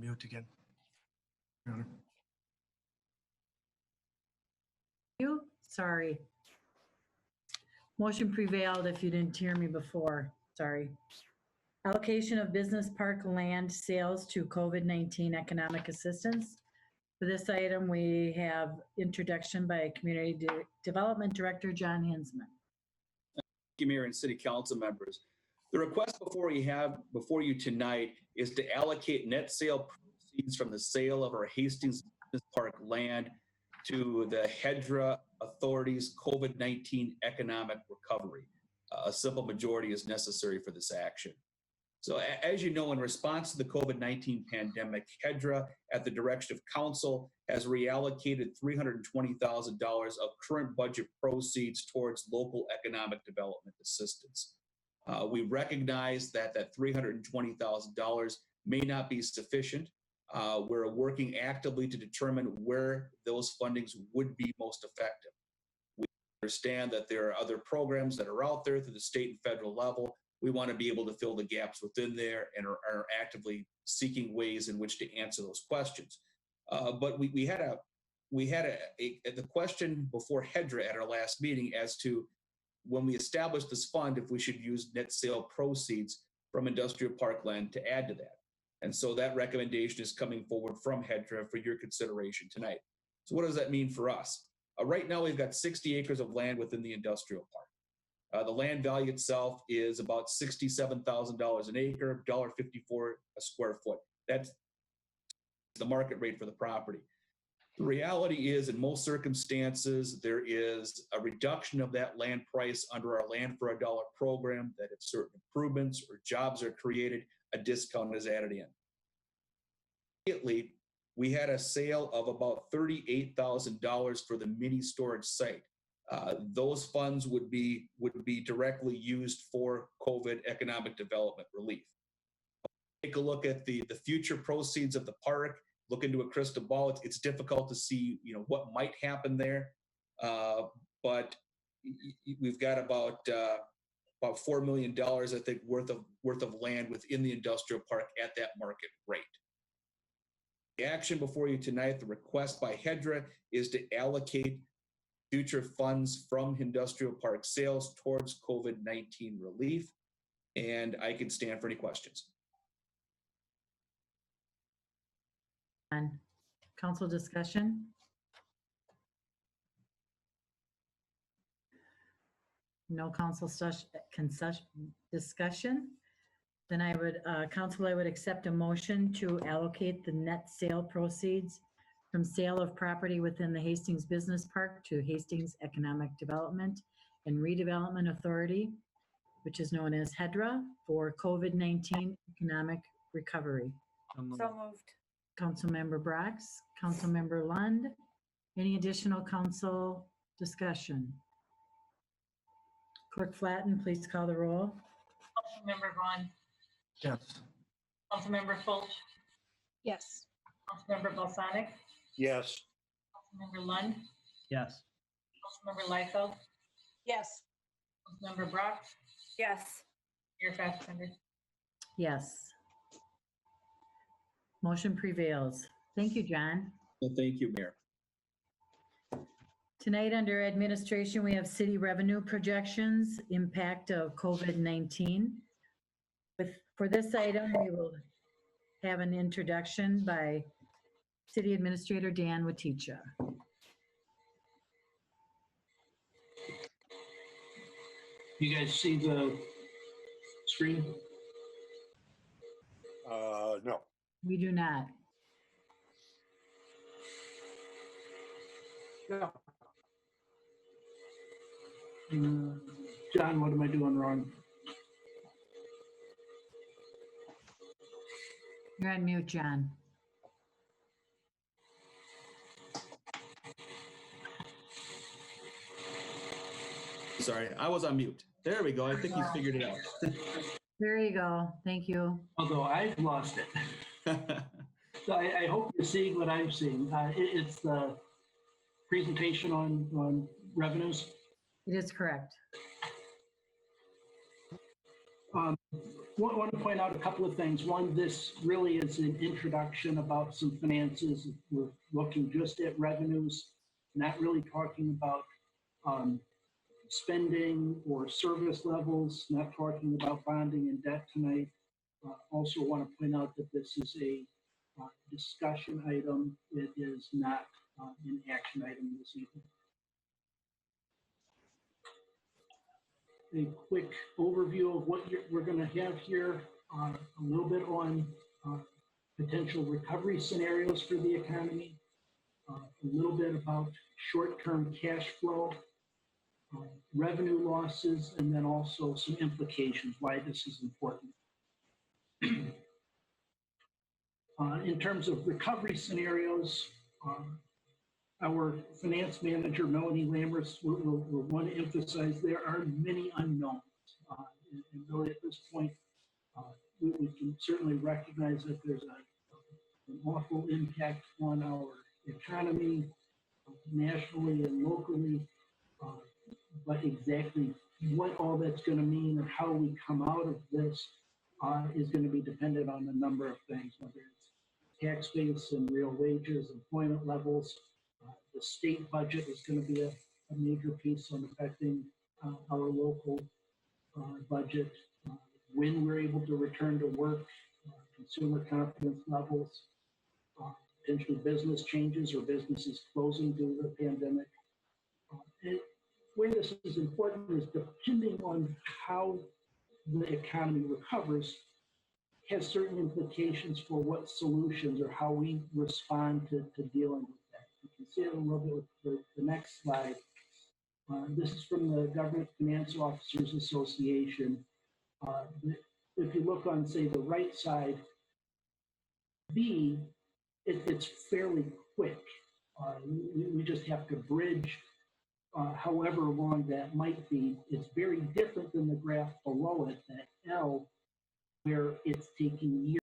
Mute again. Your Honor. You? Sorry. Motion prevailed if you didn't hear me before. Sorry. Allocation of business park land sales to COVID-19 economic assistance. For this item, we have introduction by Community Development Director John Hinsman. Thank you, Mayor and City Council members. The request before you tonight is to allocate net sale proceeds from the sale of our Hastings Business Park land to the HEDRA Authority's COVID-19 economic recovery. A simple majority is necessary for this action. So as you know, in response to the COVID-19 pandemic, HEDRA, at the direction of council, has reallocated $320,000 of current budget proceeds towards local economic development assistance. We recognize that $320,000 may not be sufficient. We're working actively to determine where those fundings would be most effective. We understand that there are other programs that are out there through the state and federal level. We want to be able to fill the gaps within there and are actively seeking ways in which to answer those questions. But we had the question before HEDRA at our last meeting as to when we established this fund, if we should use net sale proceeds from industrial parkland to add to that. And so that recommendation is coming forward from HEDRA for your consideration tonight. So what does that mean for us? Right now, we've got 60 acres of land within the industrial park. The land value itself is about $67,000 an acre, $1.54 a square foot. That's the market rate for the property. The reality is, in most circumstances, there is a reduction of that land price under our Land for a Dollar program, that if certain improvements or jobs are created, a discount is added in. Immediately, we had a sale of about $38,000 for the mini storage site. Those funds would be directly used for COVID economic development relief. Take a look at the future proceeds of the park. Look into a crystal ball. It's difficult to see, what might happen there, but we've got about $4 million, I think, worth of land within the industrial park at that market rate. The action before you tonight, the request by HEDRA, is to allocate future funds from industrial park sales towards COVID-19 relief, and I can stand for any questions. John. Council discussion? No council discussion? Then I would, council, I would accept a motion to allocate the net sale proceeds from sale of property within the Hastings Business Park to Hastings Economic Development and Redevelopment Authority, which is known as HEDRA, for COVID-19 economic recovery. So moved. Councilmember Brox, Councilmember Lund. Any additional council discussion? Clerk Flatten, please call the roll. Councilmember Vaughn. Yes. Councilmember Fulch. Yes. Councilmember Balsonic. Yes. Councilmember Lund. Yes. Councilmember Liefeld. Yes. Councilmember Brock. Yes. Mayor Fassbender. Yes. Motion prevails. Thank you, John. Well, thank you, Mayor. Tonight, under administration, we have city revenue projections, impact of COVID-19. For this item, we will have an introduction by City Administrator Dan Waticha. You guys see the screen? No. We do not. No. John, what am I doing wrong? You're on mute, John. Sorry, I was on mute. There we go. I think he's figured it out. There you go. Thank you. Although I've lost it. So I hope you're seeing what I'm seeing. It's the presentation on revenues. It is correct. Want to point out a couple of things. One, this really is an introduction about some finances. We're looking just at revenues, not really talking about spending or service levels, not talking about bonding and debt tonight. Also want to point out that this is a discussion item. It is not an action item this evening. A quick overview of what we're going to have here, a little bit on potential recovery scenarios for the economy, a little bit about short-term cash flow, revenue losses, and then also some implications, why this is important. In terms of recovery scenarios, our finance manager, Melanie Lammers, will want to emphasize there are many unknowns. And really at this point, we can certainly recognize that there's an awful impact on our economy, nationally and locally. But exactly what all that's going to mean and how we come out of this is going to be dependent on a number of things, whether it's tax base and real wages, employment levels. The state budget is going to be a major piece on affecting our local budget. When we're able to return to work, consumer confidence levels, potentially business changes or businesses closing due to the pandemic. And where this is important is depending on how the economy recovers has certain implications for what solutions or how we respond to dealing with that. You can see it a little bit with the next slide. This is from the Government Finance Officers Association. If you look on, say, the right side, B, it's fairly quick. We just have to bridge however long that might be. It's very different than the graph below it, that L, where it's taking years.